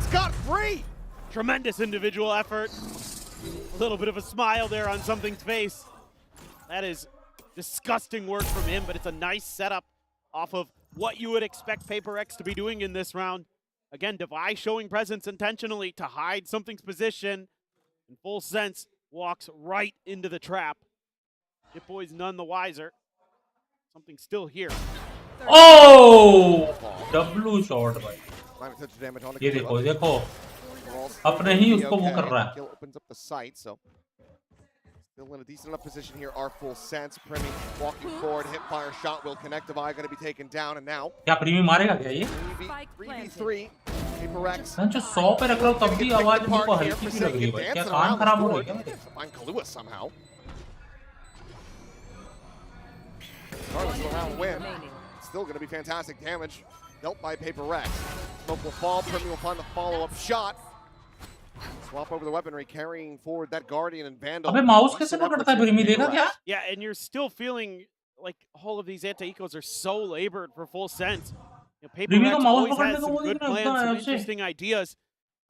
Scott free! Tremendous individual effort. A little bit of a smile there on something's face. That is disgusting work from him, but it's a nice setup off of what you would expect PRX to be doing in this round. Again, Device showing presence intentionally to hide something's position. In full sense, walks right into the trap. Shitboy's none the wiser. Something's still here. Oh! W shot भाई। ये देखो देखो, अपने ही उसको वो कर रहा है। Still in a decent enough position here, our full sense. Premi walking forward, hip fire shot will connect. Devi going to be taken down, and now. क्या प्रीमी मारेगा क्या ये? 3v3. PRX. संचो 100 पे रख रहा हूँ तब भी आवाज मुझको हल्की सी लग रही है भाई। क्या कान खराब हो रहा है क्या मेरे? Find Kalua somehow. Regardless of the round win, still going to be fantastic damage dealt by PRX. Smoke will fall. Premi will find the follow-up shot. Swap over the weaponry, carrying forward that Guardian and Vandal. अबे mouse कैसे पकड़ता है प्रीमी, देखा क्या? Yeah, and you're still feeling like all of these anti-ecos are so labored for full sense. You know, PRX always has some good plans, some interesting ideas.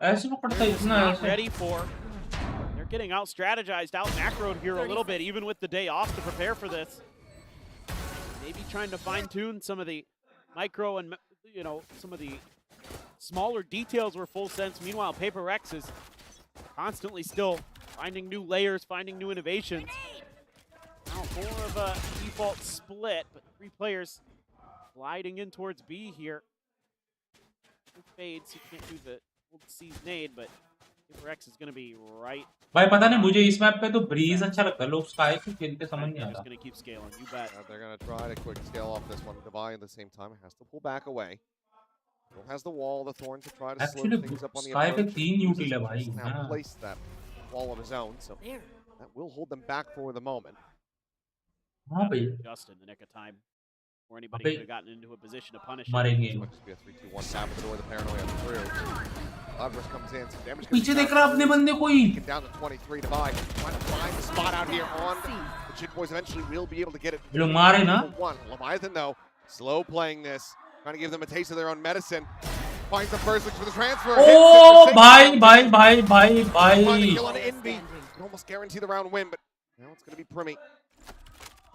ऐसे पकड़ता है इतना Not ready for. They're getting out strategized, out macroed here a little bit, even with the day off to prepare for this. Maybe trying to fine-tune some of the micro and some of the smaller details were full sense. Meanwhile, PRX is constantly still finding new layers, finding new innovations. Now more of a default split, but 3 players gliding in towards B here. Fades, he can't do the old C's nade, but PRX is going to be right. भाई पता नहीं मुझे इस map पे तो bridge अच्छा लगता है, लोग स्काई से खेलते समझ नहीं आता। Going to keep scaling, you bet. They're going to try to quick scale off this one. Devi at the same time has to pull back away. Still has the wall, the thorn to try to slow things up on the sky पे approach. 3 यूटिल है भाई। Now placed that wall of his own, so that will hold them back for the moment. हाँ भाई। Just in the nick of time, or anybody could have gotten into a position to punish him. मरेंगे। Might just be a 3-2-1 tap at the door, the paranoia through. Loudrush comes in, some damage. पीछे देख रहा अपने बंदे कोई। Down to 23 Devi, trying to find the spot out here on the Shit Boys. Eventually will be able to get it. लोग मारे ना। Leviathan though, slow playing this, trying to give them a taste of their own medicine. Finds the first, looks for the transfer. Oh, bhai. Kill on Envy. Can almost guarantee the round win, but now it's going to be Primi.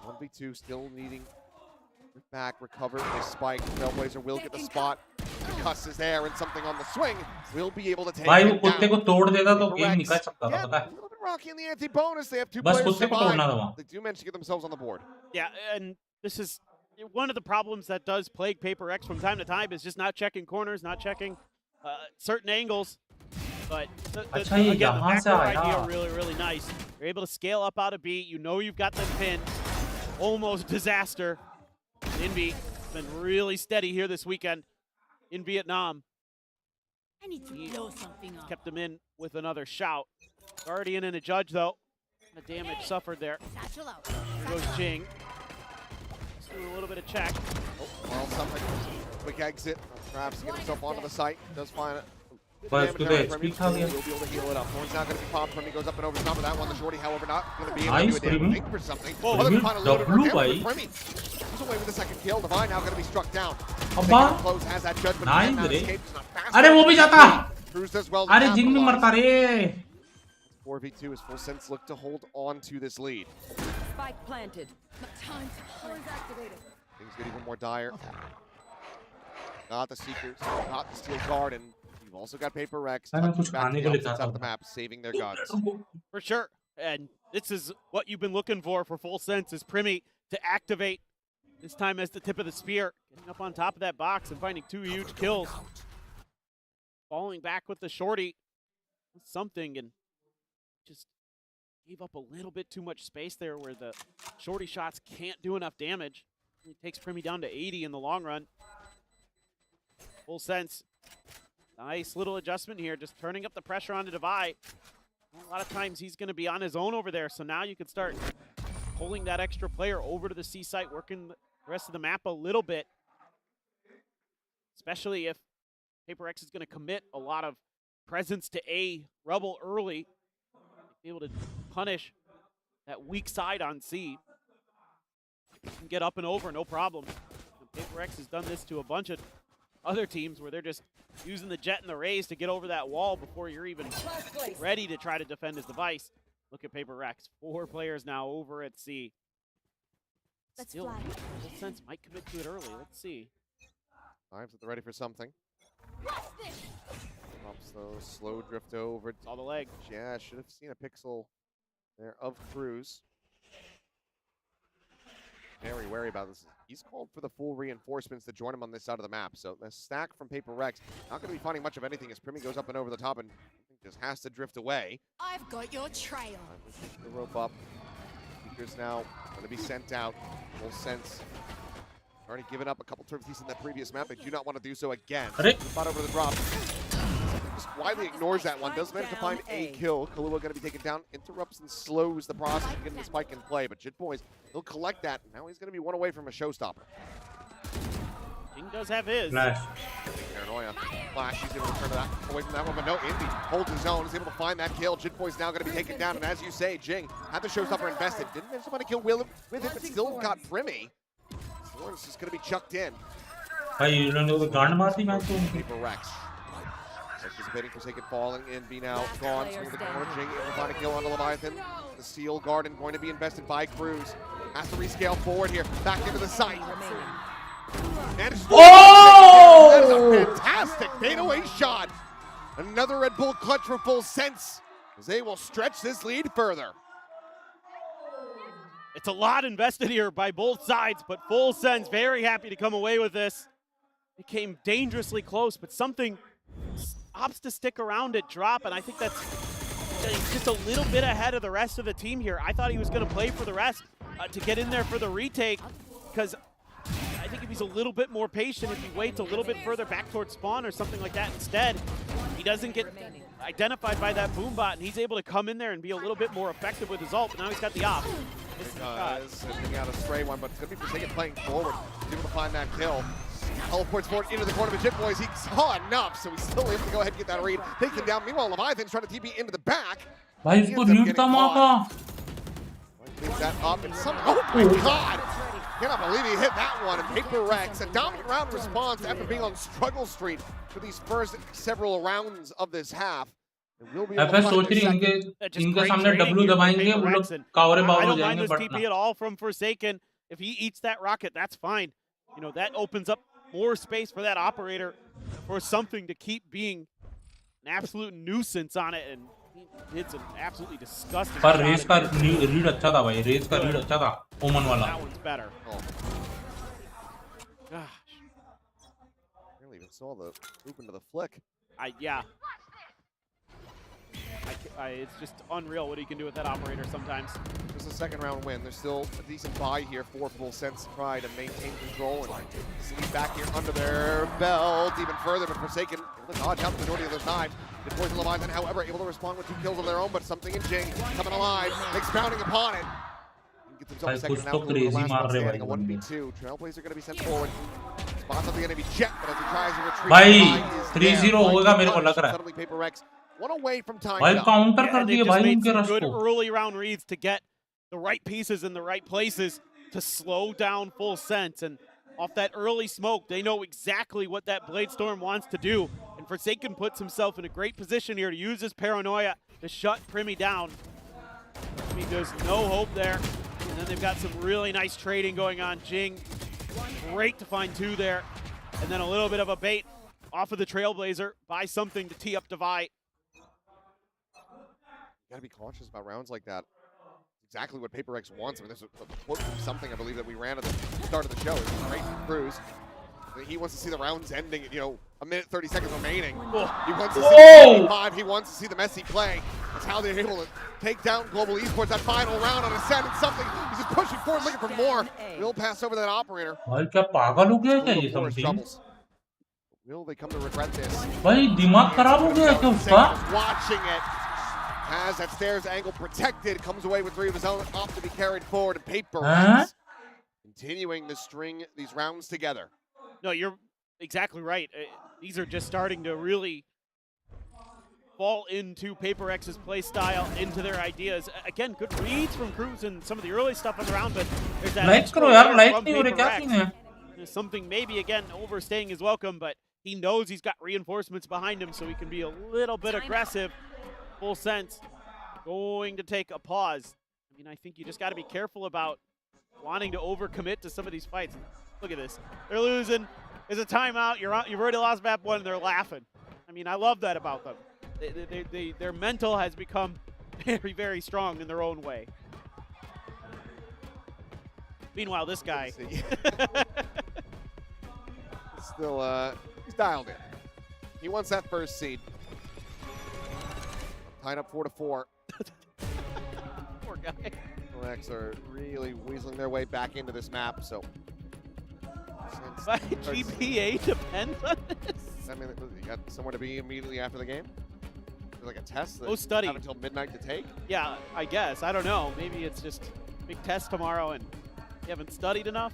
1v2, still needing back, recover the spike. Trailblazer will get the spot. Cuss is there and something on the swing will be able to take भाई वो it कुत्ते को down. तोड़ देता तो game PRX, निकल सकता था, again, पता a है? little bit rocky in the anti-bonus. They have two बस players कुत्ते को तोड़ना था survive. वहाँ. They do manage to get themselves on the board. Yeah, and this is one of the problems that does plague PRX from time to time is just not checking corners, not checking certain angles. But अच्छा ये again, the यहाँ से backdoor idea आया. really, really nice. You're able to scale up out of B. You know you've got them pinned. Almost disaster. Envy has been really steady here this weekend in Vietnam. I need to blow something up. Kept them in with another shout. Guardian and a judge, though. The damage suffered there. Satchel out. There goes Jing. Let's do a little bit of check. Oh, well, something. Quick exit. Perhaps to get himself onto the site. Does find it. बस तो HP खा गया. He'll be able to heal it up. Horn's not going to be popped from. He goes up and over the top of that one. The shorty, however, not going to be able Nice, to do a damn Primi. thing for something. Oh, Other than find a little bit Primi, more damage bhai. for Primi. He's away with the second kill. Divine now going to be struck down. अब्बा. Close has that judgment. Nice, Now रे. escapes. Not fast अरे वो भी enough. जाता. Cruz does well to अरे जिंग भी capitalize. मरता रे. 4v2 as Full Sense look to hold on to this lead. Spike planted. Time to hunt. Activated. Things get even more dire. Not the Seekers, not the Steel Guard, and you've also got PRX मैंने कुछ touching back to खाने the को opposite लिखा side of था. the map, saving their guns. For sure. And this is what you've been looking for Full Sense is Primi to activate this time as the tip of the spear. Getting up on top of that box and finding two huge kills. Falling back with the shorty. Something and just gave up a little bit too much space there where the shorty shots can't do enough damage. It takes Primi down to 80 in the long run. Full Sense. Nice little adjustment here, just turning up the pressure on the Divide. A lot of times he's going to be on his own over there, so now you can start pulling that extra player over to the C site, working the rest of the map a little bit. Especially if PRX is going to commit a lot of presence to A rubble early. Be able to punish that weak side on C. And get up and over, no problem. And PRX has done this to a bunch of other teams where they're just using the jet and the raise to get over that wall before you're even ready to try to defend his device. Look at PRX. 4 players now over at C. Still, Full Sense might commit to it early. Let's see. Times at the ready for something. Drops those, slow drift over. Saw the leg. Yeah, should have seen a pixel there of Cruz. Very wary about this. He's called for the full reinforcements to join him on this side of the map. So the stack from PRX not going to be finding much of anything as Primi goes up and over the top and just has to drift away. I've got your trail. The rope up. Seekers now going to be sent out. Full Sense already given up a couple turkeys in that previous map. They do not want to do so again. Spot over the drop. Just widely ignores that one. Does manage to find a kill. Kahlua going to be taken down. Interrupts and slows the process of getting the spike in play. But Jit Boys, he'll collect that. Now he's going to be one away from a showstopper. King does have his. Nice. Paranoia. Flash, he's able to turn that away from that one. But no, Indy holds his own. He's able to find that kill. Jit Boy's now going to be taken down. And as you say, Jing had the showstopper invested. Didn't manage to find a kill with it, but still got Primi. Lawrence is going to be chucked in. भाई इन्होंने तो गांड मार दी match को. PRX. Anticipating Forsaken falling in, be now gone. Swing the corner, Jing able to find a kill on the Leviathan. The Steel Garden going to be invested by Cruz. Has to rescale forward here, back into the site. And oh! That is a fantastic fadeaway shot. Another Red Bull clutch for Full Sense, as they will stretch this lead further. It's a lot invested here by both sides, but Full Sense very happy to come away with this. It came dangerously close, but something opts to stick around at drop, and I think that's just a little bit ahead of the rest of the team here. I thought he was going to play for the rest to get in there for the retake, because I think if he's a little bit more patient, if he waits a little bit further back towards spawn or something like that instead, he doesn't get identified by that boom bot, and he's able to come in there and be a little bit more effective with his ult, but now he's got the op. Sending out a stray one, but it's going to be Forsaken playing forward. He's able to find that kill. Teleports forward into the corner of the Jit Boys. He saw enough, so he's still able to go ahead and get that read. Takes him down. Meanwhile, Leviathan's trying to TP into the back. भाई इसको mute था माँ Leaves that up and some. Oh my God! Cannot believe he hit that one. And PRX, a dominant round response after being on struggle street for these first several rounds of this half. FS सोच रही इनके सामने W दबाएंगे वो लोग Kaware bowl हो जाएंगे. I don't mind this TP at all from Forsaken. If he eats that rocket, that's fine. You know, that opens up more space for that operator for something to keep being an absolute nuisance on it, and he did some absolutely disgusting. पर race का read अच्छा था भाई, race का read अच्छा था ओमन वाला. That one's better. Oh. Gosh. Barely even saw the loop into the flick. Yeah. It's just unreal what he can do with that operator sometimes. Just a second round win. There's still a decent buy here for full sense to try to maintain control and sleep back here under their belt even further, but Forsaken able to dodge out the majority of the time. Deploys the Leviathan, however, able to respond with 2 kills of their own, but something in Jing coming alive, expounding upon it. Gets himself a second now, the last one standing, a 1v2. Trailblazer going to be sent forward. Spots up the enemy jet, but as he tries to retreat, भाई 3-0 होगा मेरे को लग रहा है. Suddenly PRX one away from tying भाई it up. Counter कर They दिए just भाई made उनके some रश good को. early round reads to get the right pieces in the right places to slow down full sense. And off that early smoke, they know exactly what that Blade Storm wants to do. And Forsaken puts himself in a great position here to use his paranoia to shut Primi down. I mean, there's no hope there. And then they've got some really nice trading going on. Jing, great to find 2 there. And then a little bit of a bait off of the Trailblazer. Buy something to tee up Divide. You gotta be cautious about rounds like that. Exactly what PRX wants. I mean, there's a quote from something I believe that we ran at the start of the show. It's great for Cruz. He wants to see the rounds ending at, 1 minute 30 seconds remaining. He wants to see 5. He wants to see the messy play. That's how they're able to take down Global Esports that final round on Ascend and something. He's just pushing forward, looking for more. Will pass over that operator. भाई क्या पागल हो गया क्या ये something? Will they come to regret this? भाई दिमाग खराब हो गया क्या उसका? Watching it. Has that stairs angle protected, comes away with 3 of his own, opt to be carried forward, and PRX continuing to string these rounds together. No, you're exactly right. These are just starting to really fall into PRX's play style, into their ideas. Again, good reads from Cruz and some of the early stuff on the round, but there's that extra from PRX. Something maybe, again, overstaying his welcome, but he knows he's got reinforcements behind him, so he can be a little bit aggressive. Full sense going to take a pause. I mean, I think you just got to be careful about wanting to overcommit to some of these fights. Look at this. They're losing. There's a timeout. You've already lost map 1, and they're laughing. I mean, I love that about them. Their mental has become very, very strong in their own way. Meanwhile, this guy. Still, he's dialed in. He wants that first seed. Tied up 4-4. Poor guy. PRX are really weaseling their way back into this map, so. My GPA depends on this. I mean, you got somewhere to be immediately after the game? Like a test that study. you have until midnight to take? Yeah, I guess. I don't know. Maybe it's just big test tomorrow and you haven't studied enough.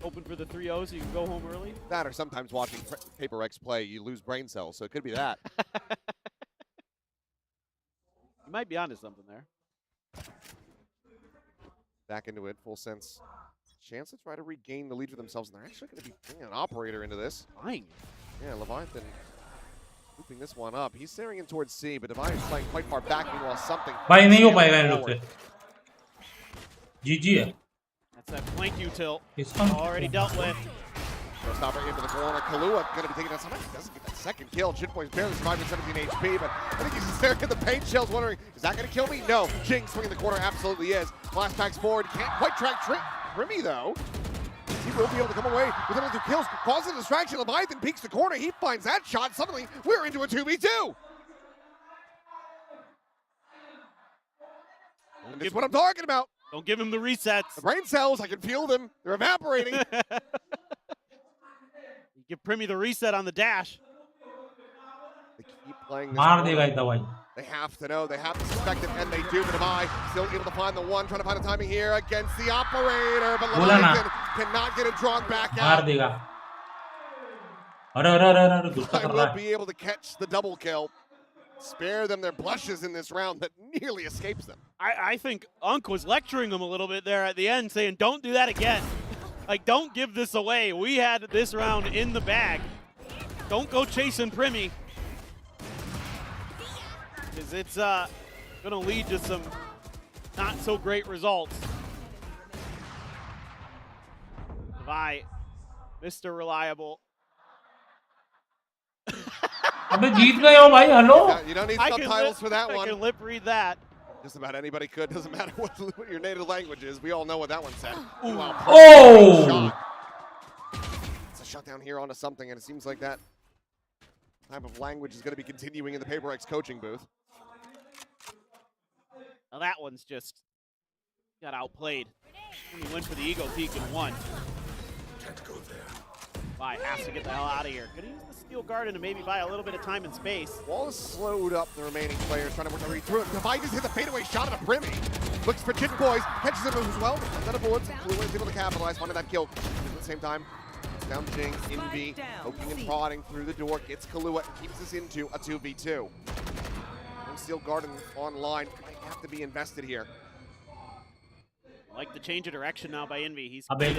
Open for the 3-0 so you can go home early. That or sometimes watching PRX play, you lose brain cells, so it could be that. You might be onto something there. Back into it, full sense. Chance to try to regain the lead for themselves, and they're actually going to be bringing an operator into this. Fine. Yeah, Leviathan looping this one up. He's staring in towards C, but Divine is playing quite far back. Meanwhile, something. भाई नहीं हो पाएगा इन लोग से. GG है. That's that flank util. Already dealt with. Stopper into the corner. Kahlua going to be taking that. Somebody doesn't get that second kill. Chinpoint's barely surviving 17 HP, but I think he's just staring at the paint shells, wondering, is that going to kill me? No. Jing swinging the corner absolutely is. Flash tags forward. Can't quite track Primi, though. He will be able to come away with another 2 kills. Causes a distraction. Leviathan peeks the corner. He finds that shot. Suddenly, we're into a 2v2. And that's what I'm talking about. Don't give him the resets. The brain cells, I can feel them. They're evaporating. You give Primi the reset on the dash. They keep playing this. They have to know, they have to suspect it, and they do. But Amai still able to find the one, trying to find a timing here against the operator. But Leviathan cannot get it drawn back out. I will be able to catch the double kill. Spare them their blushes in this round that nearly escapes them. I think Unk was lecturing them a little bit there at the end, saying, don't do that again. Like, don't give this away. We had this round in the bag. Don't go chasing Primi. Because it's going to lead to some not so great results. Vi, Mr. Reliable, अबे जीत गए हो भाई hello You don't need subtitles for that I one. can lip read that. Just about anybody could. Doesn't matter what your native language is. We all know what that one said. Ooh, wow. Oh! Shot. It's a shutdown here onto something, and it seems like that type of language is going to be continuing in the PRX coaching booth. Now that one's just got outplayed. He went for the ego peek and won. Can't go there. Vi has to get the hell out of here. Gonna use the steel garden to maybe buy a little bit of time and space. Wall has slowed up the remaining players, trying to work their way through it. Divide just hit the fadeaway shot at a Brimmy. Looks for Chicken Boys, catches him as well. Then a bullets, Blue is able to capitalize, finding that kill. At the same time, down Jing, Envy, poking and prodding through the door, gets Kahlua, and keeps us into a 2v2. One steel garden online, might have to be invested here. Like the change of direction now by Envy. He's so much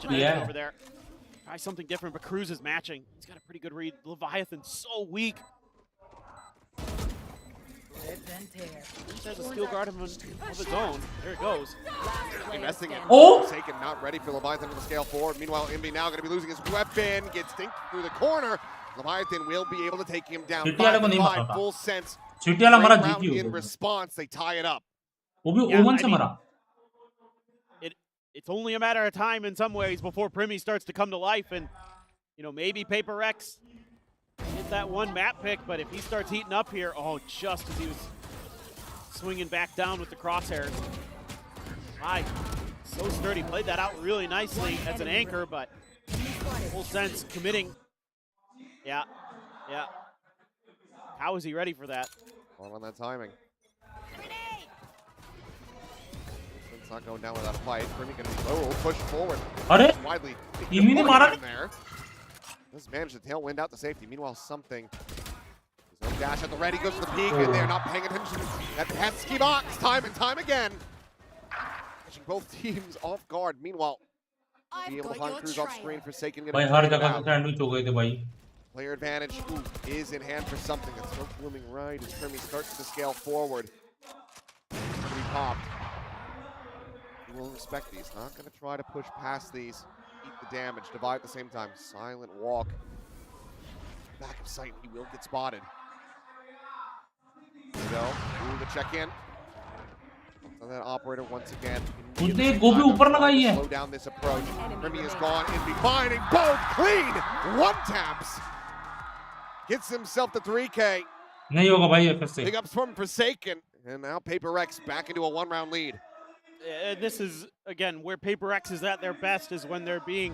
advantage over there. Try something different, but Cruz is matching. He's got a pretty good read. Leviathan's so weak. He has a steel guard of his own. There it goes. Investing in Oh! Taken, not ready for Leviathan to scale forward. Meanwhile, Envy now going to be losing his weapon. Gets dinked through the corner. Leviathan will be able to take him down. 5-5, full sense. Round in response, they tie it up. It's only a matter of time in some ways before Primmy starts to come to life, and you know, maybe PRX hit that one map pick, but if he starts heating up here, oh, just as he was swinging back down with the crosshairs. So sturdy, played that out really nicely as an anchor, but full sense committing. Yeah. How is he ready for that? All on that timing. It's not going down without a fight. Brimmy going to be push forward. Widely. There. Does manage to tailwind out the safety. Meanwhile, something. His own dash at the ready, goes to the peak, and they're not paying attention at the Hetsky box time and time again. Catching both teams off guard. Meanwhile, be able to find Cruz off screen. Forsaken. Player advantage is in hand for something. It's still blooming right as Primmy starts to scale forward. He popped. He will respect these. Not going to try to push past these. Eat the damage. Divide at the same time. Silent walk. Back of sight. He will get spotted. There we go. Ooh, the check-in. On that operator once again. Slow down this approach. Primmy is gone. Envy finding both clean. One taps. Gets himself the 3K. Big ups from Forsaken. And now PRX back into a one-round lead. This is, again, where PRX is at their best is when they're being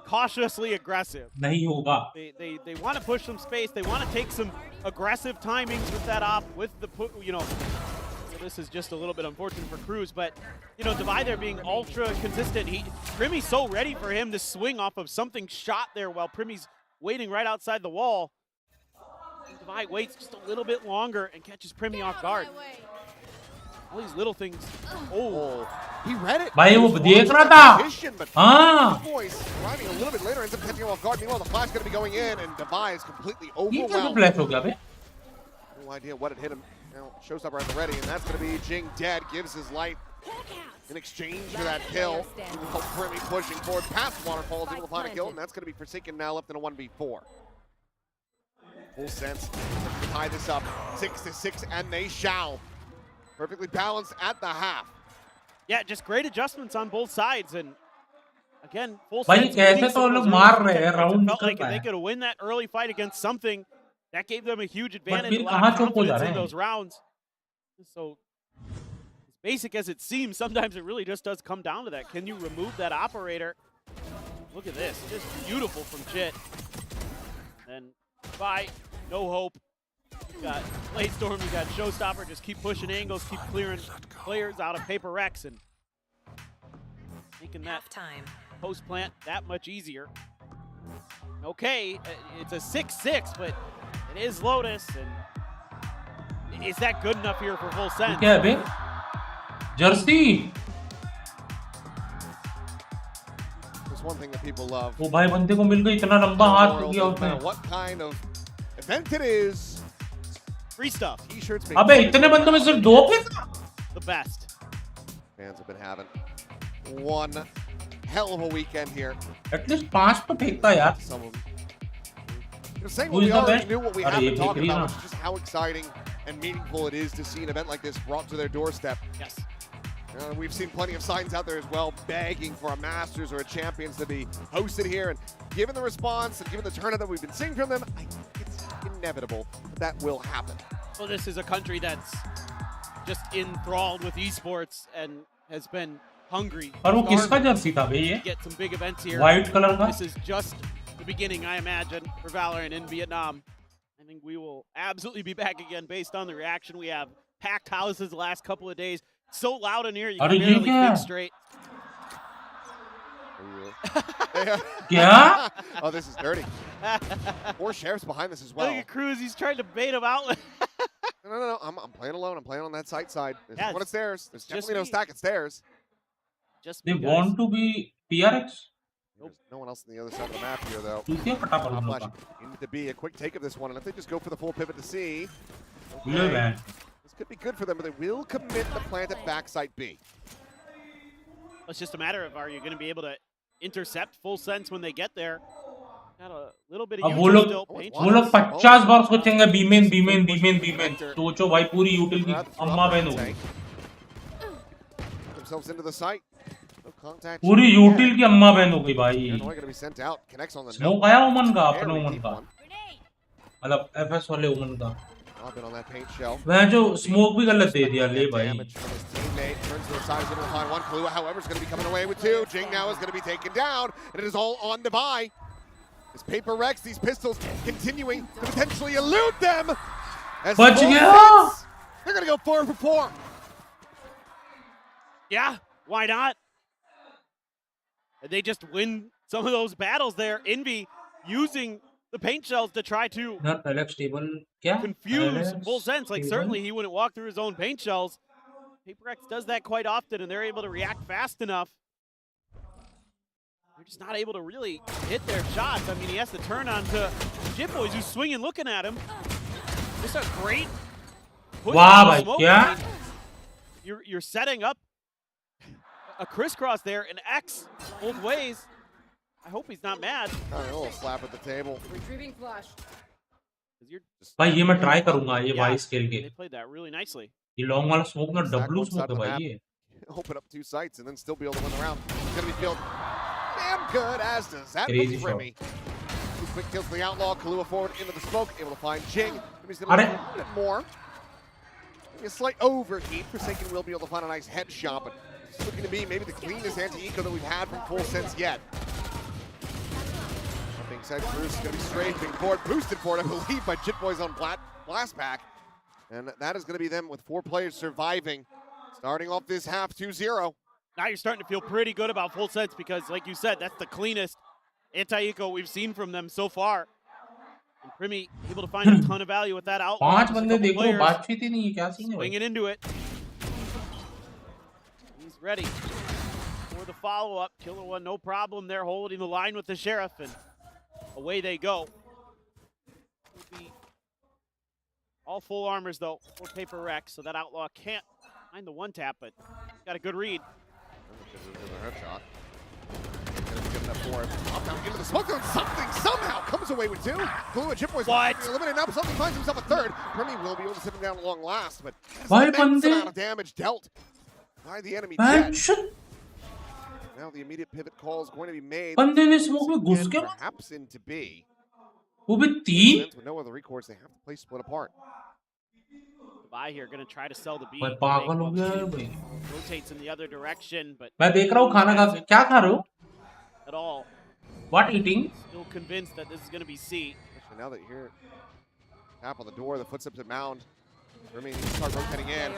cautiously aggressive. They want to push some space. They want to take some aggressive timings with that op, with the, this is just a little bit unfortunate for Cruz, but, Divide there being ultra consistent. Primmy's so ready for him to swing off of something shot there while Primmy's waiting right outside the wall. Divide waits just a little bit longer and catches Primmy off guard. All these little things. Oh, he read it. भाई वो देख रहा था. हाँ. Boys arriving a little bit later, ends up catching him off guard. Meanwhile, the flash going to be going in, and Divide is completely overwhelmed. No idea what it hit him. Now showstopper at the ready, and that's going to be Jing dead. Gives his life in exchange for that kill. Primmy pushing forward past waterfalls, able to find a kill, and that's going to be Forsaken now left in a 1v4. Full sense to tie this up 6-6, and they shall. Perfectly balanced at the half. Yeah, just great adjustments on both sides, and again, full sense. Felt like if they could win that early fight against something, that gave them a huge advantage, a lot of confidence in those rounds. So, as basic as it seems, sometimes it really just does come down to that. Can you remove that operator? Look at this, just beautiful from Jit. And bye, no hope. You got Bladestorm, you got Showstopper, just keep pushing angles, keep clearing players out of PRX and making that post plant that much easier. Okay, it's a 6-6, but it is Lotus, and is that good enough here for full sense? Okay, Jersey. There's one thing that people love. वो भाई बंदे को मिल गई इतना लंबा हाथ हो गया उसमें. What kind of event it is? Free stuff. T-shirts. अबे इतने बंदों में सिर्फ 2 पे था. The best. Fans have been having one hell of a weekend here. At least 5 तो फेंकता यार. Some of them They're saying Who what is we the already best? knew what we Are have you been talking agree about, now? which is just how exciting and meaningful it is to see an event like this brought to their doorstep. Yes. We've seen plenty of signs out there as well, begging for a Masters or a Champions to be hosted here. And given the response and given the turnout that we've been seeing from them, I think it's inevitable that will happen. Well, this is a country that's just enthralled with esports and has been hungry. और वो किसका starving Jersey था भाई ये? to get some big events here. White color का? This is just the beginning, I imagine, for Valorant in Vietnam. I think we will absolutely be back again based on the reaction we have. Packed houses the last couple of days. So loud in here, you can अरे ये barely क्या? think straight. क्या? Oh, this is dirty. 4 sheriffs behind this as well. Look at Cruz, he's trying to bait him out. No. I'm playing alone. I'm playing on that site side. There's Yeah, one it's theirs. There's just definitely no me. stack. It's theirs. Just They because- want to be PRX? There's no one else on the other side of the map here, though. चूतिया फटा पर Top उन flash लोग का. into the B. A quick take of this one, and if they just go for the full pivot to C, ले okay, ban. this could be good for them, but they will commit the plant at backside B. It's just a matter of, are you going to be able to intercept full sense when they get there? Got a little bit of अब वो util लोग still. Paint वो लोग 50 बार सोचेंगे बीमेन सोचो भाई पूरी यूटिल की अम्मा बहन होगी Themselves into the site. No contact. पूरी यूटिल की अम्मा बहन हो गई भाई They're going to be sent out. Connects on the smoke note. आया ओमन का अपने Very ओमन deep का one. मतलब एफएस वाले ओमन का Up on that paint shell. वह जो स्मोक भी गलत दे दिया ले भाई Damage from his teammate. Turns to the side, is able to find one. Clue, however, is going to be coming away with 2. Jing now is going to be taken down, and it is all on the buy. This Paper Rex, these pistols continuing to potentially elude them. As बच full गया sets, they're going to go 4 for 4. Yeah, why not? And they just win some of those battles there. Envy using the paint shells to try to ना पैलेक्स stable क्या confuse full sense. Like, certainly he wouldn't walk through his own paint shells. PaperX does that quite often, and they're able to react fast enough. They're just not able to really hit their shots. I mean, he has to turn on to Jitboys, who's swinging, looking at him. Just a great push वाह on the भाई smoke. क्या I mean, you're setting up a crisscross there, an X both ways. I hope he's not mad. A little slap at the table. Retrieving flash. 'Cause you're just, भाई ये मैं try करूंगा ये Yeah. 22 खेल के they played that really nicely. ये long वाला smoke ना Stack W one side smoke of है the भाई map. ये Open up 2 sites and then still be able to win the round. It's going to be filled damn good, as does that Crazy from shot. Remy. 2 quick kills for the Outlaw. Kalua forward into the smoke, able to find Jing. He's going to अरे do a bit more. Maybe a slight overheat. Forsaken will be able to find a nice headshot, but it's looking to be maybe the cleanest anti-eco that we've had from Full Sense yet. That being said, Cruz is going to be strafing forward, boosted forward, I believe, by Jitboys on Blast Pack. And that is going to be them with 4 players surviving. Starting off this half 2-0. Now you're starting to feel pretty good about full sets because, like you said, that's the cleanest anti-eco we've seen from them so far. And Primi able to find a ton of value with that outlaw. 5 Just a बंदे couple देखो players बातचीत ही नहीं है क्या scene है भाई swinging into it. He's ready for the follow-up. Killer One, no problem there, holding the line with the Sheriff, and away they go. Will be all full armors, though, for Paper Rex, so that outlaw can't find the one tap, but he's got a good read. Headshot. Gonna be good enough for him. Up down into the smoke zone. Something somehow comes away with 2. Glue and Chipboys eliminated now, but something finds himself a 3rd. Premi will be able to sit him down at long last, but भाई immense बंदे amount of damage dealt by the enemy भाई jet. shit Now the immediate pivot call is going to be made. बंदे ने smoke में घुस And के perhaps into B. वो भी 3 With no other recourse, they have to play split apart. Buy here, gonna try to sell the B. भाई पागल हो गया है भाई Rotates in the other direction, but मैं देख रहा हूँ खाना खा क्या खा रहे हो at all. what eating Still convinced that this is gonna be C. Especially now that you hear tap on the door, the footsteps at mound. Remy needs to start rotating in.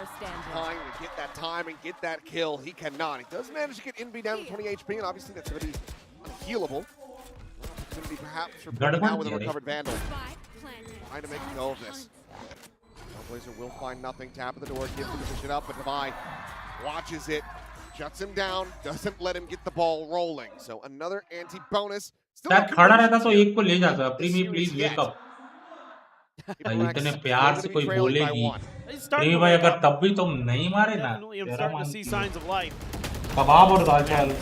Trying to get that time and get that kill. He cannot. He does manage to get Envy down to 20 HP, and obviously that's going to be unhealable. Opportunity perhaps for Premi now with a recovered Vandal. Trying to make a go of this. Blazer will find nothing. Tap at the door, gives the position up, but Levi watches it, shuts him down, doesn't let him get the ball rolling. So another anti-bonus. मैं खड़ा रहता तो एक को ले जाता प्रीमी please wake up भाई इतने प्यार से कोई बोलेगी प्रीमी भाई अगर तब भी तुम नहीं मारे ना Definitely, I'm starting to see signs of life. कबाब और दाल चावल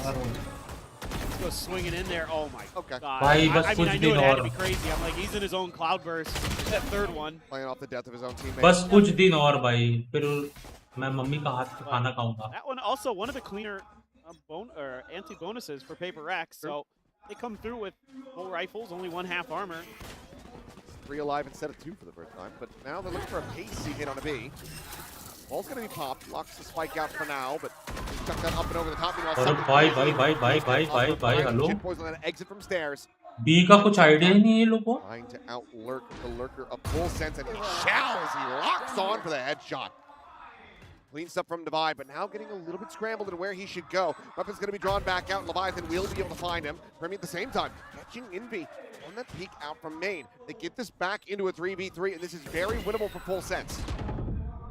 Let's go swinging in there. Oh my god. Bhai, bas I mean, I kuch knew din it had to aur. be crazy. I'm like, he's in his own cloudburst. That third one. Playing off the death of his own teammate. बस कुछ दिन और भाई, फिर मैं mummy का हाथ का खाना खाऊंगा. That one also one of the cleaner anti-bonuses for Paper X. So they come through with full rifles, only 1/2 armor. 3 alive instead of 2 for the first time, but now they're looking for a pacey hit on a B. Ball's gonna be popped. Locks the spike out for now, but stuck that up and over the top. Bhai, hello. Boys on that exit from stairs. B का कुछ idea ही नहीं है लोगों. Trying to out-lurk the lurker of full sense, and he shells. He locks on for the headshot. Clean stuff from Divide, but now getting a little bit scrambled in where he should go. Weapon's going to be drawn back out. Leviathan will be able to find him. Premier at the same time, catching Envy on that peek out from main. They get this back into a 3v3, and this is very winnable for Full Sense.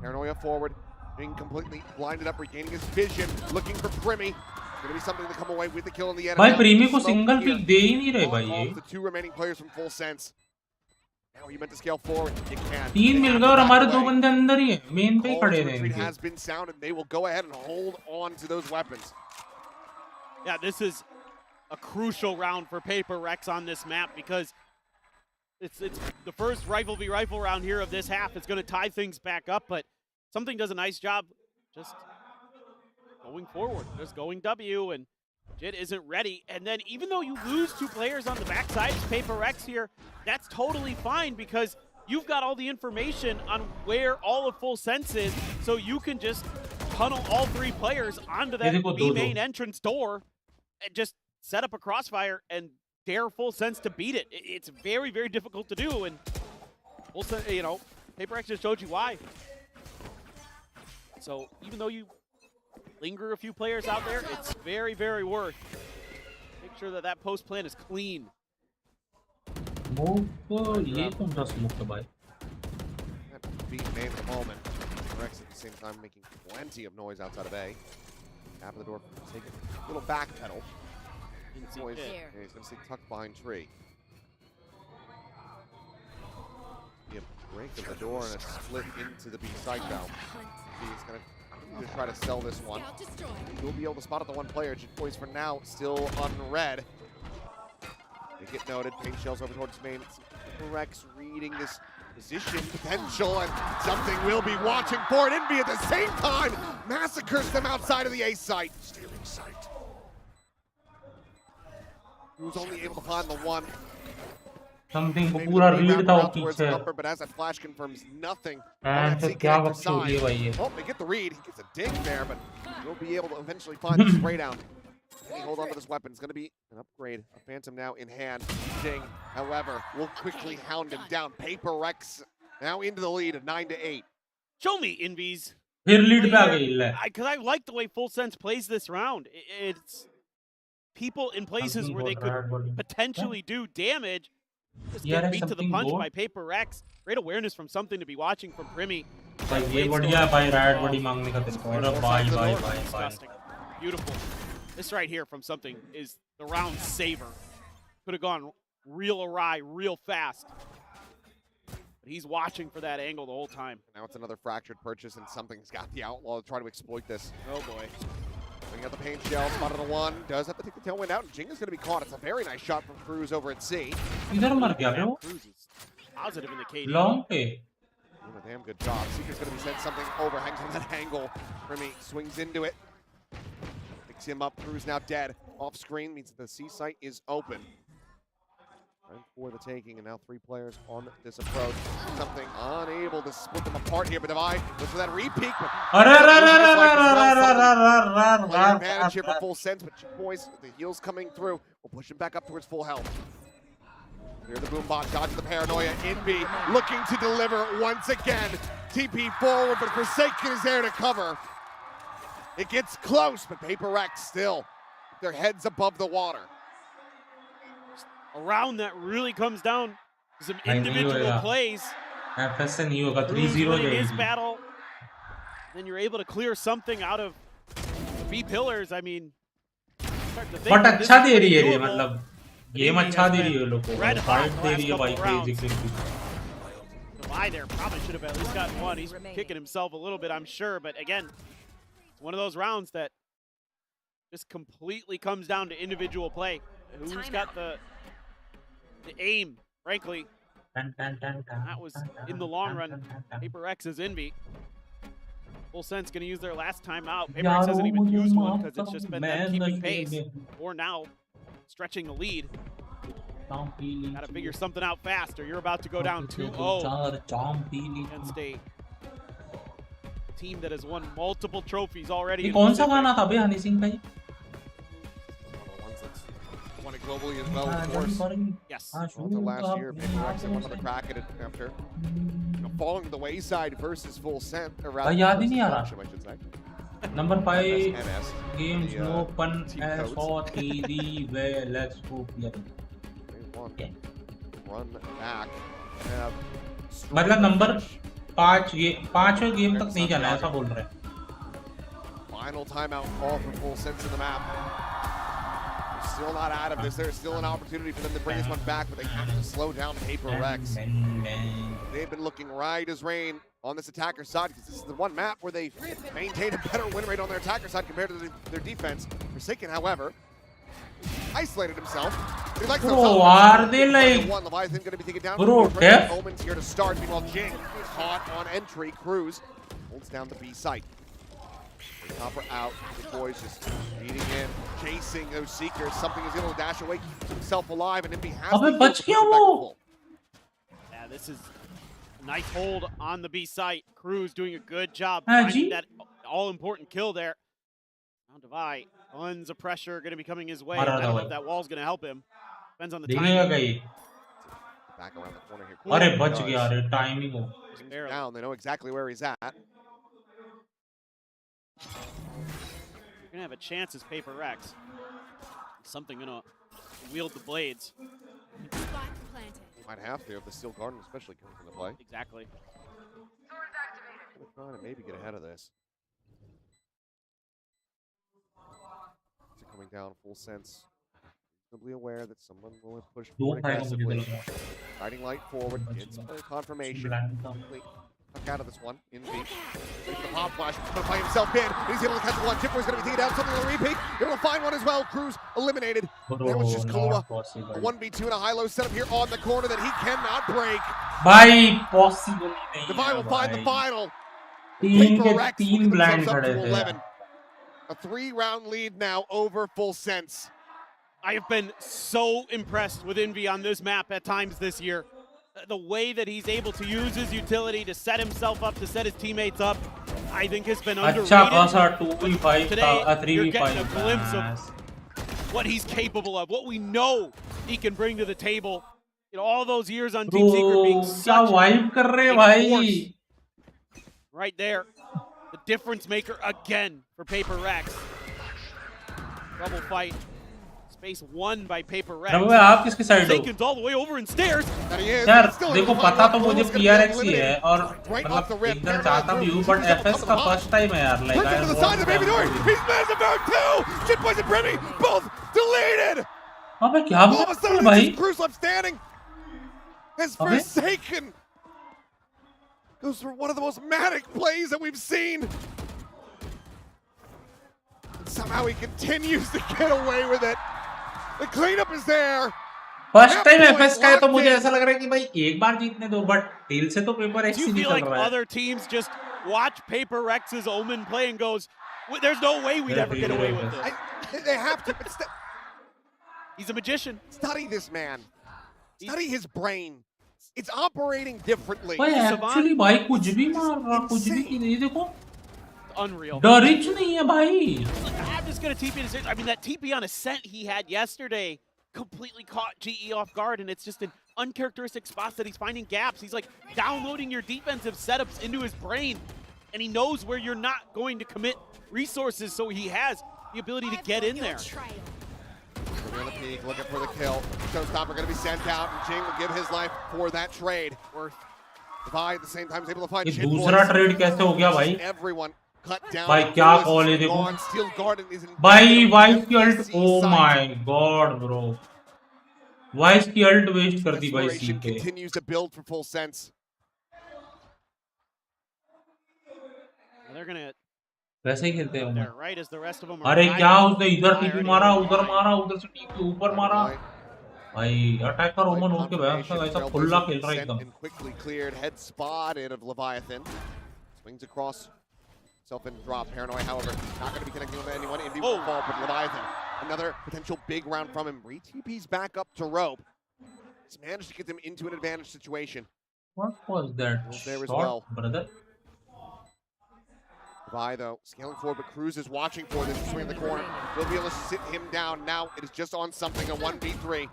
Paranoia forward, being completely blinded up, regaining his vision, looking for Primi. It's going to be something to come away with the kill in the end. भाई प्रीमी को single pick दे ही नहीं रहे भाई ये. The 2 remaining players from Full Sense. Now you meant to scale forward, you can. 3 मिल गए और हमारे 2 बंदे अंदर ही हैं. मेन पे ही खड़े Retreat रहेंगे. has been sounded. They will go ahead and hold on to those weapons. Yeah, this is a crucial round for Paper Rex on this map because it's the first rifle v rifle round here of this half. It's going to tie things back up, but something does a nice job just going forward, just going W, and Jit isn't ready. And then even though you lose 2 players on the backside, Paper Rex here, that's totally fine because you've got all the information on where all of Full Sense is, so you can just tunnel all 3 players onto that B main entrance door and just set up a crossfire and dare Full Sense to beat it. It's very, very difficult to do, and Full Sense, you know, Paper X just showed you why. So even though you linger a few players out there, it's very, very worth. Make sure that that post plan is clean. Move ये कौन सा smoke है भाई? Being made at the moment. Rex at the same time making plenty of noise outside of A. Tap of the door, taking a little back pedal. Noise. Yeah, he's going to stay tucked behind tree. Be a break of the door and a split into the B side valve. He's going to try to sell this one. He'll be able to spot out the one player. Boys for now still unread. They get noted. Paint shells over towards main. Rex reading this position potential, and something we'll be watching for it. Envy at the same time massacres them outside of the A site. Stealing sight. He was only able to find the one. Something को पूरा read था वो पीछे. But as that flash confirms nothing. And फिर क्या वक्त हो गई भाई ये. Oh, they get the read. He gets a ding there, but he'll be able to eventually find the spray down. Can he hold on to this weapon? It's going to be an upgrade. A Phantom now in hand. Ding, however, will quickly hound him down. Paper Rex now into the lead of 9-8. Show me, Envy's. फिर lead पे आ गई ले. Because I like the way Full Sense plays this round. It's people in places where they could potentially do damage. Just get beat to the punch by Paper Rex. Great awareness from something to be watching from Primi. भाई ये बढ़िया भाई ride बड़ी मांगने का तेरे को. अरे भाई. Beautiful. This right here from something is the round saver. Could have gone real awry, real fast. But he's watching for that angle the whole time. Now it's another fractured purchase, and something's got the outlaw to try to exploit this. Oh boy. Bringing out the paint shell, spotted a one. Does have to take the tailwind out, and Jinga's going to be caught. It's a very nice shot from Cruz over at C. इधर मर गया बे वो. Cruz is positive in the KD. Long पे. Doing a damn good job. Seeker's going to be sent something over, hangs on that angle. Primi swings into it. Picks him up. Cruz now dead. Off screen means the C site is open. Time for the taking, and now 3 players on this approach. Something unable to split them apart here, but Divide looks for that repeat. Player advantage here for Full Sense, but Boys, the heals coming through, will push him back up towards full health. Here the boom bot, dodging the paranoia. Envy looking to deliver once again. TP forward, but Forsaken is there to cover. It gets close, but Paper Rex still, their heads above the water. A round that really comes down to some individual plays. FS नहीं होगा 3-0 his battle. Then you're able to clear something out of the B pillars. I mean, but अच्छा दे रही है ये मतलब game अच्छा दे रही है लोगों को. फाइट दे रही है भाई crazy. Why there probably should have at least gotten one. He's kicking himself a little bit, I'm sure, but again, it's one of those rounds that This completely comes down to individual play. Who's got the aim, frankly. That was, in the long run, PRX's envy. Full Sense going to use their last timeout. PRX hasn't even used one because it's just been them keeping pace. Or now, stretching the lead. Got to figure something out fast or you're about to go down 2-0 against a team that has won multiple trophies already. कौन सा गाना था बे हनी सिंह का? Won it globally as well, of course. Yes. Also last year, PRX had one other crack at it after falling to the wayside versus Full Sense. याद ही नहीं आ रहा. I should say. Number 5 games no pun as for TD where let's go play. Run back. मतलब number 5 game तक नहीं जाना ऐसा बोल रहे हैं. Final timeout call for Full Sense in the map. They're still not out of this. There's still an opportunity for them to bring this one back, but they have to slow down PRX. They've been looking right as rain on this attacker side because this is the one map where they maintain a better win rate on their attacker side compared to their defense. Forsaken, however, isolated himself. He likes are they like one Leviathan going to be taken down? Bro, Def? Omens here to start. Meanwhile, Jing is caught on entry. Cruz holds down the B site. Copper out. The boys just beating in, chasing those seekers. Something is able to dash away, keep himself alive, and Imbi has to बच गया वो. Yeah, this is a nice hold on the B site. Cruz doing a good job finding that all-important kill there. Now Devi, tons of pressure going to be coming his way. I don't know if that wall's going to help him. Depends on the timing. Back around the corner here. अरे बच गया रे timing हो. Down, they know exactly where he's at. You're gonna have a chance as PRX. Something gonna wield the blades. You might have to if the Steel Garden especially comes into play. Exactly. Trying to maybe get ahead of this. Coming down, Full Sense. Reasonably aware that someone will push forward aggressively. Guiding light forward, gets confirmation. Back out of this one, in V. Ready for the pop flash, gonna play himself in. He's able to catch one. Chipper's gonna be taken down, something will repeat. Able to find one as well. Cruz eliminated. There was just Kahlua. A 1v2 and a high-low setup here on the corner that he cannot break. Bhai, possible नहीं. Devi will find the final. तीन blind खड़े थे. 11. A 3-round lead now over Full Sense. I have been so impressed with Envy on this map at times this year. The way that he's able to use his utility to set himself up, to set his teammates up, I think has been underrated. Today, you're getting a glimpse of what he's capable of, what we know he can bring to the table. You know, all those years on Team Secret being such a force. Right there, the difference maker again for PRX. Double fight. Space won by PRX. आप किसके side हो? Saken's all the way over and stairs. यार देखो पता तो मुझे PRX ही है और मतलब एकदम चाहता भी हूँ but FS का first time है यार like I He's about two. Shitboys and Brimmy both deleted. अबे क्या all of a sudden भाई? Cruz left standing. Has Forsaken goes for one of the most manic plays that we've seen. And somehow he continues to get away with it. The cleanup is there. First time FS का है तो मुझे ऐसा लग रहा है कि भाई एक बार जीतने दो but टेल से तो PRX ही निकल रहा है. Other teams just watch PRX's Omen play and goes, there's no way we'd ever get away with this. They have to. He's a magician. Study this man. Study his brain. It's operating differently. भाई actually भाई कुछ भी मार रहा कुछ भी की नहीं देखो. Unreal. डर ही नहीं है भाई. I'm just gonna TP to, I mean, that TP on Ascent he had yesterday completely caught GE off guard, and it's just an uncharacteristic spots that he's finding gaps. He's like downloading your defensive setups into his brain, and he knows where you're not going to commit resources, so he has the ability to get in there. We're on the peak, looking for the kill. Showstopper going to be sent out, and Jing will give his life for that trade. Worth Devi at the same time is able to find ये दूसरा trade कैसे हो गया भाई? Everyone cut down. भाई क्या call है देखो? Steel Garden is in भाई Vice की ult, oh my god bro. Vice की ult waste कर दी भाई C पे. Continues to build for Full Sense. They're gonna वैसे ही खेलते हैं There, वो। right as the rest of them are अरे क्या diving. उसने इधर Fire टीपी already मारा, on the उधर line. मारा, उधर से टीपी ऊपर मारा। भाई अटैकर ओमन हो के Confirmation, ऐसा खुला Trailblazer खेल रहा है sent एकदम। and quickly cleared. Head spotted of Leviathan. Swings across. Self in drop. Paranoia, however, not going to be connecting with anyone. Indy will fall, but Leviathan, another potential big round from him. Re-TP's back up to rope. He's managed to get them into an advantage situation. What was that There as shot, well. brother? Levi, though, scaling forward, but Cruz is watching for this. Swing in the corner. Will be able to sit him down. Now it is just on something, a 1v3.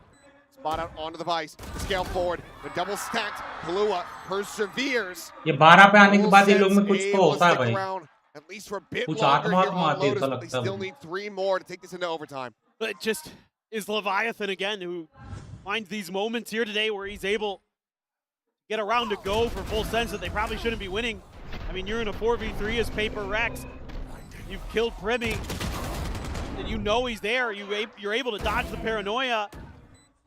Spot out onto the Vice. Scale forward. The double stacked. Kalua perseveres. ये 12 पे आने के बाद ये लोग में कुछ तो होता है भाई। At least for a bit कुछ longer here आत्मा on आती है, Lotus, ऐसा but they लगता है still मुझे। need 3 more to take this into overtime. But it just is Leviathan again who finds these moments here today where he's able to get around to go for full sense that they probably shouldn't be winning. I mean, you're in a 4v3 as Paper Rex. You've killed Primi, and you know he's there. You're able to dodge the paranoia.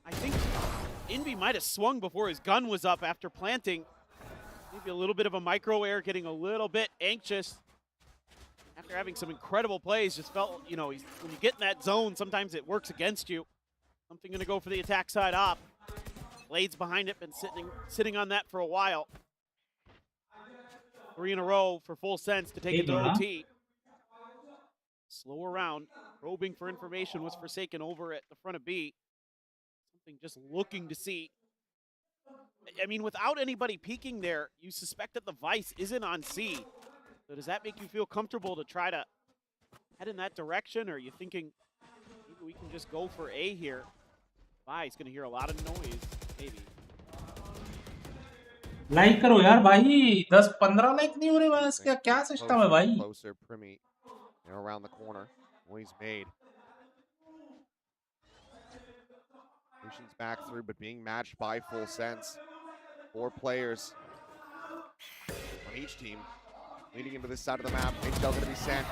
I think Envy might have swung before his gun was up after planting. Maybe a little bit of a micro air, getting a little bit anxious after having some incredible plays. Just felt, you know, when you get in that zone, sometimes it works against you. Something going to go for the attack side op. Blades behind it, been sitting on that for a while. 3 in a row for full sense to take it to OT. Slow around, probing for information was Forsaken over at the front of B. Something just looking to see. I mean, without anybody peeking there, you suspect that the Vice isn't on C. So does that make you feel comfortable to try to head in that direction, or are you thinking maybe we can just go for A here? Vice going to hear a lot of noise, maybe. Like करो यार भाई, 10-15 like नहीं हो रहे बस, क्या system है भाई? Closer, Primi, now around the corner. Noise made. Lucian's back through, but being matched by full sense. 4 players on each team. Leading into this side of the map. HL going to be sent.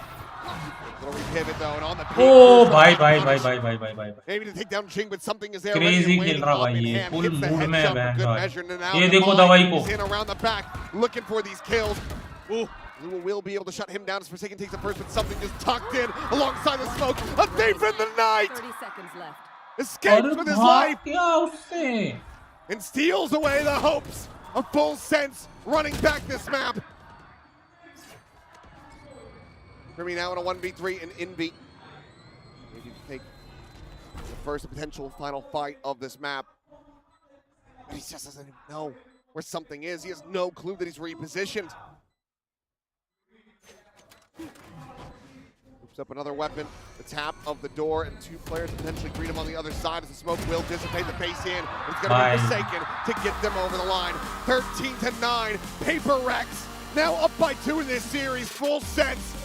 Little repivot though, and on the peak. Oh, bye. Maybe to take down Jing, but something is there. Crazy खेल रहा भाई ये, full mood में है बहन भाई। ये देखो दवाई को। In around the back, looking for these kills. Ooh. Lua will be able to shut him down as Forsaken takes the first, but something just tucked in alongside the smoke. A thief in the night! 30 seconds left. Escapes with his life उससे? and steals away the hopes of full sense running back this map. Primi now in a 1v3 and Envy. Maybe to take the first potential final fight of this map. But he just doesn't even know where something is. He has no clue that he's repositioned. Oops up another weapon. The tap of the door and 2 players potentially greet him on the other side as the smoke will dissipate the face in. It's going to be Forsaken to get them over the line. 13-9. Paper Rex now up by 2 in this series. Full sense.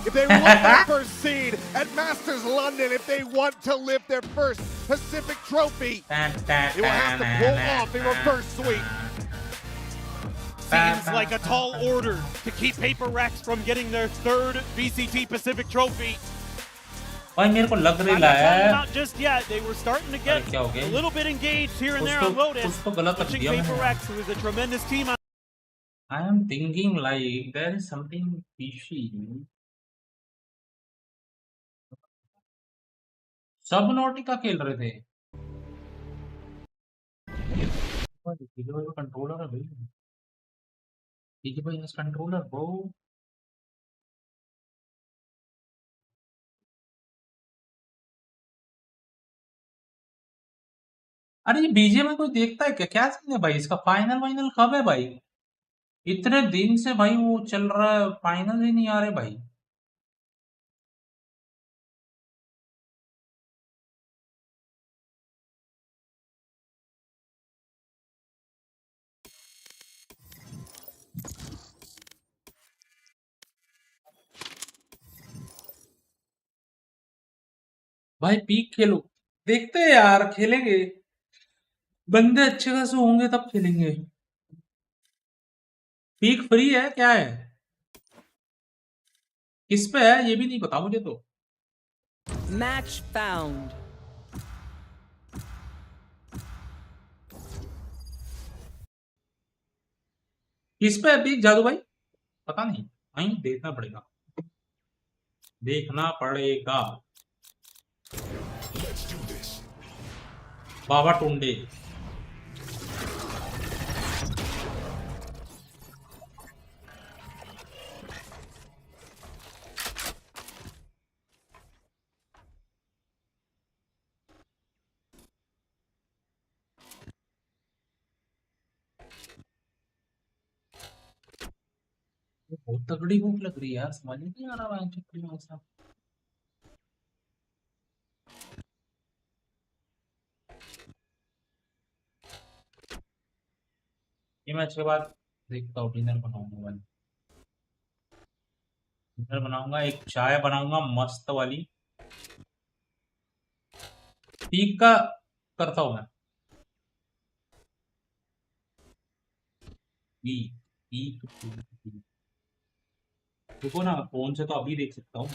If they want their first seed at Masters London, if they want to lift their first Pacific trophy, they will have to pull off a reverse sweep. Seems like a tall order to keep Paper Rex from getting their 3rd VCT Pacific trophy. भाई मेरे को लग रहा है Not just yet. They were starting to get a little bit engaged here and there on Lotus. Pushing Paper Rex, who is a tremendous team. I am thinking like there is something fishy. सब नॉटिका खेल रहे थे। Controller है भाई। ठीक है भाई, इस कंट्रोलर ब्रो। अरे ये बीजे में कोई देखता है क्या सीन है भाई इसका? फाइनल कब है भाई? इतने दिन से भाई वो चल रहा है, फाइनल ही नहीं आ रहे भाई। भाई पीक खेलो, देखते हैं यार, खेलेंगे। बंदे अच्छे खासे होंगे तब खेलेंगे। पीक फ्री है क्या है? किस पे है ये भी नहीं पता मुझे तो। Match found. किस पे है पीक जादू भाई? पता नहीं, वहीं देखना पड़ेगा। देखना पड़ेगा। Let's do this. बाबा टुंडे बहुत तगड़ी भूख लग रही है यार, समझ नहीं आ रहा है चक्री में ऐसा। ये मैच के बाद देखता हूँ डिनर बनाऊंगा भाई, डिनर बनाऊंगा, एक चाय बनाऊंगा मस्त वाली, ठीक का करता हूँ मैं। रुको ना, फोन से तो अभी देख सकता हूँ।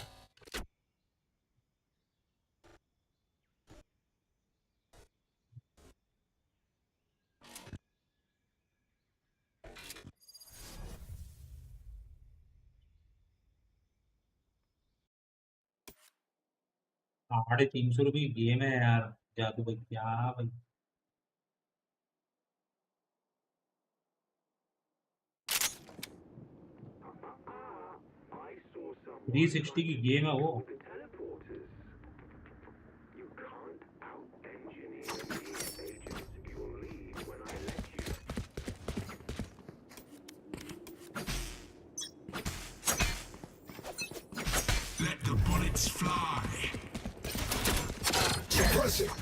₹350 गेम है यार जादू भाई, क्या भाई। I saw some 360 की गेम है वो। the teleporters. You can't out-engineer these agents. You'll leave when I let you. Let the bullets fly. Suppressing.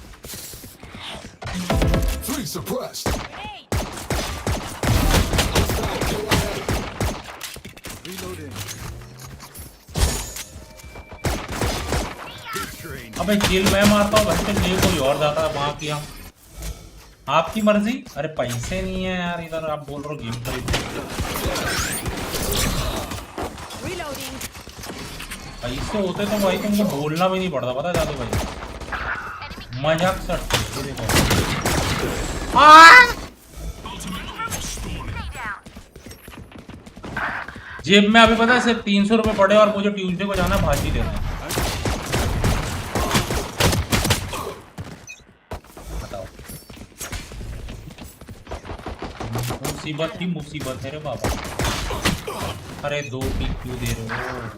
3 suppressed. Reloading. अबे किल मैं मारता हूँ बच्चे, ये कोई और जाता है वहां किया। आपकी मर्जी। अरे पैसे नहीं है यार इधर, आप बोल रहे हो गेम खरीद। पैसे होते तो भाई तुमको बोलना भी नहीं पड़ता, पता जादू भाई, मजाक सट। जेब में अभी पता है सिर्फ 300 रुपए पड़े और मुझे ट्यूसडे को जाना भाजी लेना। बताओ, मुसीबत ही मुसीबत है रे बाबा। अरे 2 पीक क्यों दे रहे हो?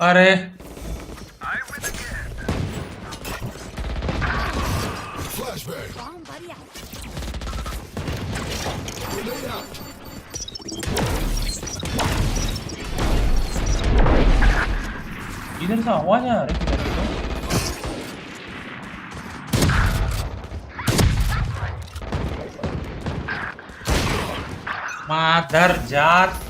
अरे इधर से आवाज आ रही है। मादर जात।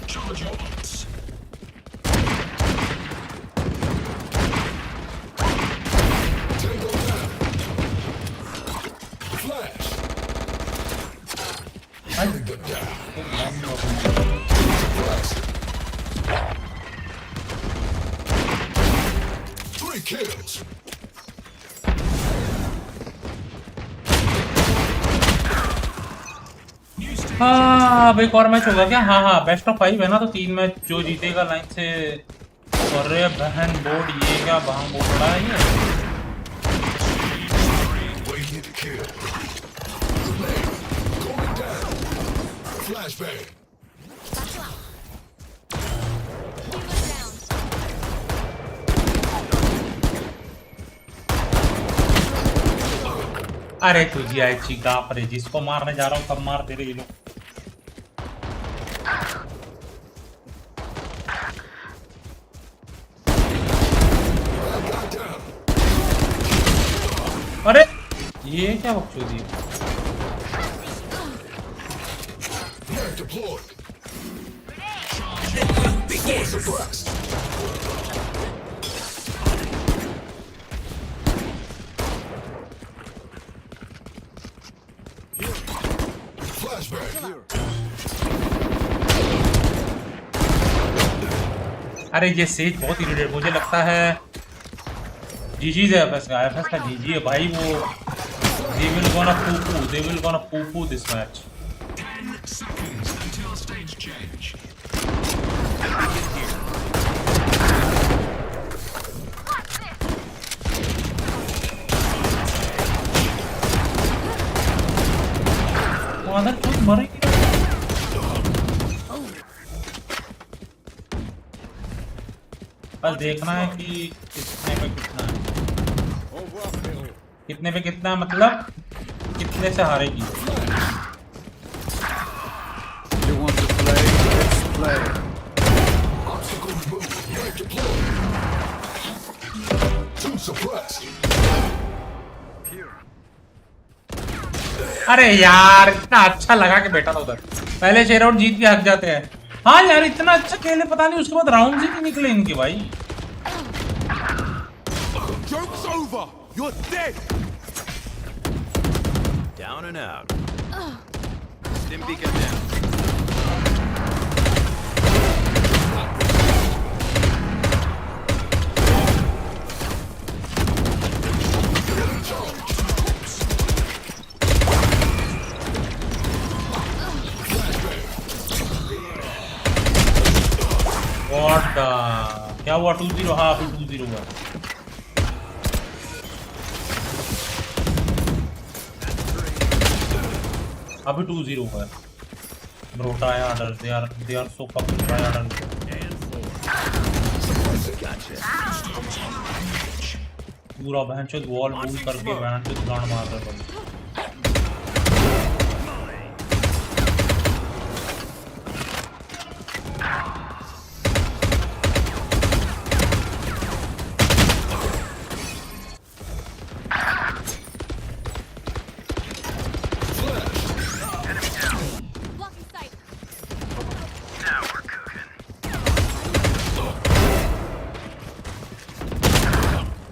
हाँ अब एक और मैच होगा क्या? हाँ हाँ बेस्ट ऑफ 5 है ना, तो 3 मैच जो जीतेगा लाइन से। अरे बहन बोर्ड, ये क्या बहन बोर्ड रहा है ये? अरे तुझे आई चीका पर जिसको मारने जा रहा हूँ तब मार दे रहे ये लोग। अरे ये क्या बकचोदी है? अरे ये सेज बहुत इरिटेट, मुझे लगता है जीजी है एफएस का जीजी है भाई। वो they will gonna poo-poo this match. Mother खुद मरेगी। बस देखना है कि कितने पे कितना है, कितने पे कितना मतलब कितने से हारेगी। अरे यार इतना अच्छा लगा कि बैठा था उधर, पहले 6 राउंड जीत के हक जाते हैं। हाँ यार इतना अच्छा खेले, पता नहीं उसके बाद राउंड ही नहीं निकले इनके भाई। Joke's over. You're dead. Down and out. Stim beacon down. What the? क्या हुआ 2-0? हाँ अभी 2-0 हुआ। अभी 2-0 हुआ है। Bro, tryharders, they are so fucking tryharders. पूरा भैंचोद वॉल बूम करके भैंचोद गांड मार रहा है।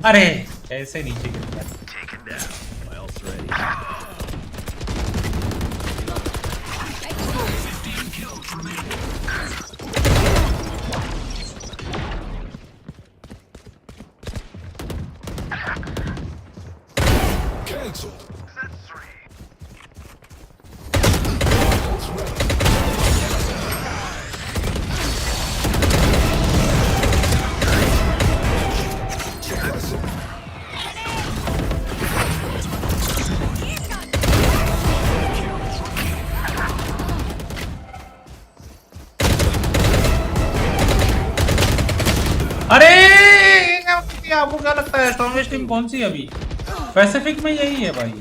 अरे ऐसे नीचे गिर गया। अरे आपको क्या लगता है स्ट्रॉन्गेस्ट टीम कौन सी है अभी? पैसिफिक में यही है भाई।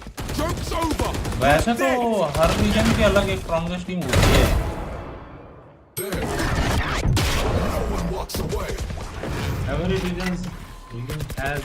वैसे तो हर रीजन की अलग एक स्ट्रॉन्गेस्ट टीम होती है। Every region has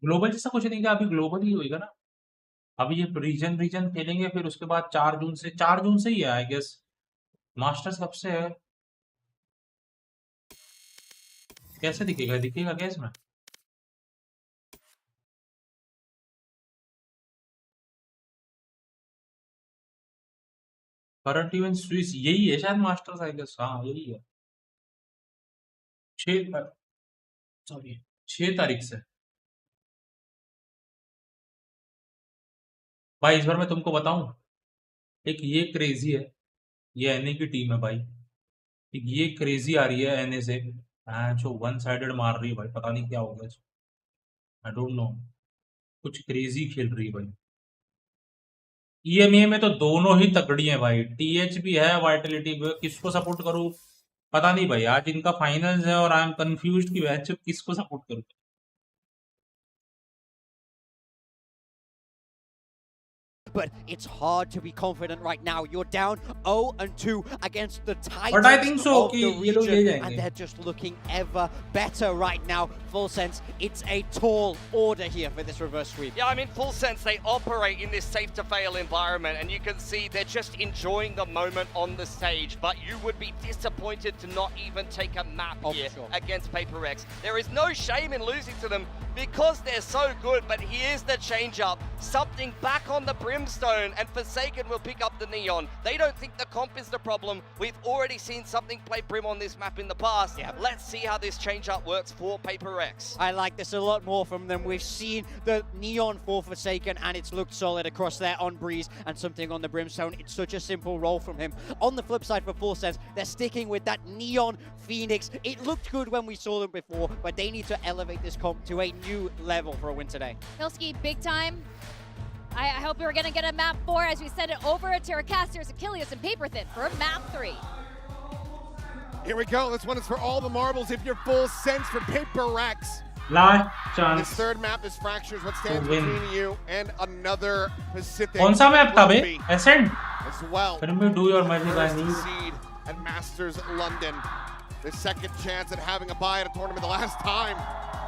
ग्लोबल जैसा कुछ नहीं, क्या अभी ग्लोबल ही होएगा ना। अभी ये रीजन रीजन खेलेंगे, फिर उसके बाद 4 जून से ही है आई गेस। मास्टर्स कब से है? कैसे दिखेगा क्या इसमें? करंट इवेंट स्विस यही है शायद, मास्टर्स आई गेस। हाँ यही है। 6 तारीख से। भाई इस बार मैं तुमको बताऊं, एक ये क्रेजी है, ये एनए की टीम है भाई। एक ये क्रेजी आ रही है एनए से, जो वन साइडेड मार रही है भाई, पता नहीं क्या हो गया। आई डोंट नो, कुछ क्रेजी खेल रही है भाई। EMEA में तो दोनों ही तगड़ी हैं भाई, TH भी है, वाइटलिटी भी। किसको सपोर्ट करूं पता नहीं भाई, आज इनका फाइनल्स है और आई एम कंफ्यूज्ड कि मैच किसको सपोर्ट करूं। But it's hard to be confident right now. You're down 0-2 against the Titans But I think so of कि the ये लोग ले region, जाएंगे। and they're just looking ever better right now. Full sense, it's a tall order here for this reverse sweep. Yeah, I mean, full sense, they operate in this safe-to-fail environment, and you can see they're just enjoying the moment on the stage, but you would be disappointed to not even take a map here against PaperX. There is no shame in losing to them because they're so good, but here's the change-up. Something back on the Brimstone, and Forsaken will pick up the Neon. They don't think the comp is the problem. We've already seen something play Brim on this map in the past. Let's see how this change-up works for PaperX. I like this a lot more from them. We've seen the Neon for Forsaken, and it's looked solid across there on Breeze, and something on the Brimstone. It's such a simple role from him. On the flip side for Full Sense, they're sticking with that Neon Phoenix. It looked good when we saw them before, but they need to elevate this comp to a new level for a win today. Pilski, big time. I hope you're going to get a map 4 as we send it over to our casters, Achilles and Paperthin for map 3. Here we go. This one is for all the marbles. If you're Full Sense for PaperX. Last chance. This third map is Fractures. What stands between you and another Pacific? कौन सा map था बे? Ascent. As well. Can you do your magic? I need. Seed at Masters London. The second chance at having a bye at a tournament the last time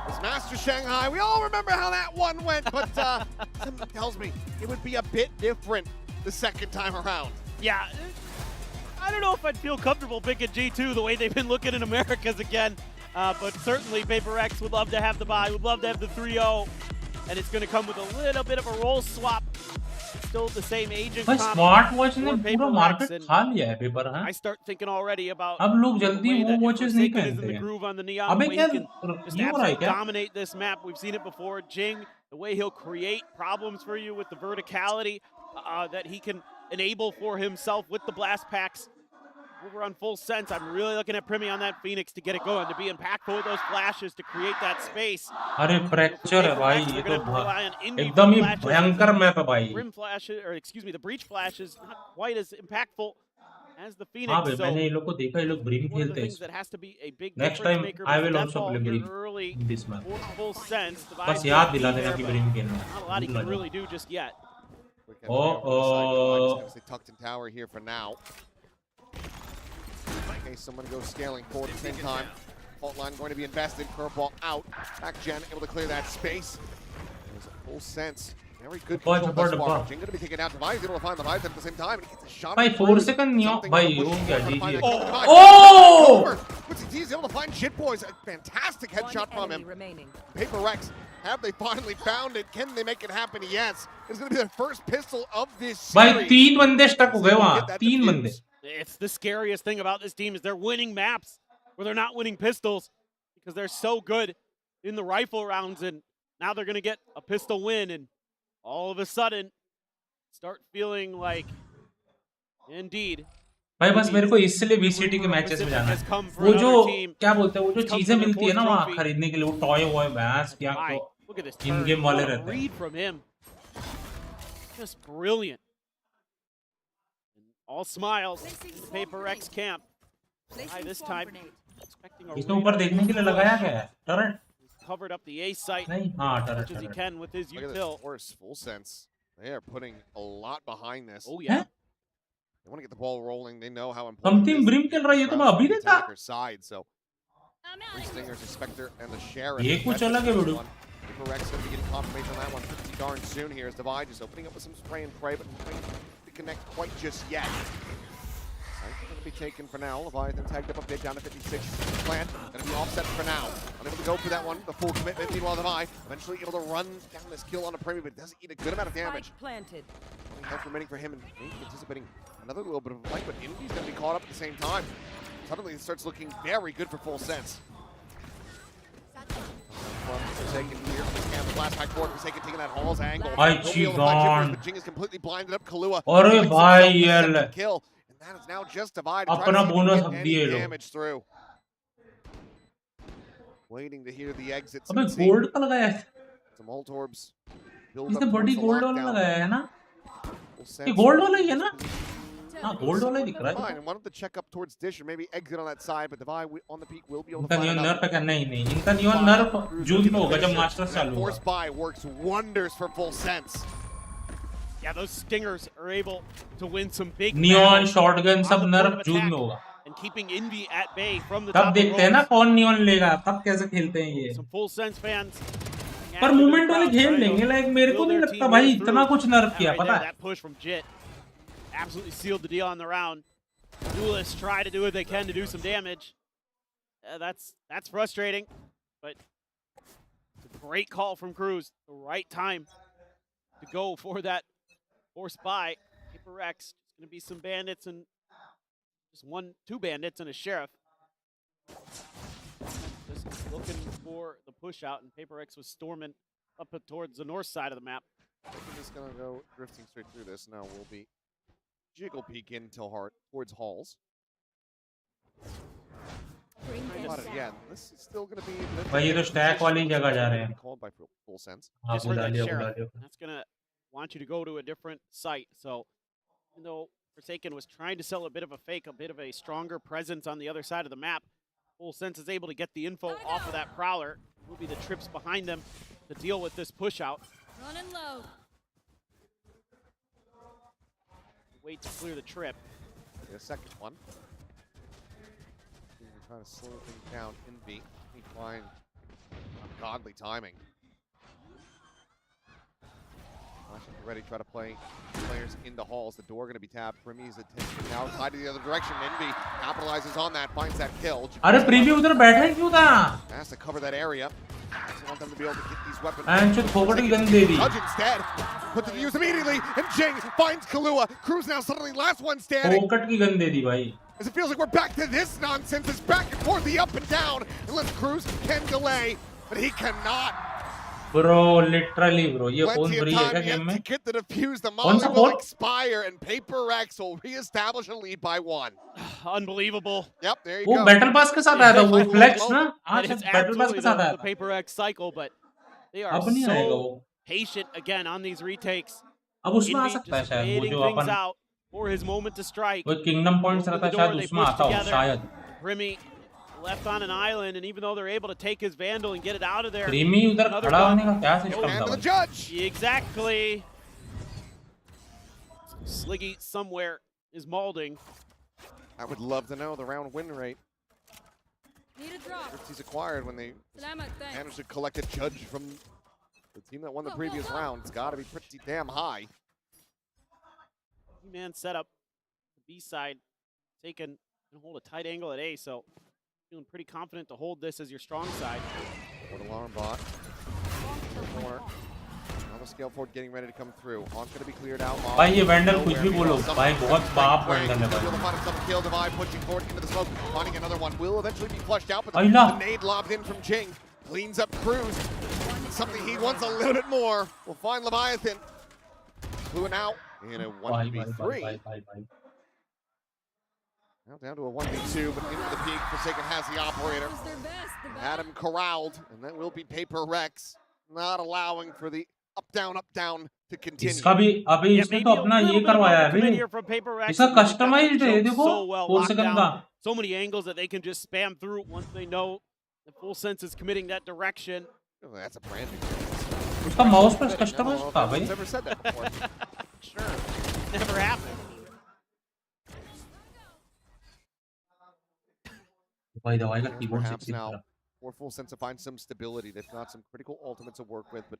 was Masters Shanghai. We all remember how that one went, but something tells me it would be a bit different the second time around. Yeah, I don't know if I'd feel comfortable picking G2 the way they've been looking in Americas again, but certainly PaperX would love to have the bye, would love to have the 3-0, and it's going to come with a little bit of a role swap. Still the same agent. भाई smart watch ने पूरा market खा लिया है paper. हाँ, I start thinking already about अब लोग जल्दी वो वॉचेस नहीं पहनते हैं। अबे क्या ये हो रहा है क्या? Dominate this map. We've seen it before. Jing, the way he'll create problems for you with the verticality that he can enable for himself with the blast packs. Over on Full Sense, I'm really looking at Primi on that Phoenix to get it going, to be impactful with those flashes, to create that space. अरे fracture है भाई, ये तो एकदम ही भयंकर map है भाई। Brim flashes, or excuse me, the breach flash is not quite as impactful as the Phoenix. हाँ भाई, मैंने ये लोग को देखा, ये लोग ब्रिम खेलते हैं। Next time I will also play Brim in this map. बस याद दिला देना कि ब्रिम खेलना है। Not a lot he can really do just yet. Tucked in tower here for now. In case someone goes scaling forward at the same time. Fault line going to be invested. Curveball out. Back Gen able to clear that space. There's a Full Sense. Very good control thus far. Jin going to be taken out. Device able to find the Vice at the same time. And he gets a shot. भाई 4 second नहीं हो भाई, वो क्या GG। Oh! He's able to find Shit Boys. A fantastic headshot from him. PaperX. Have they finally found it? Can they make it happen? Yes. It's going to be their first pistol of this series. भाई 3 बंदे stuck हो गए वहाँ, 3 बंदे। It's the scariest thing about this team is they're winning maps where they're not winning pistols because they're so good in the rifle rounds, and now they're going to get a pistol win and all of a sudden start feeling like indeed भाई बस मेरे को इसलिए VCT के matches में जाना है। वो जो क्या बोलते हैं, वो जो चीजें मिलती है ना वहाँ खरीदने के लिए, वो टॉय वॉय बैस क्या तो इन गेम वाले रहते हैं। Just brilliant. All smiles. PaperX camp. Hi, this time. इसने ऊपर देखने के लिए लगाया क्या है? Turret? Covered up the A site. नहीं, हाँ turret. As he can with his util. Full Sense. They are putting a lot behind this. Oh yeah. They want to get the ball rolling. They know how important Something Brim खेल रहा है, ये तो मैं अभी देखा। Side, so Three Stingers, the Spectre, and the Sheriff. ये कुछ अलग है video. PaperX going to be getting confirmation on that one pretty darn soon here as Divide just opening up with some spray and pray, but not to connect quite just yet. Site's going to be taken for now. Leviathan tagged up a bit down to 56. Plant going to be offset for now. Unable to go for that one. The full commitment. Meanwhile, Divide eventually able to run down this kill on a Premi, but doesn't eat a good amount of damage. Planted. Only health remaining for him, and maybe anticipating another little bit of fight, but Indy's going to be caught up at the same time. Suddenly it starts looking very good for Full Sense. Forsaken here. The blast back forward. Forsaken taking that Hall's angle. But Jing is completely blinded up. Kalua. अरे भाई यार. Kill. And that is now just Divide. अपना bonus हक दिए लोग. Damage through. waiting to hear the exits. अबे gold का लगाया है Some Moltorbs build इसने up बड़ी towards the गोल्ड वाला lockdown. लगाया है ना Full ये sense गोल्ड वाला ही है just ना हाँ गोल्ड वाला ही दिख रहा fine. है And wanted to check up towards Dish or maybe exit on that side, but Devi on the peak will be able to इनका find नियॉन out. नर्फ है नहीं नहीं इनका नियॉन नर्फ जून में होगा जब मास्टर्स चालू Force होगा buy works wonders for Full Sense. Yeah, those stingers are able to win some big neon battles shotgun on सब the point नर्फ of June attack में होगा and keeping Envy at bay from the तब top of देखते हैं ना ropes. कौन neon लेगा तब कैसे खेलते हैं ये Some Full Sense fans. पर मूवमेंट वाले खेल लेंगे लाइक मेरे को नहीं लगता भाई इतना कुछ नर्फ किया पता है That push from Jit absolutely sealed the deal on the round. Duelists try to do what they can to do some damage. That's frustrating, but it's a great call from Cruz. The right time to go for that force buy. PRX, it's going to be some bandits and just two bandits and a sheriff. Just looking for the push out, and PRX was storming up towards the north side of the map. We're just gonna go drifting straight through this. Now we'll be jiggle peek in towards halls. But again, this is still gonna be. भाई ये तो stack वाली जगह जा रहे हैं Called by Full Sense. हाँ Just heard बुला that लिया sheriff. बुला लिया That's going to want you to go to a different site. So, even though Forsaken was trying to sell a bit of a fake, a bit of a stronger presence on the other side of the map, Full Sense is able to get the info off of that Prowler. Will be the trips behind them to deal with this push out. Running low. Wait to clear the trip. Get a second one. We're trying to slow things down. Envy. He find ungodly timing. Ready, try to play players into halls. The door going to be tapped. Primmy's attention now tied to the other direction. Envy capitalizes on that, finds that kill. अरे preview उधर बैठा ही क्यों था Has to cover that area. Doesn't want them to be able to get these weapons. And should forward की gun they the Judge instead. Put to the use immediately, and Jing finds Kahlua. Cruz now suddenly last one standing. फोकट की gun दे दी भाई As it feels like we're back to this nonsense. It's back and forth, the up and down. Unless Cruz can delay, but he cannot. Bro literally bro ये phone Plenty of free है क्या time game yet में to get the defuse. The कौन सा molly will phone expire, and PRX will reestablish a lead by 1. Unbelievable. Yep, there you वो go. Battle pass के साथ आया था वो फ्लेक्स ना हाँ That is बैटल पास के absolutely साथ आया the था PRX cycle, but they are अब नहीं आएगा so वो patient again on these retakes. अब उसमें आ Envy सकता है just शायद वो waiting जो things upon out for his moment to strike. वो किंगडम पॉइंट्स Open रहता the है door, शायद they उसमें push आता हो together. शायद Remy left on an island, and even though they're able to take his Vandal and get it out of there, creamy उधर another खड़ा gun. होने का क्या And सिस्टम था to the भाई judge. Exactly. Sliggy somewhere is molding. I would love to know the round win rate. Need a drop. He's acquired when they Salamat, thanks. managed to collect a judge from the team that won the previous round. It's got to be pretty damn high. Man setup. The B side taken and hold a tight angle at A, so feeling pretty confident to hold this as your strong side. What alarm bot. Corner. On the scale forward, getting ready to come through. Haunt's going to be cleared out. भाई ये वेंडल कुछ भी बोलो भाई बहुत बाप वेंडल है भाई Kill Divide, pushing forward into the smoke, finding another one. Will eventually be flushed out, but the Ayla. nade lobbed in from Jing. Cleans up Cruz. Something he wants a little bit more. We'll find Leviathan. Fluent out in a भाई 1v3. भाई Now down to a 1v2, but into the peak. Forsaken has the operator. It's their best. The Had him corralled, and that will be PRX. Not allowing for the up down to continue. इसका भी अभी इसने तो अपना ये करवाया है अभी इसका कस्टमाइज्ड है देखो 4 सेकंड का So many angles that they can just spam through once they know the Full Sense is committing that direction. Oh, that's a brand new उसका माउस पर कस्टमाइज्ड था भाई Never said that before. Sure. Never happened. भाई दवाई का keyboard Perhaps से now for Full Sense to find some stability. They've got some critical ultimates to work with, but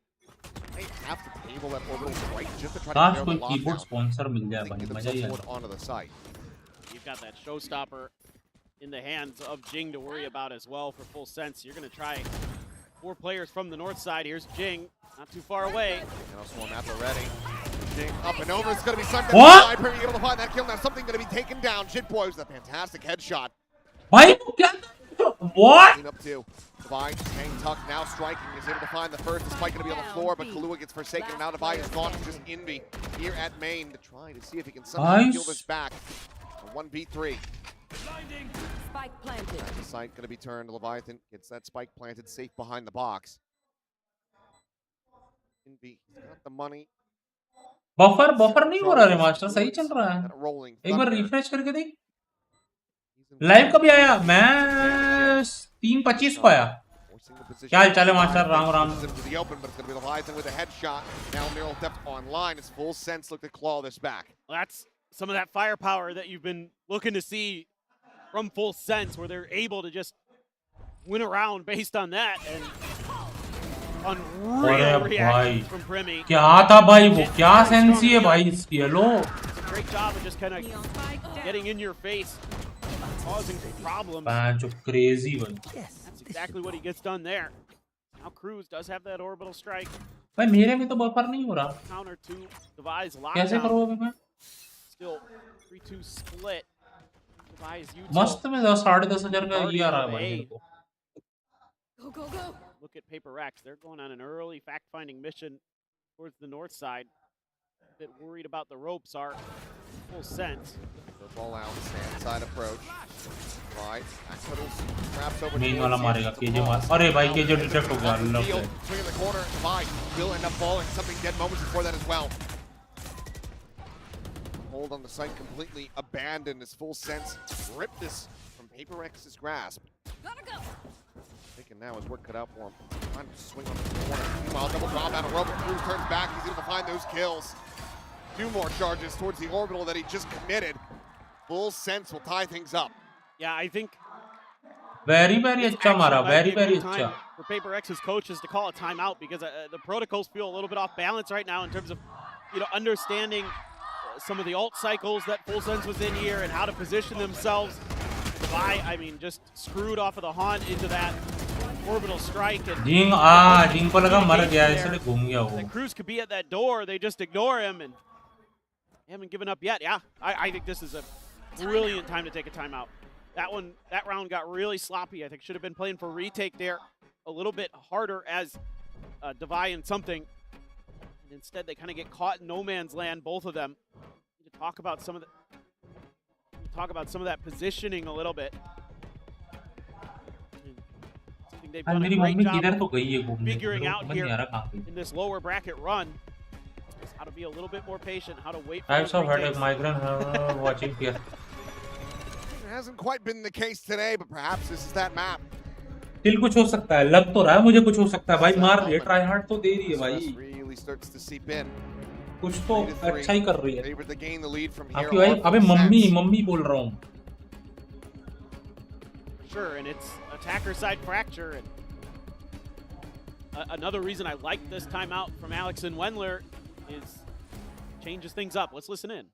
they have to table that orbital strike just to try to काश clear कोई the keyboard lockdown. Sponsor मिल जाए They भाई get मजा ही themselves uh forward onto the site. You've got that showstopper in the hands of Jing to worry about as well for Full Sense. You're going to try 4 players from the north side. Here's Jing, not too far away. Now Swarm at the ready. Jing up and over. It's going to be Sunday. What? Pretty able to find that kill. Now something going to be taken down. Jitboy with a fantastic headshot. भाई क्या what Clean up too. Divine hang tuck now striking. Is able to find the first. Despite going to be on the floor, but Kahlua gets forsaken. And now Divine is gone. It's just Envy here at main to try to see if he can somehow Nice. steal this back. A 1v3. Spike planted. The sight going to be turned. Leviathan gets that spike planted safe behind the box. He's got the money. Buffer नहीं हो रहा रे master, सही चल रहा है। एक बार refresh करके देख। लाइव कभी आया? मैं 3:25 को आया। क्या हाल चाल है master? Ram Ram. That's some of that firepower that you've been looking to see from Full Sense, where they're able to just win around based on that, and unreal reaction from Primmy. क्या था भाई वो? क्या सेंसी है भाई इसकी? Hello. Great job of just kind of getting in your face, causing some problems. जो crazy one. That's exactly what he gets done there. Now Cruz does have that orbital strike. भाई मेरे में तो buffer नहीं हो रहा। Counter to Devi's lockdown. कैसे करूँ अभी मैं? Still 3-2 split. Devi's मस्त में 10,500 का ये आ रहा है भाई मेरे को। Go, go, go. Look at PRX. They're going on an early fact-finding mission towards the north side. A bit worried about the ropes are. Full Sense. The ball out, stand side approach. Right. Traps over. Main वाला मारेगा KJ मार। अरे भाई KJ detect हो गया। Swing in the corner. Devi will end up falling. Something dead moments before that as well. Hold on the site completely abandoned as Full Sense ripped this from PRX's grasp. Gotta go. Thinking now his work cut out for him. Trying to swing on the corner. Meanwhile, double drop out of rope. Cruz turns back. He's able to find those kills. 2 more charges towards the orbital that he just committed. Full Sense will tie things up. Yeah, I think very अच्छा मारा, very अच्छा. For PRX's coaches to call a timeout, because the protocols feel a little bit off balance right now in terms of, understanding some of the ult cycles that Full Sense was in here and how to position themselves. I mean, just screwed off of the haunt into that orbital strike. And Jing को लगा मर गया इसलिए घूम गया वो. The Cruz could be at that door. They just ignore him and haven't given up yet. Yeah, I think this is a brilliant time to take a timeout. That round got really sloppy. I think should have been playing for retake there a little bit harder as Devi and something. And instead, they kind of get caught in no man's land, both of them. To talk about some of that positioning a little bit. I think they've done a great job figuring out here in this lower bracket run how to be a little bit more patient, how to wait for I've also heard of migrant watching here. It hasn't quite been the case today, but perhaps this is that map. Still कुछ हो सकता है, लग तो रहा है मुझे कुछ हो सकता है भाई, मार रही है, ट्राई हार्ड तो दे रही है भाई, कुछ तो अच्छा ही कर रही है। आपकी भाई अबे मम्मी बोल रहा हूँ। Sure, and it's attacker side fracture, and another reason I like this timeout from Alex and Wendler is changes things up. Let's listen in.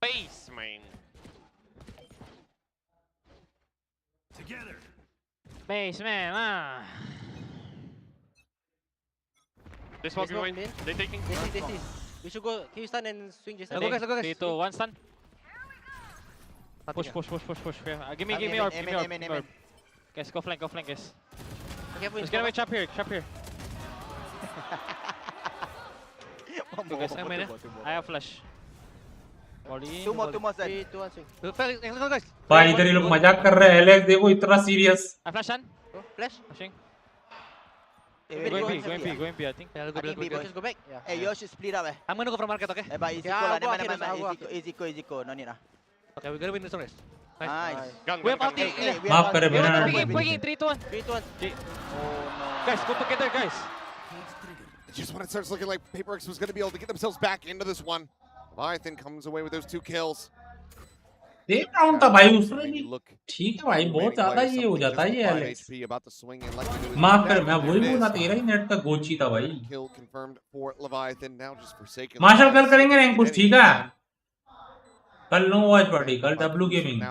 Base, man. Together. Base, man. This one going. They taking. They see. We should go. Can you stun and swing Jason? Go guys. 3, 2, 1 stun. Push. Give me orb. Guys, go flank, guys. Let's get away, chop here. Go guys, I'm in. I have flash. 2 more side. 2, 1 swing. Guys. भाई इधर ये लोग मजाक कर रहे हैं, Alex देखो इतना serious. I flash on. Flash. Flashing. Going B, I think. Yeah, just go back. Yeah. Hey, you should split up. I'm gonna go for market, okay? But easy go. No need. Okay, we're gonna win this race. Nice. We have ulti. माफ करे मेरा। Quick, 3, 2, 1. 3, 2, 1. Guys, go together, guys. Just when it starts looking like PRX was going to be able to get themselves back into this one, Leviathan comes away with those 2 kills. देख रहा हूँ तो भाई उसमें भी ठीक है भाई, बहुत ज्यादा ये हो जाता है ये एलेक्स। माफ कर, मैं वही बोला तेरा ही नेट का गोची था भाई। मार्शल कल करेंगे रैंक पुश, ठीक है? कल नो वॉच पार्टी, कल डब्ल्यू गेमिंग।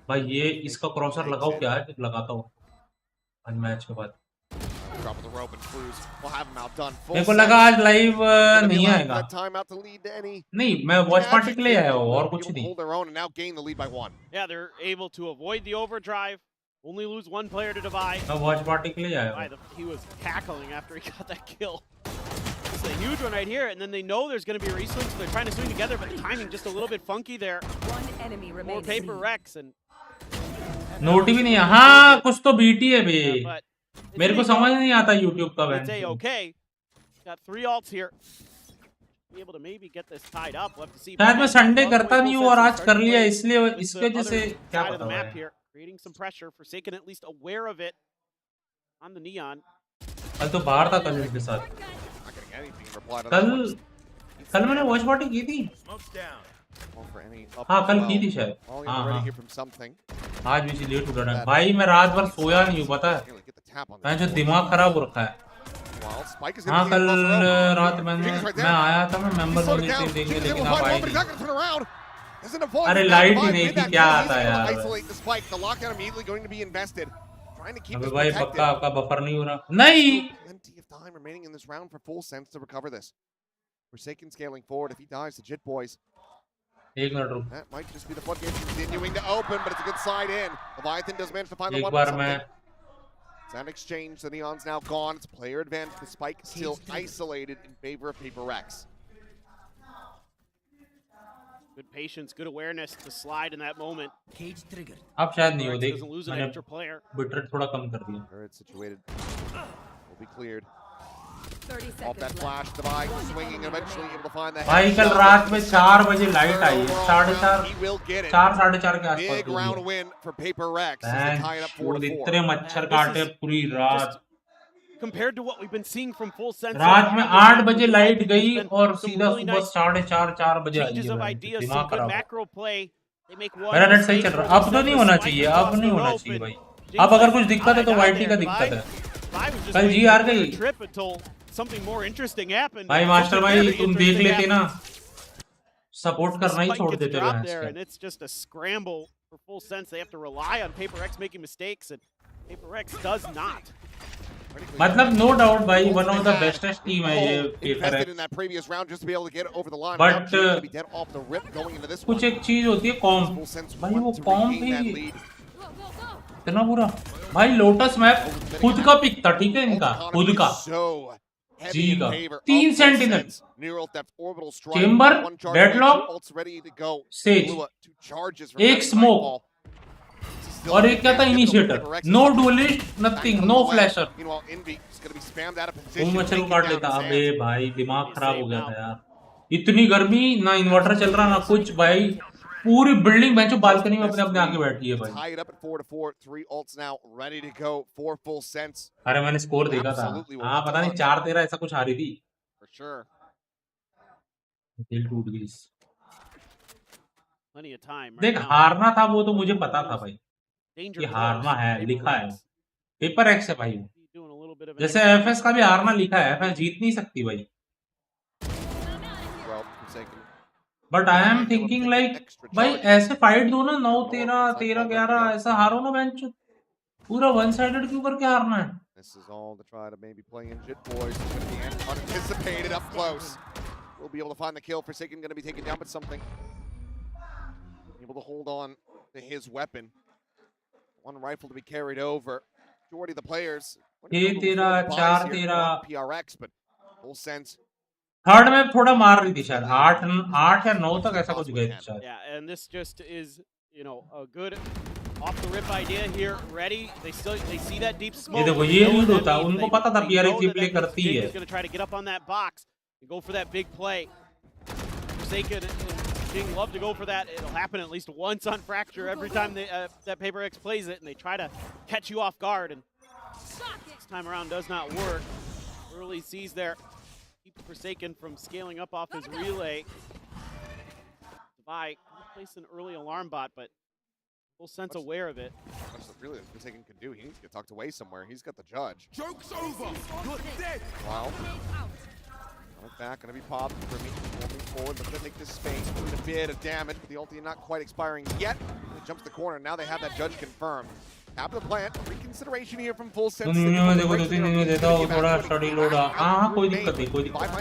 भाई ये इसका क्रॉसर लगाओ क्या है? लगाता हूँ मैच के बाद। मेरे को लगा आज लाइव नहीं आएगा। नहीं, मैं वॉच पार्टी के लिए आया हूँ और कुछ नहीं। Yeah, they're able to avoid the overdrive. Only lose one player to divide. अब watch party के लिए आया हूँ. He was cackling after he got that kill. It's a huge one right here, and then they know there's going to be a reswing, so they're trying to swing together, but the timing just a little bit funky there. One enemy More remains. paper Rex and. Naughty भी नहीं है. हाँ कुछ तो BT है बे. मेरे को समझ नहीं आता YouTube का It's okay. Got 3 ults here. Be able to maybe get this tied up. We'll have to see. शायद मैं संडे करता नहीं हूँ और आज कर लिया इसलिए इसके वजह से क्या पता है. Creating some pressure, Forsaken at least aware of it on the Neon. कल तो बाहर था कल इनके साथ. कल मैंने वॉच पार्टी की थी. हाँ कल की थी शायद. हाँ आज भी लेट उठ रहा है भाई. मैं रात भर सोया नहीं हूँ पता है. मैं जो दिमाग खराब हो रखा है. हाँ कल रात मैं आया था. मैं मेंबर मोनिटर देखने लेकिन आप आए नहीं. अरे लाइट ही नहीं थी. क्या आता है यार. अबे भाई पक्का आपका बफर नहीं हो रहा. नहीं. Forsaken scaling forward. If he dies, the Jit boys. एक मिनट रुक. That might just be the floodgates continuing to open, but it's a good side in. Leviathan does manage to find the one. एक बार मैं. Sound exchange. The Neon's now gone. It's player advantage. The Spike still isolated in favor of Paper X. Good patience, good awareness to slide in that moment. अब शायद नहीं हो. देख Doesn't lose an मैंने extra player. Bitrate थोड़ा कम कर दिया. Turret situated. Will be cleared. Off that flash, Divide swinging, eventually able to find the. भाई कल रात में 4 बजे लाइट आई है. 4:30 4:30 के आसपास. Big round win for Paper X. Tie it up 4-4. इतने मच्छर काटे पूरी रात. Compared to what we've been seeing from Full Sense. रात में 8 बजे लाइट गई और सीधा सुबह 4:30 4 बजे आई है. दिमाग खराब. मेरा नेट सही चल रहा. अब तो नहीं होना चाहिए. अब नहीं होना चाहिए भाई. अब अगर कुछ दिक्कत है तो वाईटी का दिक्कत है. कल जी हार गई. भाई मास्टर भाई तुम देख लेते ना. सपोर्ट करना ही छोड़ देते हैं. And it's just a scramble for Full Sense. They have to rely on Paper X making mistakes, and Paper X does not. मतलब नो डाउट भाई one of the bestest team है ये पेपर एक्स. बट कुछ एक चीज होती है कॉम्प. भाई वो कॉम्प ही इतना बुरा. भाई लोटस मैप खुद का पिक था. ठीक है इनका खुद का. जी का 3 सेंटिनल चेंबर डेडलॉक सेज एक स्मोक और एक क्या था initiator. No duelist nothing no flasher. वो मच्छर को काट लेता. अबे भाई दिमाग खराब हो गया था यार. इतनी गर्मी ना इन्वर्टर चल रहा ना कुछ. भाई पूरी बिल्डिंग बेंचो बालकनी में अपने अपने आके बैठी है भाई. अरे मैंने स्कोर देखा था. हाँ पता नहीं 4-13 ऐसा कुछ हारी थी. दिल टूट गई. देख हारना था वो तो मुझे पता था भाई कि हारना है. लिखा है पेपर एक्स है भाई. जैसे एफएस का भी हारना लिखा है. एफएस जीत नहीं सकती भाई. But I am thinking like भाई ऐसे फाइट दो ना. 9-13 13-11 ऐसा हारो ना बेंच. पूरा वन साइडेड क्यों करके हारना है. This is all to try to maybe play in Jit boys. It's going to be unanticipated up close. We'll be able to find the kill. Forsaken going to be taken down, but something able to hold on to his weapon. One rifle to be carried over. Majority of the players. 4-13 PRX, but Full Sense. Third में थोड़ा मार रही थी शायद. 8 या 9 तक ऐसा कुछ गए थे शायद. Yeah, and this just is, you know, a good off the rip idea here. Ready? They see that deep smoke. ये देखो ये लीड होता. उनको पता था PRX प्ले करती है. He's going to try to get up on that box and go for that big play. Forsaken and love to go for that. It'll happen at least once on Fracture every time that Paper X plays it, and they try to catch you off guard. And this time around does not work. Early sees there. Keep Forsaken from scaling up off his relay. Divide place an early alarm bot, but Full Sense aware of it. That's really what Forsaken can do. He needs to get tucked away somewhere. He's got the judge. Joke's over. You're dead. Wow. Back, gonna be popped for me. Moving forward, but gonna take this space, doing a bit of damage, but the ulti not quite expiring yet. It jumps the corner. Now they have that judge confirmed. Tap of the plant. Reconsideration here from Full Sense. Finds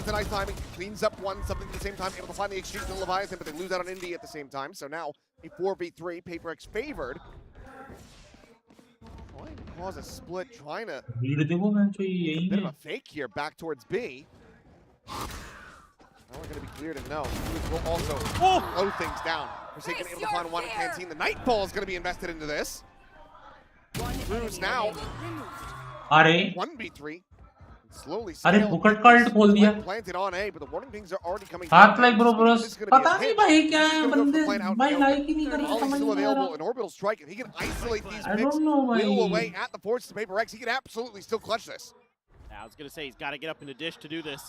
a nice timing. Cleans up one, something at the same time. Able to find the exchange to Leviathan, but they lose out on Indy at the same time. So now a 4v3. Paper X favored. cause a split, trying to भीड़ देखो मैं जो यही bit of है a fake here back towards B. Now we're going to be clear to know. Cruz will also slow things down. Forsaken able to find one in Canteen. The Nightfall is going to be invested into this. Cruz now. अरे 1v3. Slowly अरे बुकट का alt खोल दिया planted on A, but the warning pings are already coming हाथ down. Like bro Bros This is gonna be पता a नहीं hit. भाई क्या He's है gonna go for बंदे playing out in भाई the लाइक open. ही नहीं कर रहे All समझ still नहीं आ available. रहा An orbital strike. If he can isolate these I picks, don't know, whittle भाई away at the force to Paper X, he can absolutely still clutch this. I was going to say, he's got to get up in the dish to do this.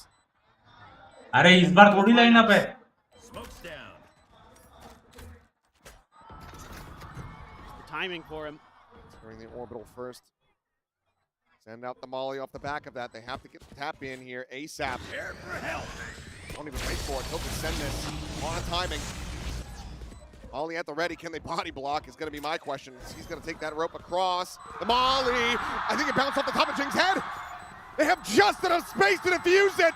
अरे इस बार थोड़ी line up है The timing for him. Securing the orbital first. Send out the molly off the back of that. They have to get the tap in here ASAP. Don't even wait for it. He'll just send this on timing. Molly at the ready. Can they body block is going to be my question. He's going to take that rope across. The molly. I think it bounced off the top of Jing's head. They have just enough space to defuse it.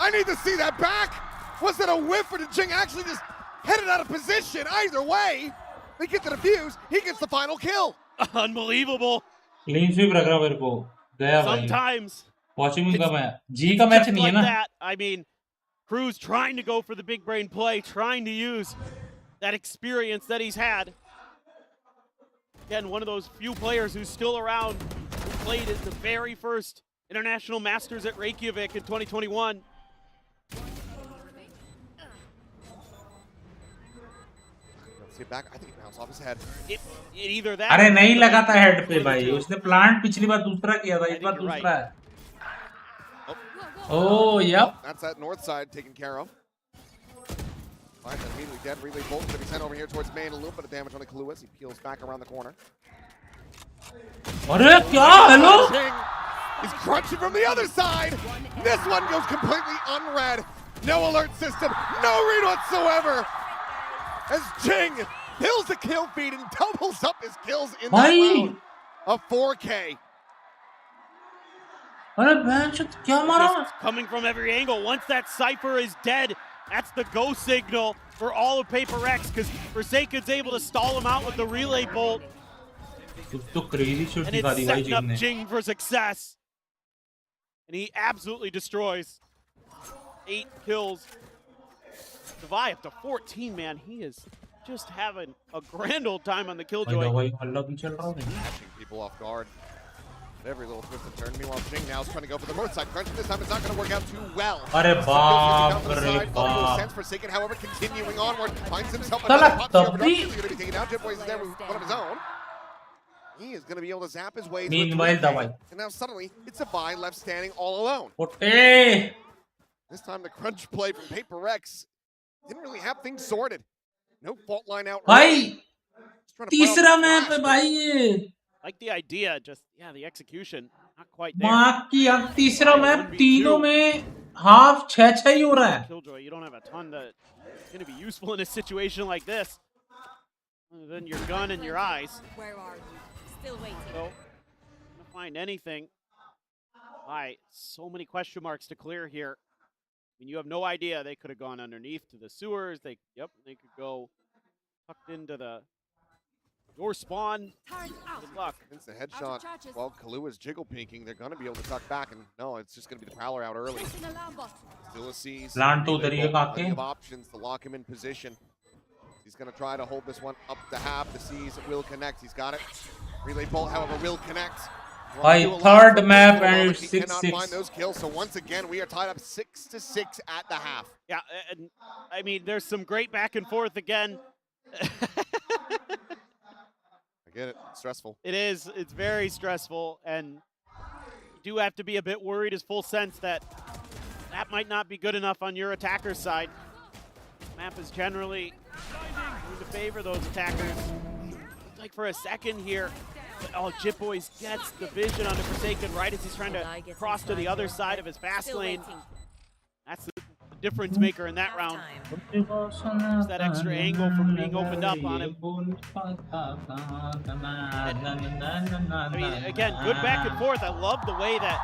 I need to see that back. Was that a whiff or did Jing actually just head it out of position? Either way, they get the defuse. He gets the final kill. Unbelievable. Clean sweep लग रहा मेरे को गया भाई Sometimes watching का मैं जी का match नहीं है ना that. I mean, Cruz trying to go for the big brain play, trying to use that experience that he's had. Again, one of those few players who's still around, who played at the very first International Masters at Reykjavik in 2021. Back. I think it bounced off his head. It either that. अरे नहीं लगा था head पे भाई उसने plant पिछली बार दूसरा किया था इस बार दूसरा है Oh, yep. That's that north side taken care of. Finds that immediately dead. Relay bolt to be sent over here towards main. A little bit of damage on the Kalu as he peels back around the corner. अरे क्या hello He's crunching from the other side. This one goes completely unread. No alert system. No read whatsoever. As Jing kills the kill feed and doubles up his kills in that round of 4K. अरे bench क्या मारा Just coming from every angle. Once that Cypher is dead, that's the go signal for all of Paper X because Forsaken's able to stall him out with the relay bolt. तो crazy shot And दिखा it's दी भाई setting up जिंग ने Jing for success. And he absolutely destroys. 8 kills. Devi up to 14, man. He is just having a grand old time on the killjoy. भाई हल्ला भी चल रहा है Catching people off guard. Every little twist and turn. Meanwhile, Jing now is trying to go for the north side crunch. This time it's not going to work out too well. अरे बाप रे बाप Sense Forsaken, however, continuing onward, finds himself साला another तब pop भी He's going to be taken down. Jet Boy is there with one of his own. He is going to be able to zap his way. Meanwhile, दवाई And now suddenly, it's a Vi left standing all alone. उठे This time the crunch play from Paper X didn't really have things sorted. No fault line out. भाई तीसरा map है भाई ये Like the idea, just the execution not quite there. माँ की यार तीसरा मैप तीनों में हाफ 6-6 ही हो रहा है Killjoy, you don't have a ton that's going to be useful in a situation like this. Other than your gun and your eyes. Where are you? Still waiting. So, gonna find anything. Why? So many question marks to clear here. I mean, you have no idea. They could have gone underneath to the sewers. They could go tucked into the door spawn. Good luck. It's the headshot. While Kalu is jiggle pinking, they're going to be able to tuck back. And no, it's just going to be the Prowler out early. Still a seize. Plant to उधर ही काके Plenty of options to lock him in position. He's going to try to hold this one up to half. The seize will connect. He's got it. Relay bolt, however, will connect. By third map and it's he cannot 6-6. find those kills. So once again, we are tied up 6-6 at the half. Yeah, and I mean, there's some great back and forth again. I get it. It's stressful. It is. It's very stressful, and you do have to be a bit worried as full sense that that might not be good enough on your attacker's side. Map is generally going to favor those attackers. Looks like for a second here, oh, Jitboys gets the vision on the Forsaken right as he's trying to cross to the other side of his fast lane. That's the difference maker in that round. Just that extra angle from being opened up on him. I mean, again, good back and forth. I love the way that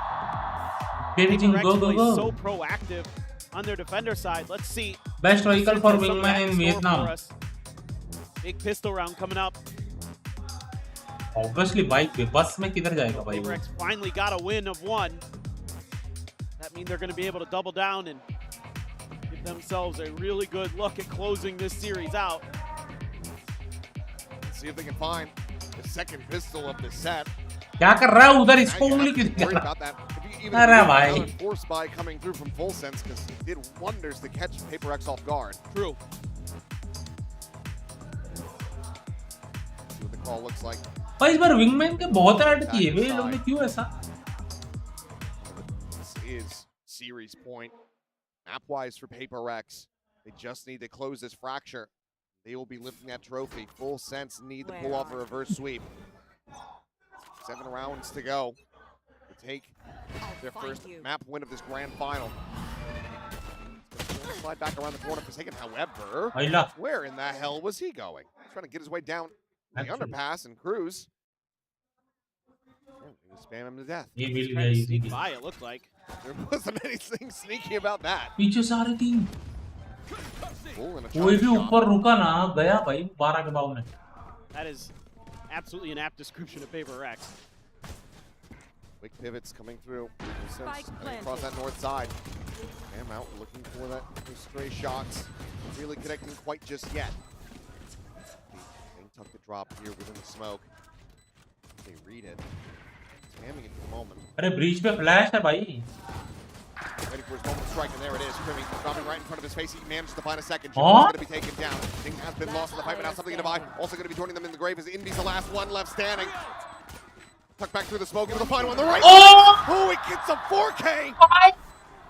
PRX plays so proactive on their defender side. Let's see. Best vehicle for wingman in Vietnam. Big pistol round coming up. Obviously bike पे बस में किधर जाएगा भाई वो? PRX finally got a win of one. That means they're going to be able to double down and give themselves a really good look at closing this series out. Let's see if they can find the second pistol of the set. क्या कर रहा है उधर इसको उंगली किस कर रहा है? अरे भाई force by coming through from full sense because it did wonders to catch PRX off guard. True. See what the call looks like. भाई इस बार विंगमैन के बहुत ऐड किए वे लोग ने क्यों ऐसा? This is series point. Map-wise for PRX, they just need to close this fracture. They will be lifting that trophy. Full sense need to pull off a reverse sweep. 7 rounds to go to take their first map win of this grand final. Slide back around the corner for Forsaken. However, where in the hell was he going? Trying to get his way down the underpass and cruise. He was spamming him to death. Trying to sneak by, it looked like. There wasn't anything sneaky about that. पीछे सारे team कोई भी ऊपर रुका ना गया भाई 12 के बाव में. That is absolutely an apt description of PRX. Quick pivots coming through. Across that north side. Bam out looking for that stray shots. Really connecting quite just yet. They tuck the drop here within the smoke. They read it. Spamming it for the moment. अरे breach पे flash है भाई. Ready for his moment to strike, and there it is. Crimmy dropping right in front of his face. He managed to find a second. He's going to be taken down. Thing has been lost in the pipe, and now something to buy. Also going to be joining them in the grave as Indy's the last one left standing. Tuck back through the smoke into the final one. The right. Oh, he gets a 4K.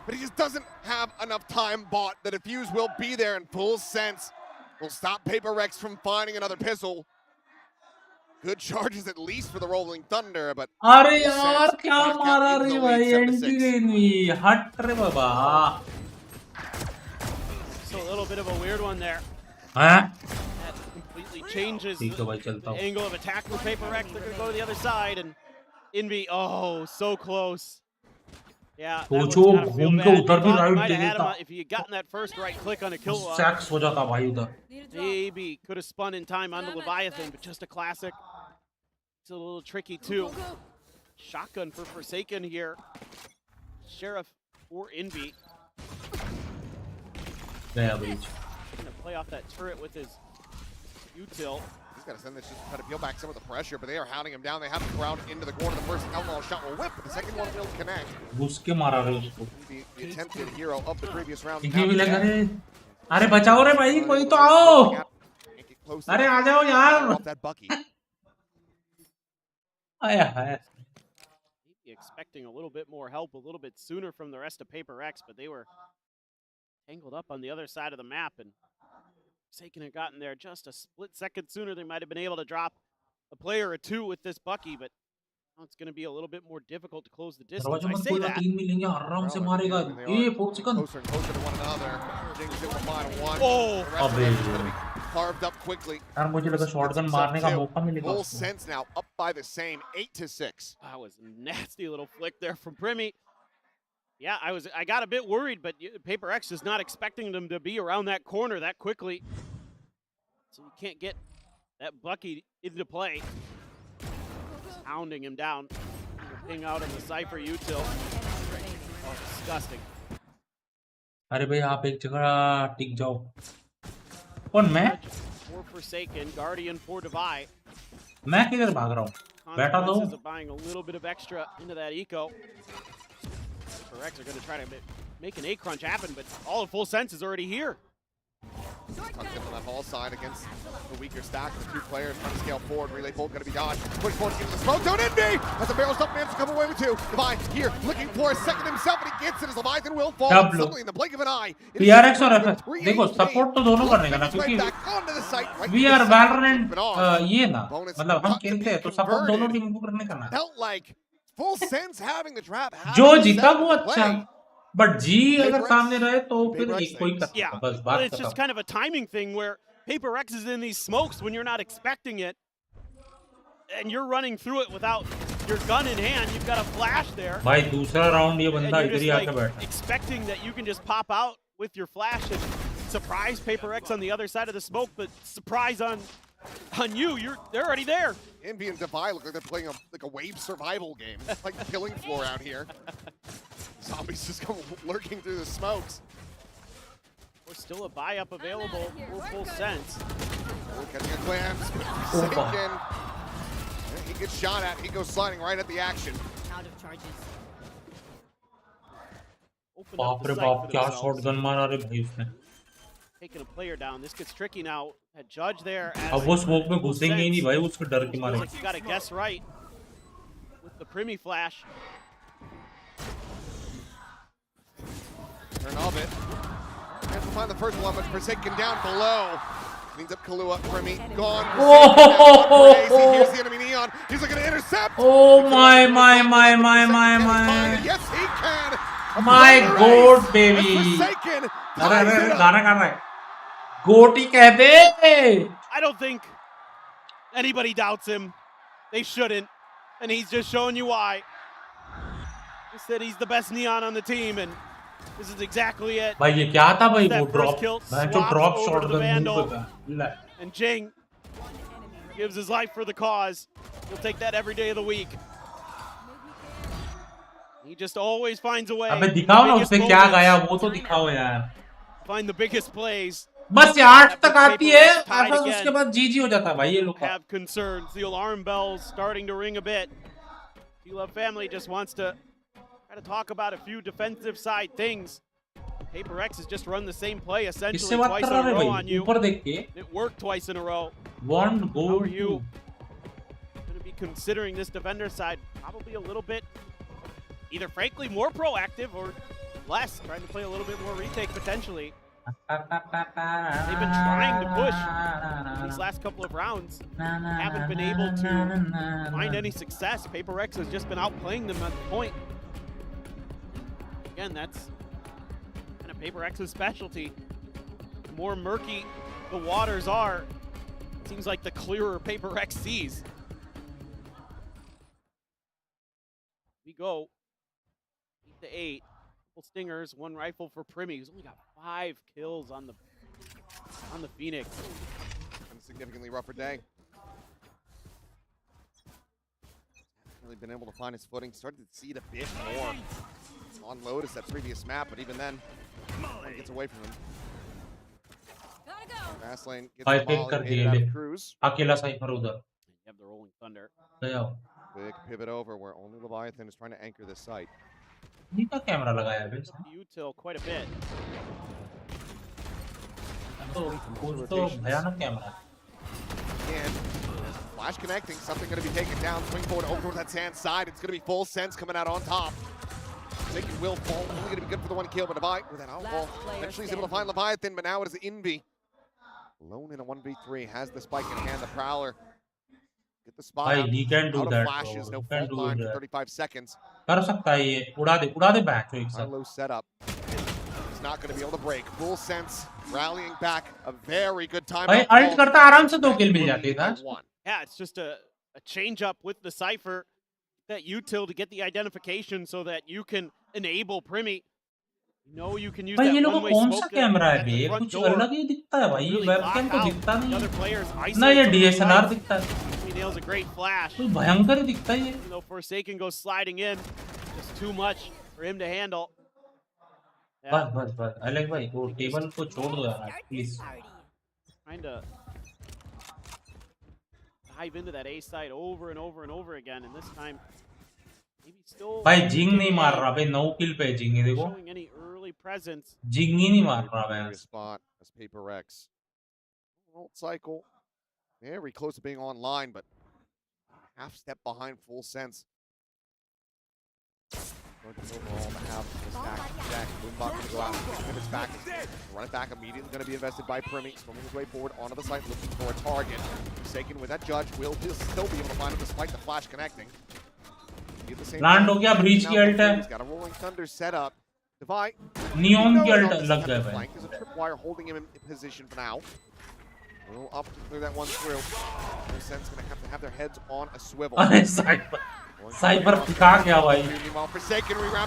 But he just doesn't have enough time bought. The defuse will be there in full sense. Will stop PRX from finding another pistol. Good charges at least for the Rolling Thunder, but अरे यार क्या मारा रे भाई anti gain में हट रे बाबा. So a little bit of a weird one there. हाँ? That completely changes ठीक है भाई चलता the angle of attack for PRX. They're going to go to the other side, and Envy, oh, so close. Yeah, सोचो घूम के उधर भी राइट दे देता. if he had gotten that first right click on a kill lock, सैक्स हो जाता भाई उधर. maybe could have spun in time onto Leviathan, but just a classic. It's a little tricky too. Shotgun for Forsaken here. Sheriff or Envy. गया breach. Gonna play off that turret with his util. He's got to send this just to try to peel back some of the pressure, but they are hounding him down. They have to crowd into the corner. The first outlaw shot will whip, but the second one will connect. घुस के मारा रे उसको. The attempted hero of the previous round. ठीक है भी लगा रे. अरे बचाओ रे भाई कोई तो आओ. अरे आ जाओ यार. आया है. Expecting a little bit more help a little bit sooner from the rest of PRX, but they were tangled up on the other side of the map, and Forsaken had gotten there just a split second sooner. They might have been able to drop a player or two with this Bucky, but now it's going to be a little bit more difficult to close the distance. I say that. Closer and closer to one another. Jing's in the final one. Oh, carved up quickly. यार मुझे लगा shotgun मारने का मौका मिलेगा. Full sense now up by the same 8-6. That was a nasty little flick there from Primmy. Yeah, I got a bit worried, but PRX is not expecting them to be around that corner that quickly. So you can't get that Bucky into play. Pounding him down. Ping out of the Cypher util. Oh, disgusting. अरे भाई आप एक जगह टिक जाओ. कौन मैं? For Forsaken, Guardian for Divide. मैं किधर भाग रहा हूँ? बैठा दो. Buying a little bit of extra into that eco. PRX are going to try to make an A crunch happen, but all of full sense is already here. Tucked in on that hall side against the weaker stack. The two players trying to scale forward. Relay bolt going to be dodged. Push forward into the smoke. Don't end me! As the barrel stuff managed to come away with two. Divide here looking for a second himself, but he gets it as Leviathan will fall. Suddenly in the blink of an eye. PRX और FF देखो support तो दोनों करने का ना क्योंकि we are Valorant ये ना मतलब हम खेलते हैं तो सपोर्ट दोनों टीम को करने का ना. Felt like full sense having the trap. जो जीता वो अच्छा. But G अगर सामने रहे तो फिर एक कोई yeah, बस but it's just kind of a timing thing where PRX is in these smokes when you're not expecting it, and you're running through it without your gun in hand. You've got a flash there. भाई दूसरा round ये बंदा इधर ही आके बैठा. Expecting that you can just pop out with your flash and surprise PRX on the other side of the smoke, but surprise on On you, they're already there. Envy and Divide look like they're playing a wave survival game. It's like killing floor out here. Zombies just go lurking through the smokes. There's still a buy up available. Full sense. Catching a glance. Forsaken. He gets shot at. He goes sliding right at the action. Out of charges. बाप रे बाप क्या shotgun मारा रे भाई उसने. Taking a player down. This gets tricky now. A judge there. अब वो स्मोक में घुसेंगे ही नहीं भाई, उसके डर के मारे. You got to guess right with the Primi flash. Turn of it. Has to find the first one, but Forsaken down below. Cleans up Kahlua. Primi gone. He hears the enemy Neon. He's looking to intercept. Oh my. Yes, he can. My God, baby. गाना गा रहा है. गोटी कहते. I don't think anybody doubts him. They shouldn't. And he's just showing you why. He said he's the best Neon on the team, and this is exactly it. भाई ये क्या था भाई, वो drop shotgun. And Jing gives his life for the cause. He'll take that every day of the week. He just always finds a way. अबे दिखाओ ना उसने क्या गाया, वो तो दिखाओ यार. Find the biggest plays. बस ये 8 तक आती है, बस उसके बाद GG हो जाता है भाई ये लोग का. Have concerns. The alarm bells starting to ring a bit. T-Love family just wants to try to talk about a few defensive side things. PRX has just run the same play essentially twice in a row on you. It worked twice in a row. One goal. How are you going to be considering this defender side? Probably a little bit, either frankly more proactive or less, trying to play a little bit more retake potentially. They've been trying to push these last couple of rounds. Haven't been able to find any success. PRX has just been outplaying them at the point. Again, that's kind of PRX's specialty. The more murky the waters are, it seems like the clearer PRX sees. We go 8-8. Couple stingers, one rifle for Primi, who's only got 5 kills on the Phoenix. And a significantly rougher day. Hasn't really been able to find his footing. Started to see it a bit more on Lotus that previous map, but even then, one gets away from him. Fast lane gets the ball out of Cruz. अकेला cipher उधर. You have the rolling thunder. Big pivot over where only Leviathan is trying to anchor this site. नीका camera लगाया है बस. Util quite a bit. तो भयानक camera. And flash connecting, something going to be taken down. Swing forward over towards that sand side. It's going to be full sense coming out on top. Taking will fall. Only going to be good for the one kill, but Divide with that outfall. Eventually he's able to find Leviathan, but now it is Envy. Alone in a 1v3, has the spike in hand. The Prowler. Get the spot out. He can do out that. Of flashes, no fault line for 35 seconds. कर सकता है ये. उड़ा दे batch एक साथ. Low setup. He's not going to be able to break. Full sense, rallying back. A very good time. भाई alt करता आराम से 2 किल मिल जाते था. Yeah, it's just a change up with the Cypher. That Util to get the identification so that you can enable Primi. You know you can use that one-way कौन सा smoke camera है बे? कुछ अलग ही दिखता है भाई. वेबकैम तो दिखता नहीं. ना ये DSLR दिखता है. He nails a great flash. कोई भयंकर ही दिखता है ये. You know, Forsaken goes sliding in. Just too much for him to handle. बस. अलग भाई वो टेबल को छोड़ दो यार please. Trying to dive into that A side over and over and over again, and this time maybe still. भाई जिंग नहीं मार रहा बे. 9 किल पे जिंग है देखो. Any early presence. जिंग ही नहीं मार रहा बे. Spot as PRX. Old cycle. Very close to being online, but half step behind full sense. Going to overall to have the stack check. Boombox going to go out. Pivots back. Run it back immediately. Going to be invested by Primi. Swimming his way forward onto the site, looking for a target. Forsaken with that judge will still be able to find him despite the flash connecting. Land हो गया. breach की ult है. He's got a rolling thunder set up. Divide. Neon की ult लग गया भाई. There's a tripwire holding him in position for now. We'll up to clear that one through. No sense going to have their heads on a swivel. Cypher दिखा गया भाई.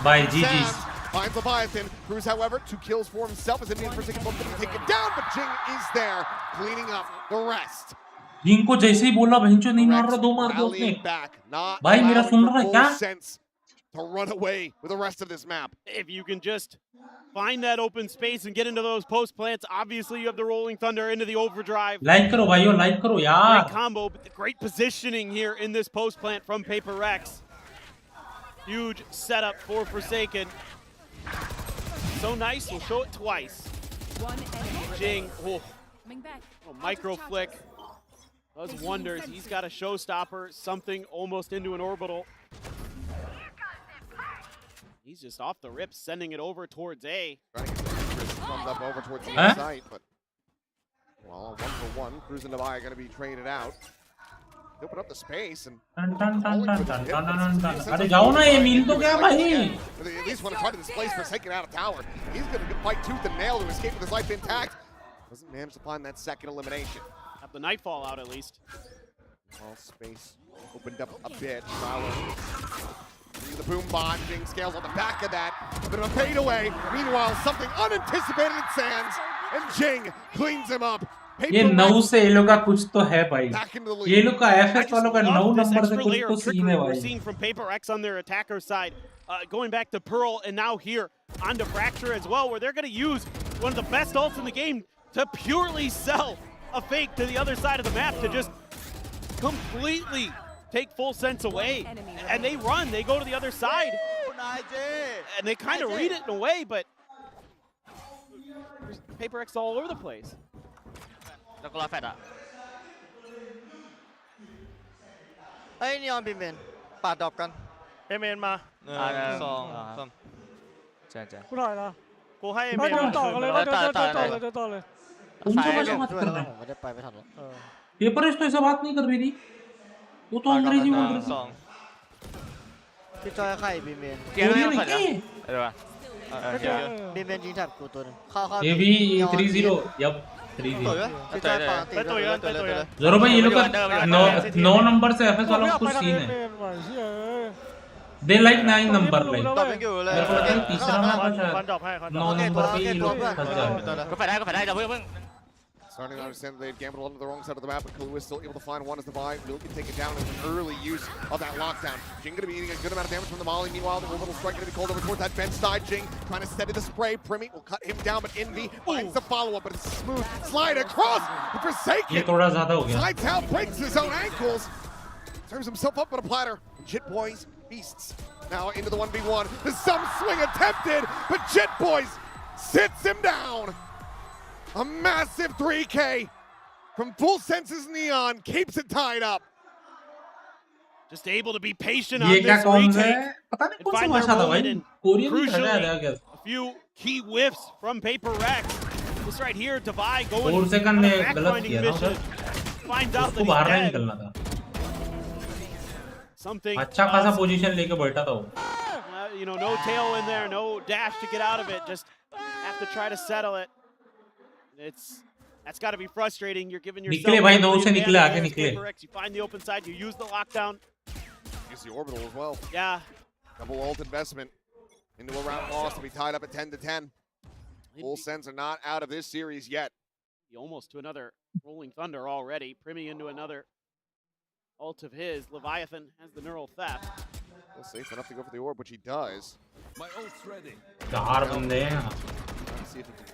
By GG's. Finds Leviathan. Cruz, however, 2 kills for himself as it means Forsaken both going to take it down, but Jing is there, cleaning up the rest. जिंग को जैसे ही बोला भैंचो नहीं मार रहा, 2 मार दिया उसने। rallying back, not भाई मेरा allowing सुन for रहा है full क्या? sense to run away with the rest of this map. If you can just find that open space and get into those post plants, obviously you have the Rolling Thunder into the overdrive. Like करो भाइयों, like करो यार। Great combo, but the great positioning here in this post plant from PRX. Huge setup for Forsaken. So nice, we'll show it twice. Jing, oh, micro flick. Does wonders. He's got a showstopper, something almost into an orbital. He's just off the rip, sending it over towards A. Comes up over towards the site, but well, 1-for-1. Cruz and Nabai are going to be traded out. They open up the space and अरे जाओ ना, ये मिल तो क्या भाई? they at least want to try to displace Forsaken out of tower. He's going to fight tooth and nail to escape with his life intact. Doesn't manage to find that second elimination. Have the Nightfall out at least. Well, space opened up a bit. Fowler. The boom bot. Jing scales on the back of that. A bit of a fadeaway. Meanwhile, something unanticipated in Sands. And Jing cleans him up. ये 9 से ये लोग का कुछ तो है भाई। ये लोग का FS वालों का 9 नंबर से कुछ तो सीन है भाई। We're seeing from PRX on their attacker side, going back to Pearl and now here onto Fracture as well, where they're going to use one of the best ults in the game to purely sell a fake to the other side of the map to just completely take full sense away. And they run, they go to the other side. And they kind of read it in a way, but PRX all over the place. แล้วก็รอแฟดอ่ะเฮ้ยนีออนบินเมนปาดดรอปกันเอเมนมา1 2 3ใช่กูถ่ายละกูให้เอเมนต่อกันเลยต่อเลย उनसे कैसे बात कर रहे हैं? ไม่ได้ไปไม่ทันหรอก paper तो ऐसा बात नहीं कर रही थी। वो तो अंग्रेजी बोल रही थी।พี่จอยใครบินเมน कोरियन है क्या? อะไรวะบินเมนยิงแถบกูตัวนึงเข้า ये भी 30 यप 30 พี่จอยปาตีเลย जरूर भाई ये लोग का 9 नंबर से FS वालों का कुछ सीन है। They like 9 number like।ตอบยังอยู่เลย मेरे को लगता है तीसरा मैच है 9 नंबर पे ये लोग फंस जाते हैं। ก็แฟดได้เดี๋ยวเพิ่ง Starting to understand that they've gambled onto the wrong side of the map, but Kalu is still able to find one as the buy. Will can take it down in an early use of that lockdown. Jing going to be eating a good amount of damage from the Molly. Meanwhile, the orbital strike going to be called over towards that bench side. Jing trying to steady the spray. Primi will cut him down, but Envy finds the follow-up, but it's a smooth slide across. Forsaken slides out, breaks his own ankles. Serves himself up on a platter. Jit Boys, beasts. Now into the 1v1. The some swing attempted, but Jit Boys sits him down. A massive 3K from Full Senses Neon keeps it tied up. Just able to be patient on this retake and find their moment, and crucially, a few key whiffs from PRX. This right here, Divide going on a fact-finding mission, finds out that he's dead. Something, you know, no tail in there, no dash to get out of it, just have to try to settle it. That's got to be frustrating. You're giving yourself PRX. You find the open side, you use the lockdown. Use the orbital as well. Yeah. Double ult investment into a round loss to be tied up at 10-10. Full Sens are not out of this series yet. Almost to another Rolling Thunder already. Primi into another ult of his. Leviathan has the neural theft. Still safe enough to go for the orb, which he does. My ult's ready. See if he can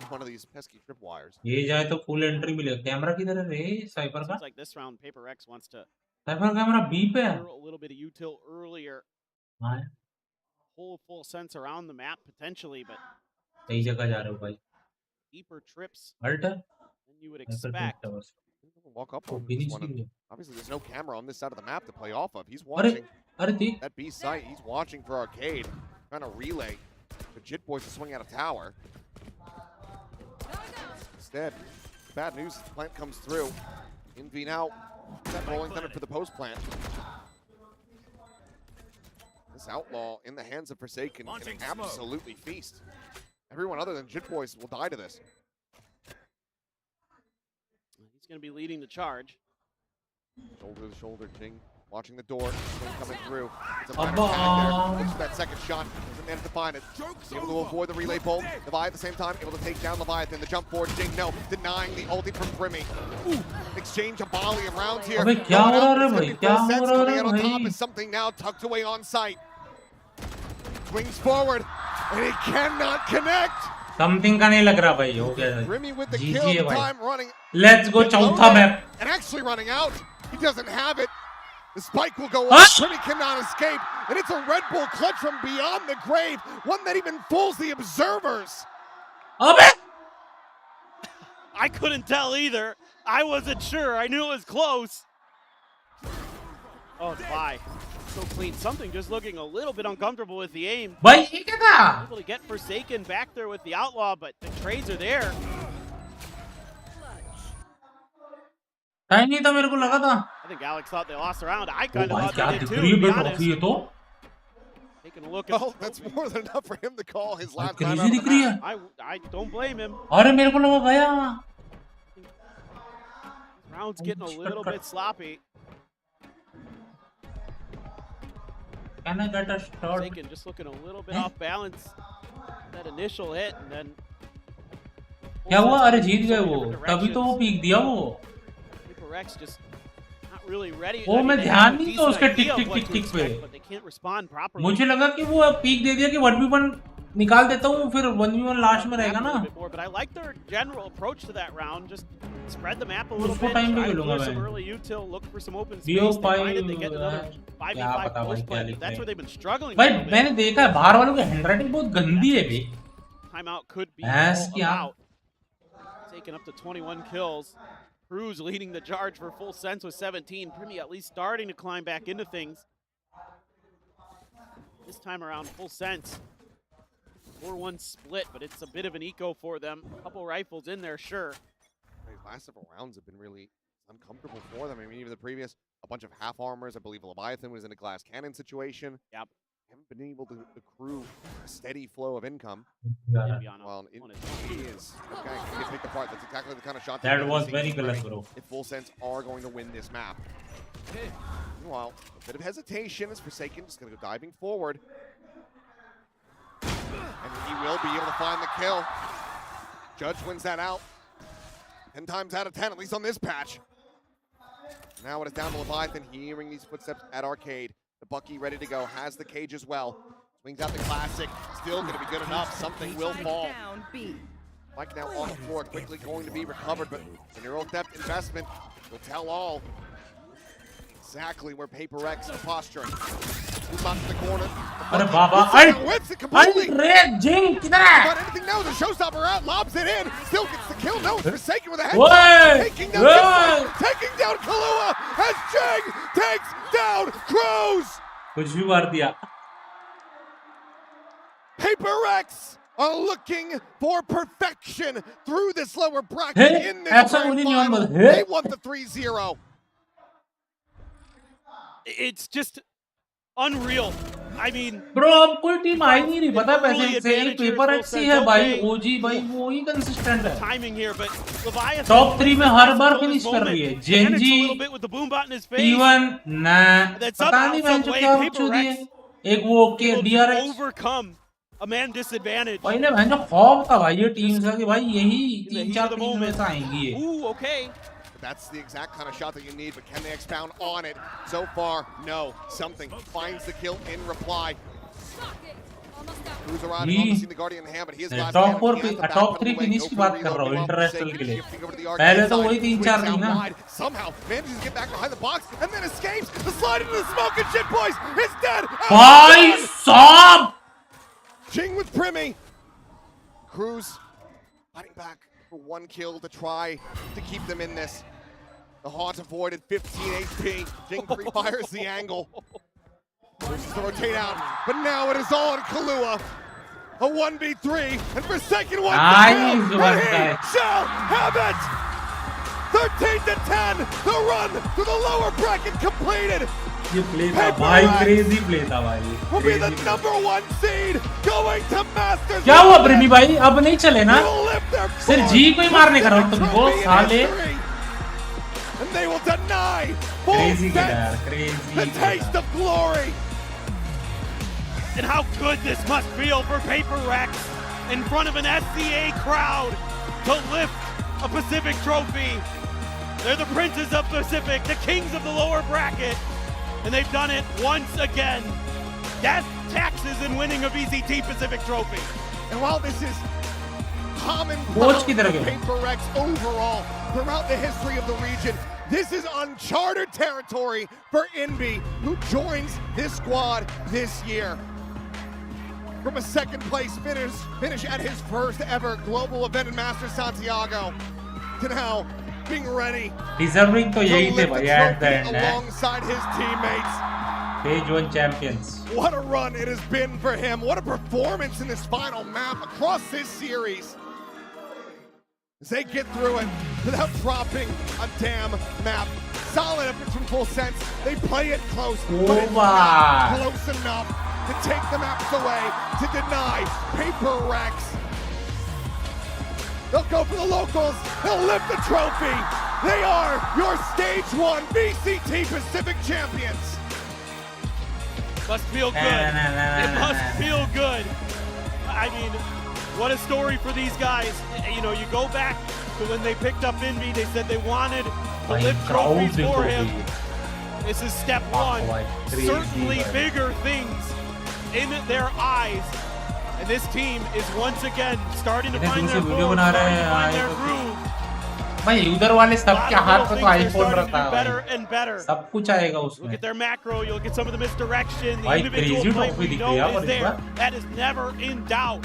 one of these pesky tripwires. ये जाए तो full entry मिलेगा। Camera किधर है रे? साइपर का? Seems like this round PRX wants to cipher camera B पे है। a little bit of util earlier. हाँ। Whole full sense around the map potentially, but सही जगह जा रहे हो भाई। deeper trips Alt है? than you would expect. Walk up on this one. Obviously, there's no camera on this side of the map to play off of. He's watching that B site. He's watching for Arcade, trying to relay. The Jit Boys to swing out of tower. Instead, bad news, the plant comes through. Envy now, that Rolling Thunder for the post plant. This Outlaw in the hands of Forsaken can absolutely feast. Everyone other than Jit Boys will die to this. He's going to be leading the charge. Shoulder to shoulder, Jing Watching the door, coming through. It's a minor tag there. Looks for that second shot. Doesn't manage to find it. Able to avoid the relay bolt. Levi at the same time, able to take down Leviathan. The jump forward, Jing, no. Denying the ulti from Brimmy. Exchange of volley around here. Coming out on top is something now tucked away on site. Swings forward, and he cannot connect. Something का नहीं लग रहा भाई हो गया Brimmy with the kill, the time running. Let's go चौथा map. And actually running out. He doesn't have it. The spike will go off. Brimmy cannot escape. And it's a Red Bull clutch from beyond the grave. One that even fools the observers. I couldn't tell either. I wasn't sure. I knew it was close. Oh, bye. So clean. Something just looking a little bit uncomfortable with the aim. Able to get Forsaken back there with the Outlaw, but the trades are there. नहीं था मेरे को लगा था. I think Alex thought they lost the round. I kind of thought they did too, to be honest. Taking a look at that's more than enough for him to call his last time दिख रही है. I don't blame him. अरे मेरे को लगा गया. Round's getting a little bit sloppy. Can I get a start? Forsaken just looking a little bit off balance. That initial hit and then. क्या हुआ? अरे जीत गए वो. तभी तो वो पीक दिया वो. PRX just not really ready. वो मैं ध्यान नहीं तो उसके टिक टिक टिक टिक पे. But they can't respond properly. मुझे लगा कि वो पीक दे दिया कि 1v1 निकाल देता हूँ फिर 1v1 लास्ट में रहेगा ना. But I like their general approach to that round. Just spread the map a little bit. Try to clear some early util. Look for some open space. They find it. They get another 5v5 post play. That's where they've been struggling. भाई मैंने देखा है बाहर वालों की handwriting बहुत गंदी है भी. Timeout could be all out. Taking up to 21 kills. Cruz leading the charge for full sense with 17. Brimmy at least starting to climb back into things. This time around, full sense. 4-1 split, but it's a bit of an eco for them. A couple rifles in there, sure. These last several rounds have been really uncomfortable for them. I mean, even the previous, a bunch of half armors. I believe Leviathan was in a glass cannon situation. Yep. Haven't been able to accrue a steady flow of income. Well, it is. Okay, can you pick apart? That's exactly the kind of shot that was very close, bro. If Full Sense are going to win this map. Meanwhile, a bit of hesitation as Forsaken just going to go diving forward. And he will be able to find the kill. Judge wins that out. 10 times out of 10, at least on this patch. Now it is down to Leviathan, hearing these footsteps at Arcade. The Bucky ready to go, has the cage as well. Swings out the classic, still gonna be good enough, something will fall. Mike now on the floor, quickly going to be recovered, but the neural theft investment will tell all exactly where PRX are posturing. Move out to the corner. अरे बाबा, अरे Jing किधर है? Got anything now? The showstopper out, lobs it in, still gets the kill. No, it's Forsaken with a headshot. Taking down Kahlua as Jing takes down Cruz. कुछ भी मार दिया. PRX are looking for perfection through this lower bracket in this grand final. They want the 3-0. It's just unreal. I mean, bro, अब कोई team आई नहीं पता पैसे से PRX ही है भाई. OG भाई वो ही consistent है. Timing here, but Leviathan top 3 में हर बार finish कर रही है. Genji, T1 ना पता नहीं मैं जो क्या हो चुकी है. एक वो के DRX overcome a man disadvantage. भाई ने मैं जो खौफ था भाई ये टीम से कि भाई यही 3-4 टीम में से आएंगी ये. Ooh, okay. That's the exact kind of shot that you need, but can they expound on it? So far, no. Something finds the kill in reply. Who's arriving on the scene, the Guardian in hand, but he is last top 4 top 3 finish की बात कर रहा हूँ international के लिए. पहले तो वही 3-4 थी ना. Somehow manages to get back behind the box and then escapes. The slide into the smoke and shit boys is dead. भाई साहब. Jing with Brimmy. Cruz fighting back for one kill to try to keep them in this. The Haunt avoided 15 HP. Jing pre-fires the angle. Forces to rotate out, but now it is all on Kahlua. A 1v3, and for second one, and he shall have it! 13-10, the run to the lower bracket completed! ये play था भाई, crazy play था भाई. Will be the #1 seed going to Masters. क्या हुआ प्रेमी भाई? अब नहीं चले ना? सिर्फ जी को ही मारने का रहा तुमको साले. And they will deny Crazy sets, killer, crazy the taste of glory. And how good this must feel for PRX in front of an SCA crowd to lift a Pacific trophy. They're the princes of Pacific, the kings of the lower bracket, and they've done it once again. Death, taxes, and winning a VCT Pacific trophy. And while this is common ground for PRX overall throughout the history of the region, this is uncharted territory for Inby, who joins this squad this year. From a second place finish at his first ever global event in Masters Santiago to now being ready Deserving तो यही थे भाई at the end alongside his teammates. Page 1 champions. What a run it has been for him. What a performance in this final map across this series. As they get through it without dropping a damn map. Solid efforts from Full Sense. They play it close, but it's not close enough to take the maps away, to deny PRX. They'll go for the locals. They'll lift the trophy. They are your Stage 1 VCT Pacific champions. Must feel good. It must feel good. I mean, what a story for these guys. You know, you go back to when they picked up Envy, they said they wanted to lift trophies for him. This is step one. Certainly bigger things in their eyes. And this team is once again starting to find their form, starting to find their groove. भाई उधर वाले सबके हाथ में तो iPhone रहता है better and better. सब कुछ आएगा उसमें. Look at their macro, you'll get some of the misdirection, the भाई individual crazy play trophy we दिख know रही है is there. That is never in doubt.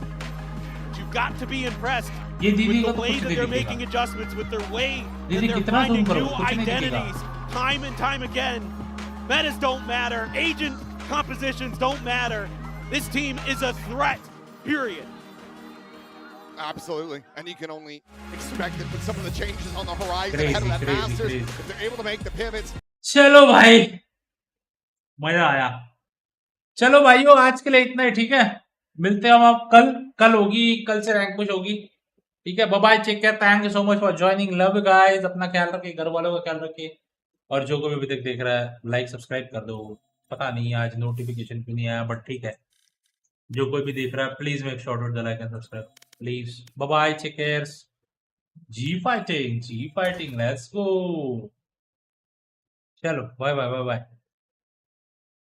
But you've got to be impressed with the way that they're making adjustments, with their way that they're finding new identities time and time again. Metas don't matter, agent compositions don't matter. This team is a threat, period. Absolutely, and you can only expect it with some of the changes on the horizon ahead of that Masters. If they're able to make the pivots. चलो भाई मजा आया. चलो भाइयों आज के लिए इतना ही. ठीक है, मिलते हैं हम आप कल होगी, कल से रैंक पुश होगी. ठीक है, bye bye, take care, thank you so much for joining. Love you guys, अपना ख्याल रखिए, घर वालों का ख्याल रखिए, और जो कोई अभी तक देख रहा है लाइक सब्सक्राइब कर दो. पता नहीं आज नोटिफिकेशन क्यों नहीं आया, बट ठीक है, जो कोई भी देख रहा है please make sure to the like and subscribe please. Bye bye, take care. जी फाइटिंग, लेट्स गो. चलो बाय बाय बाय बाय.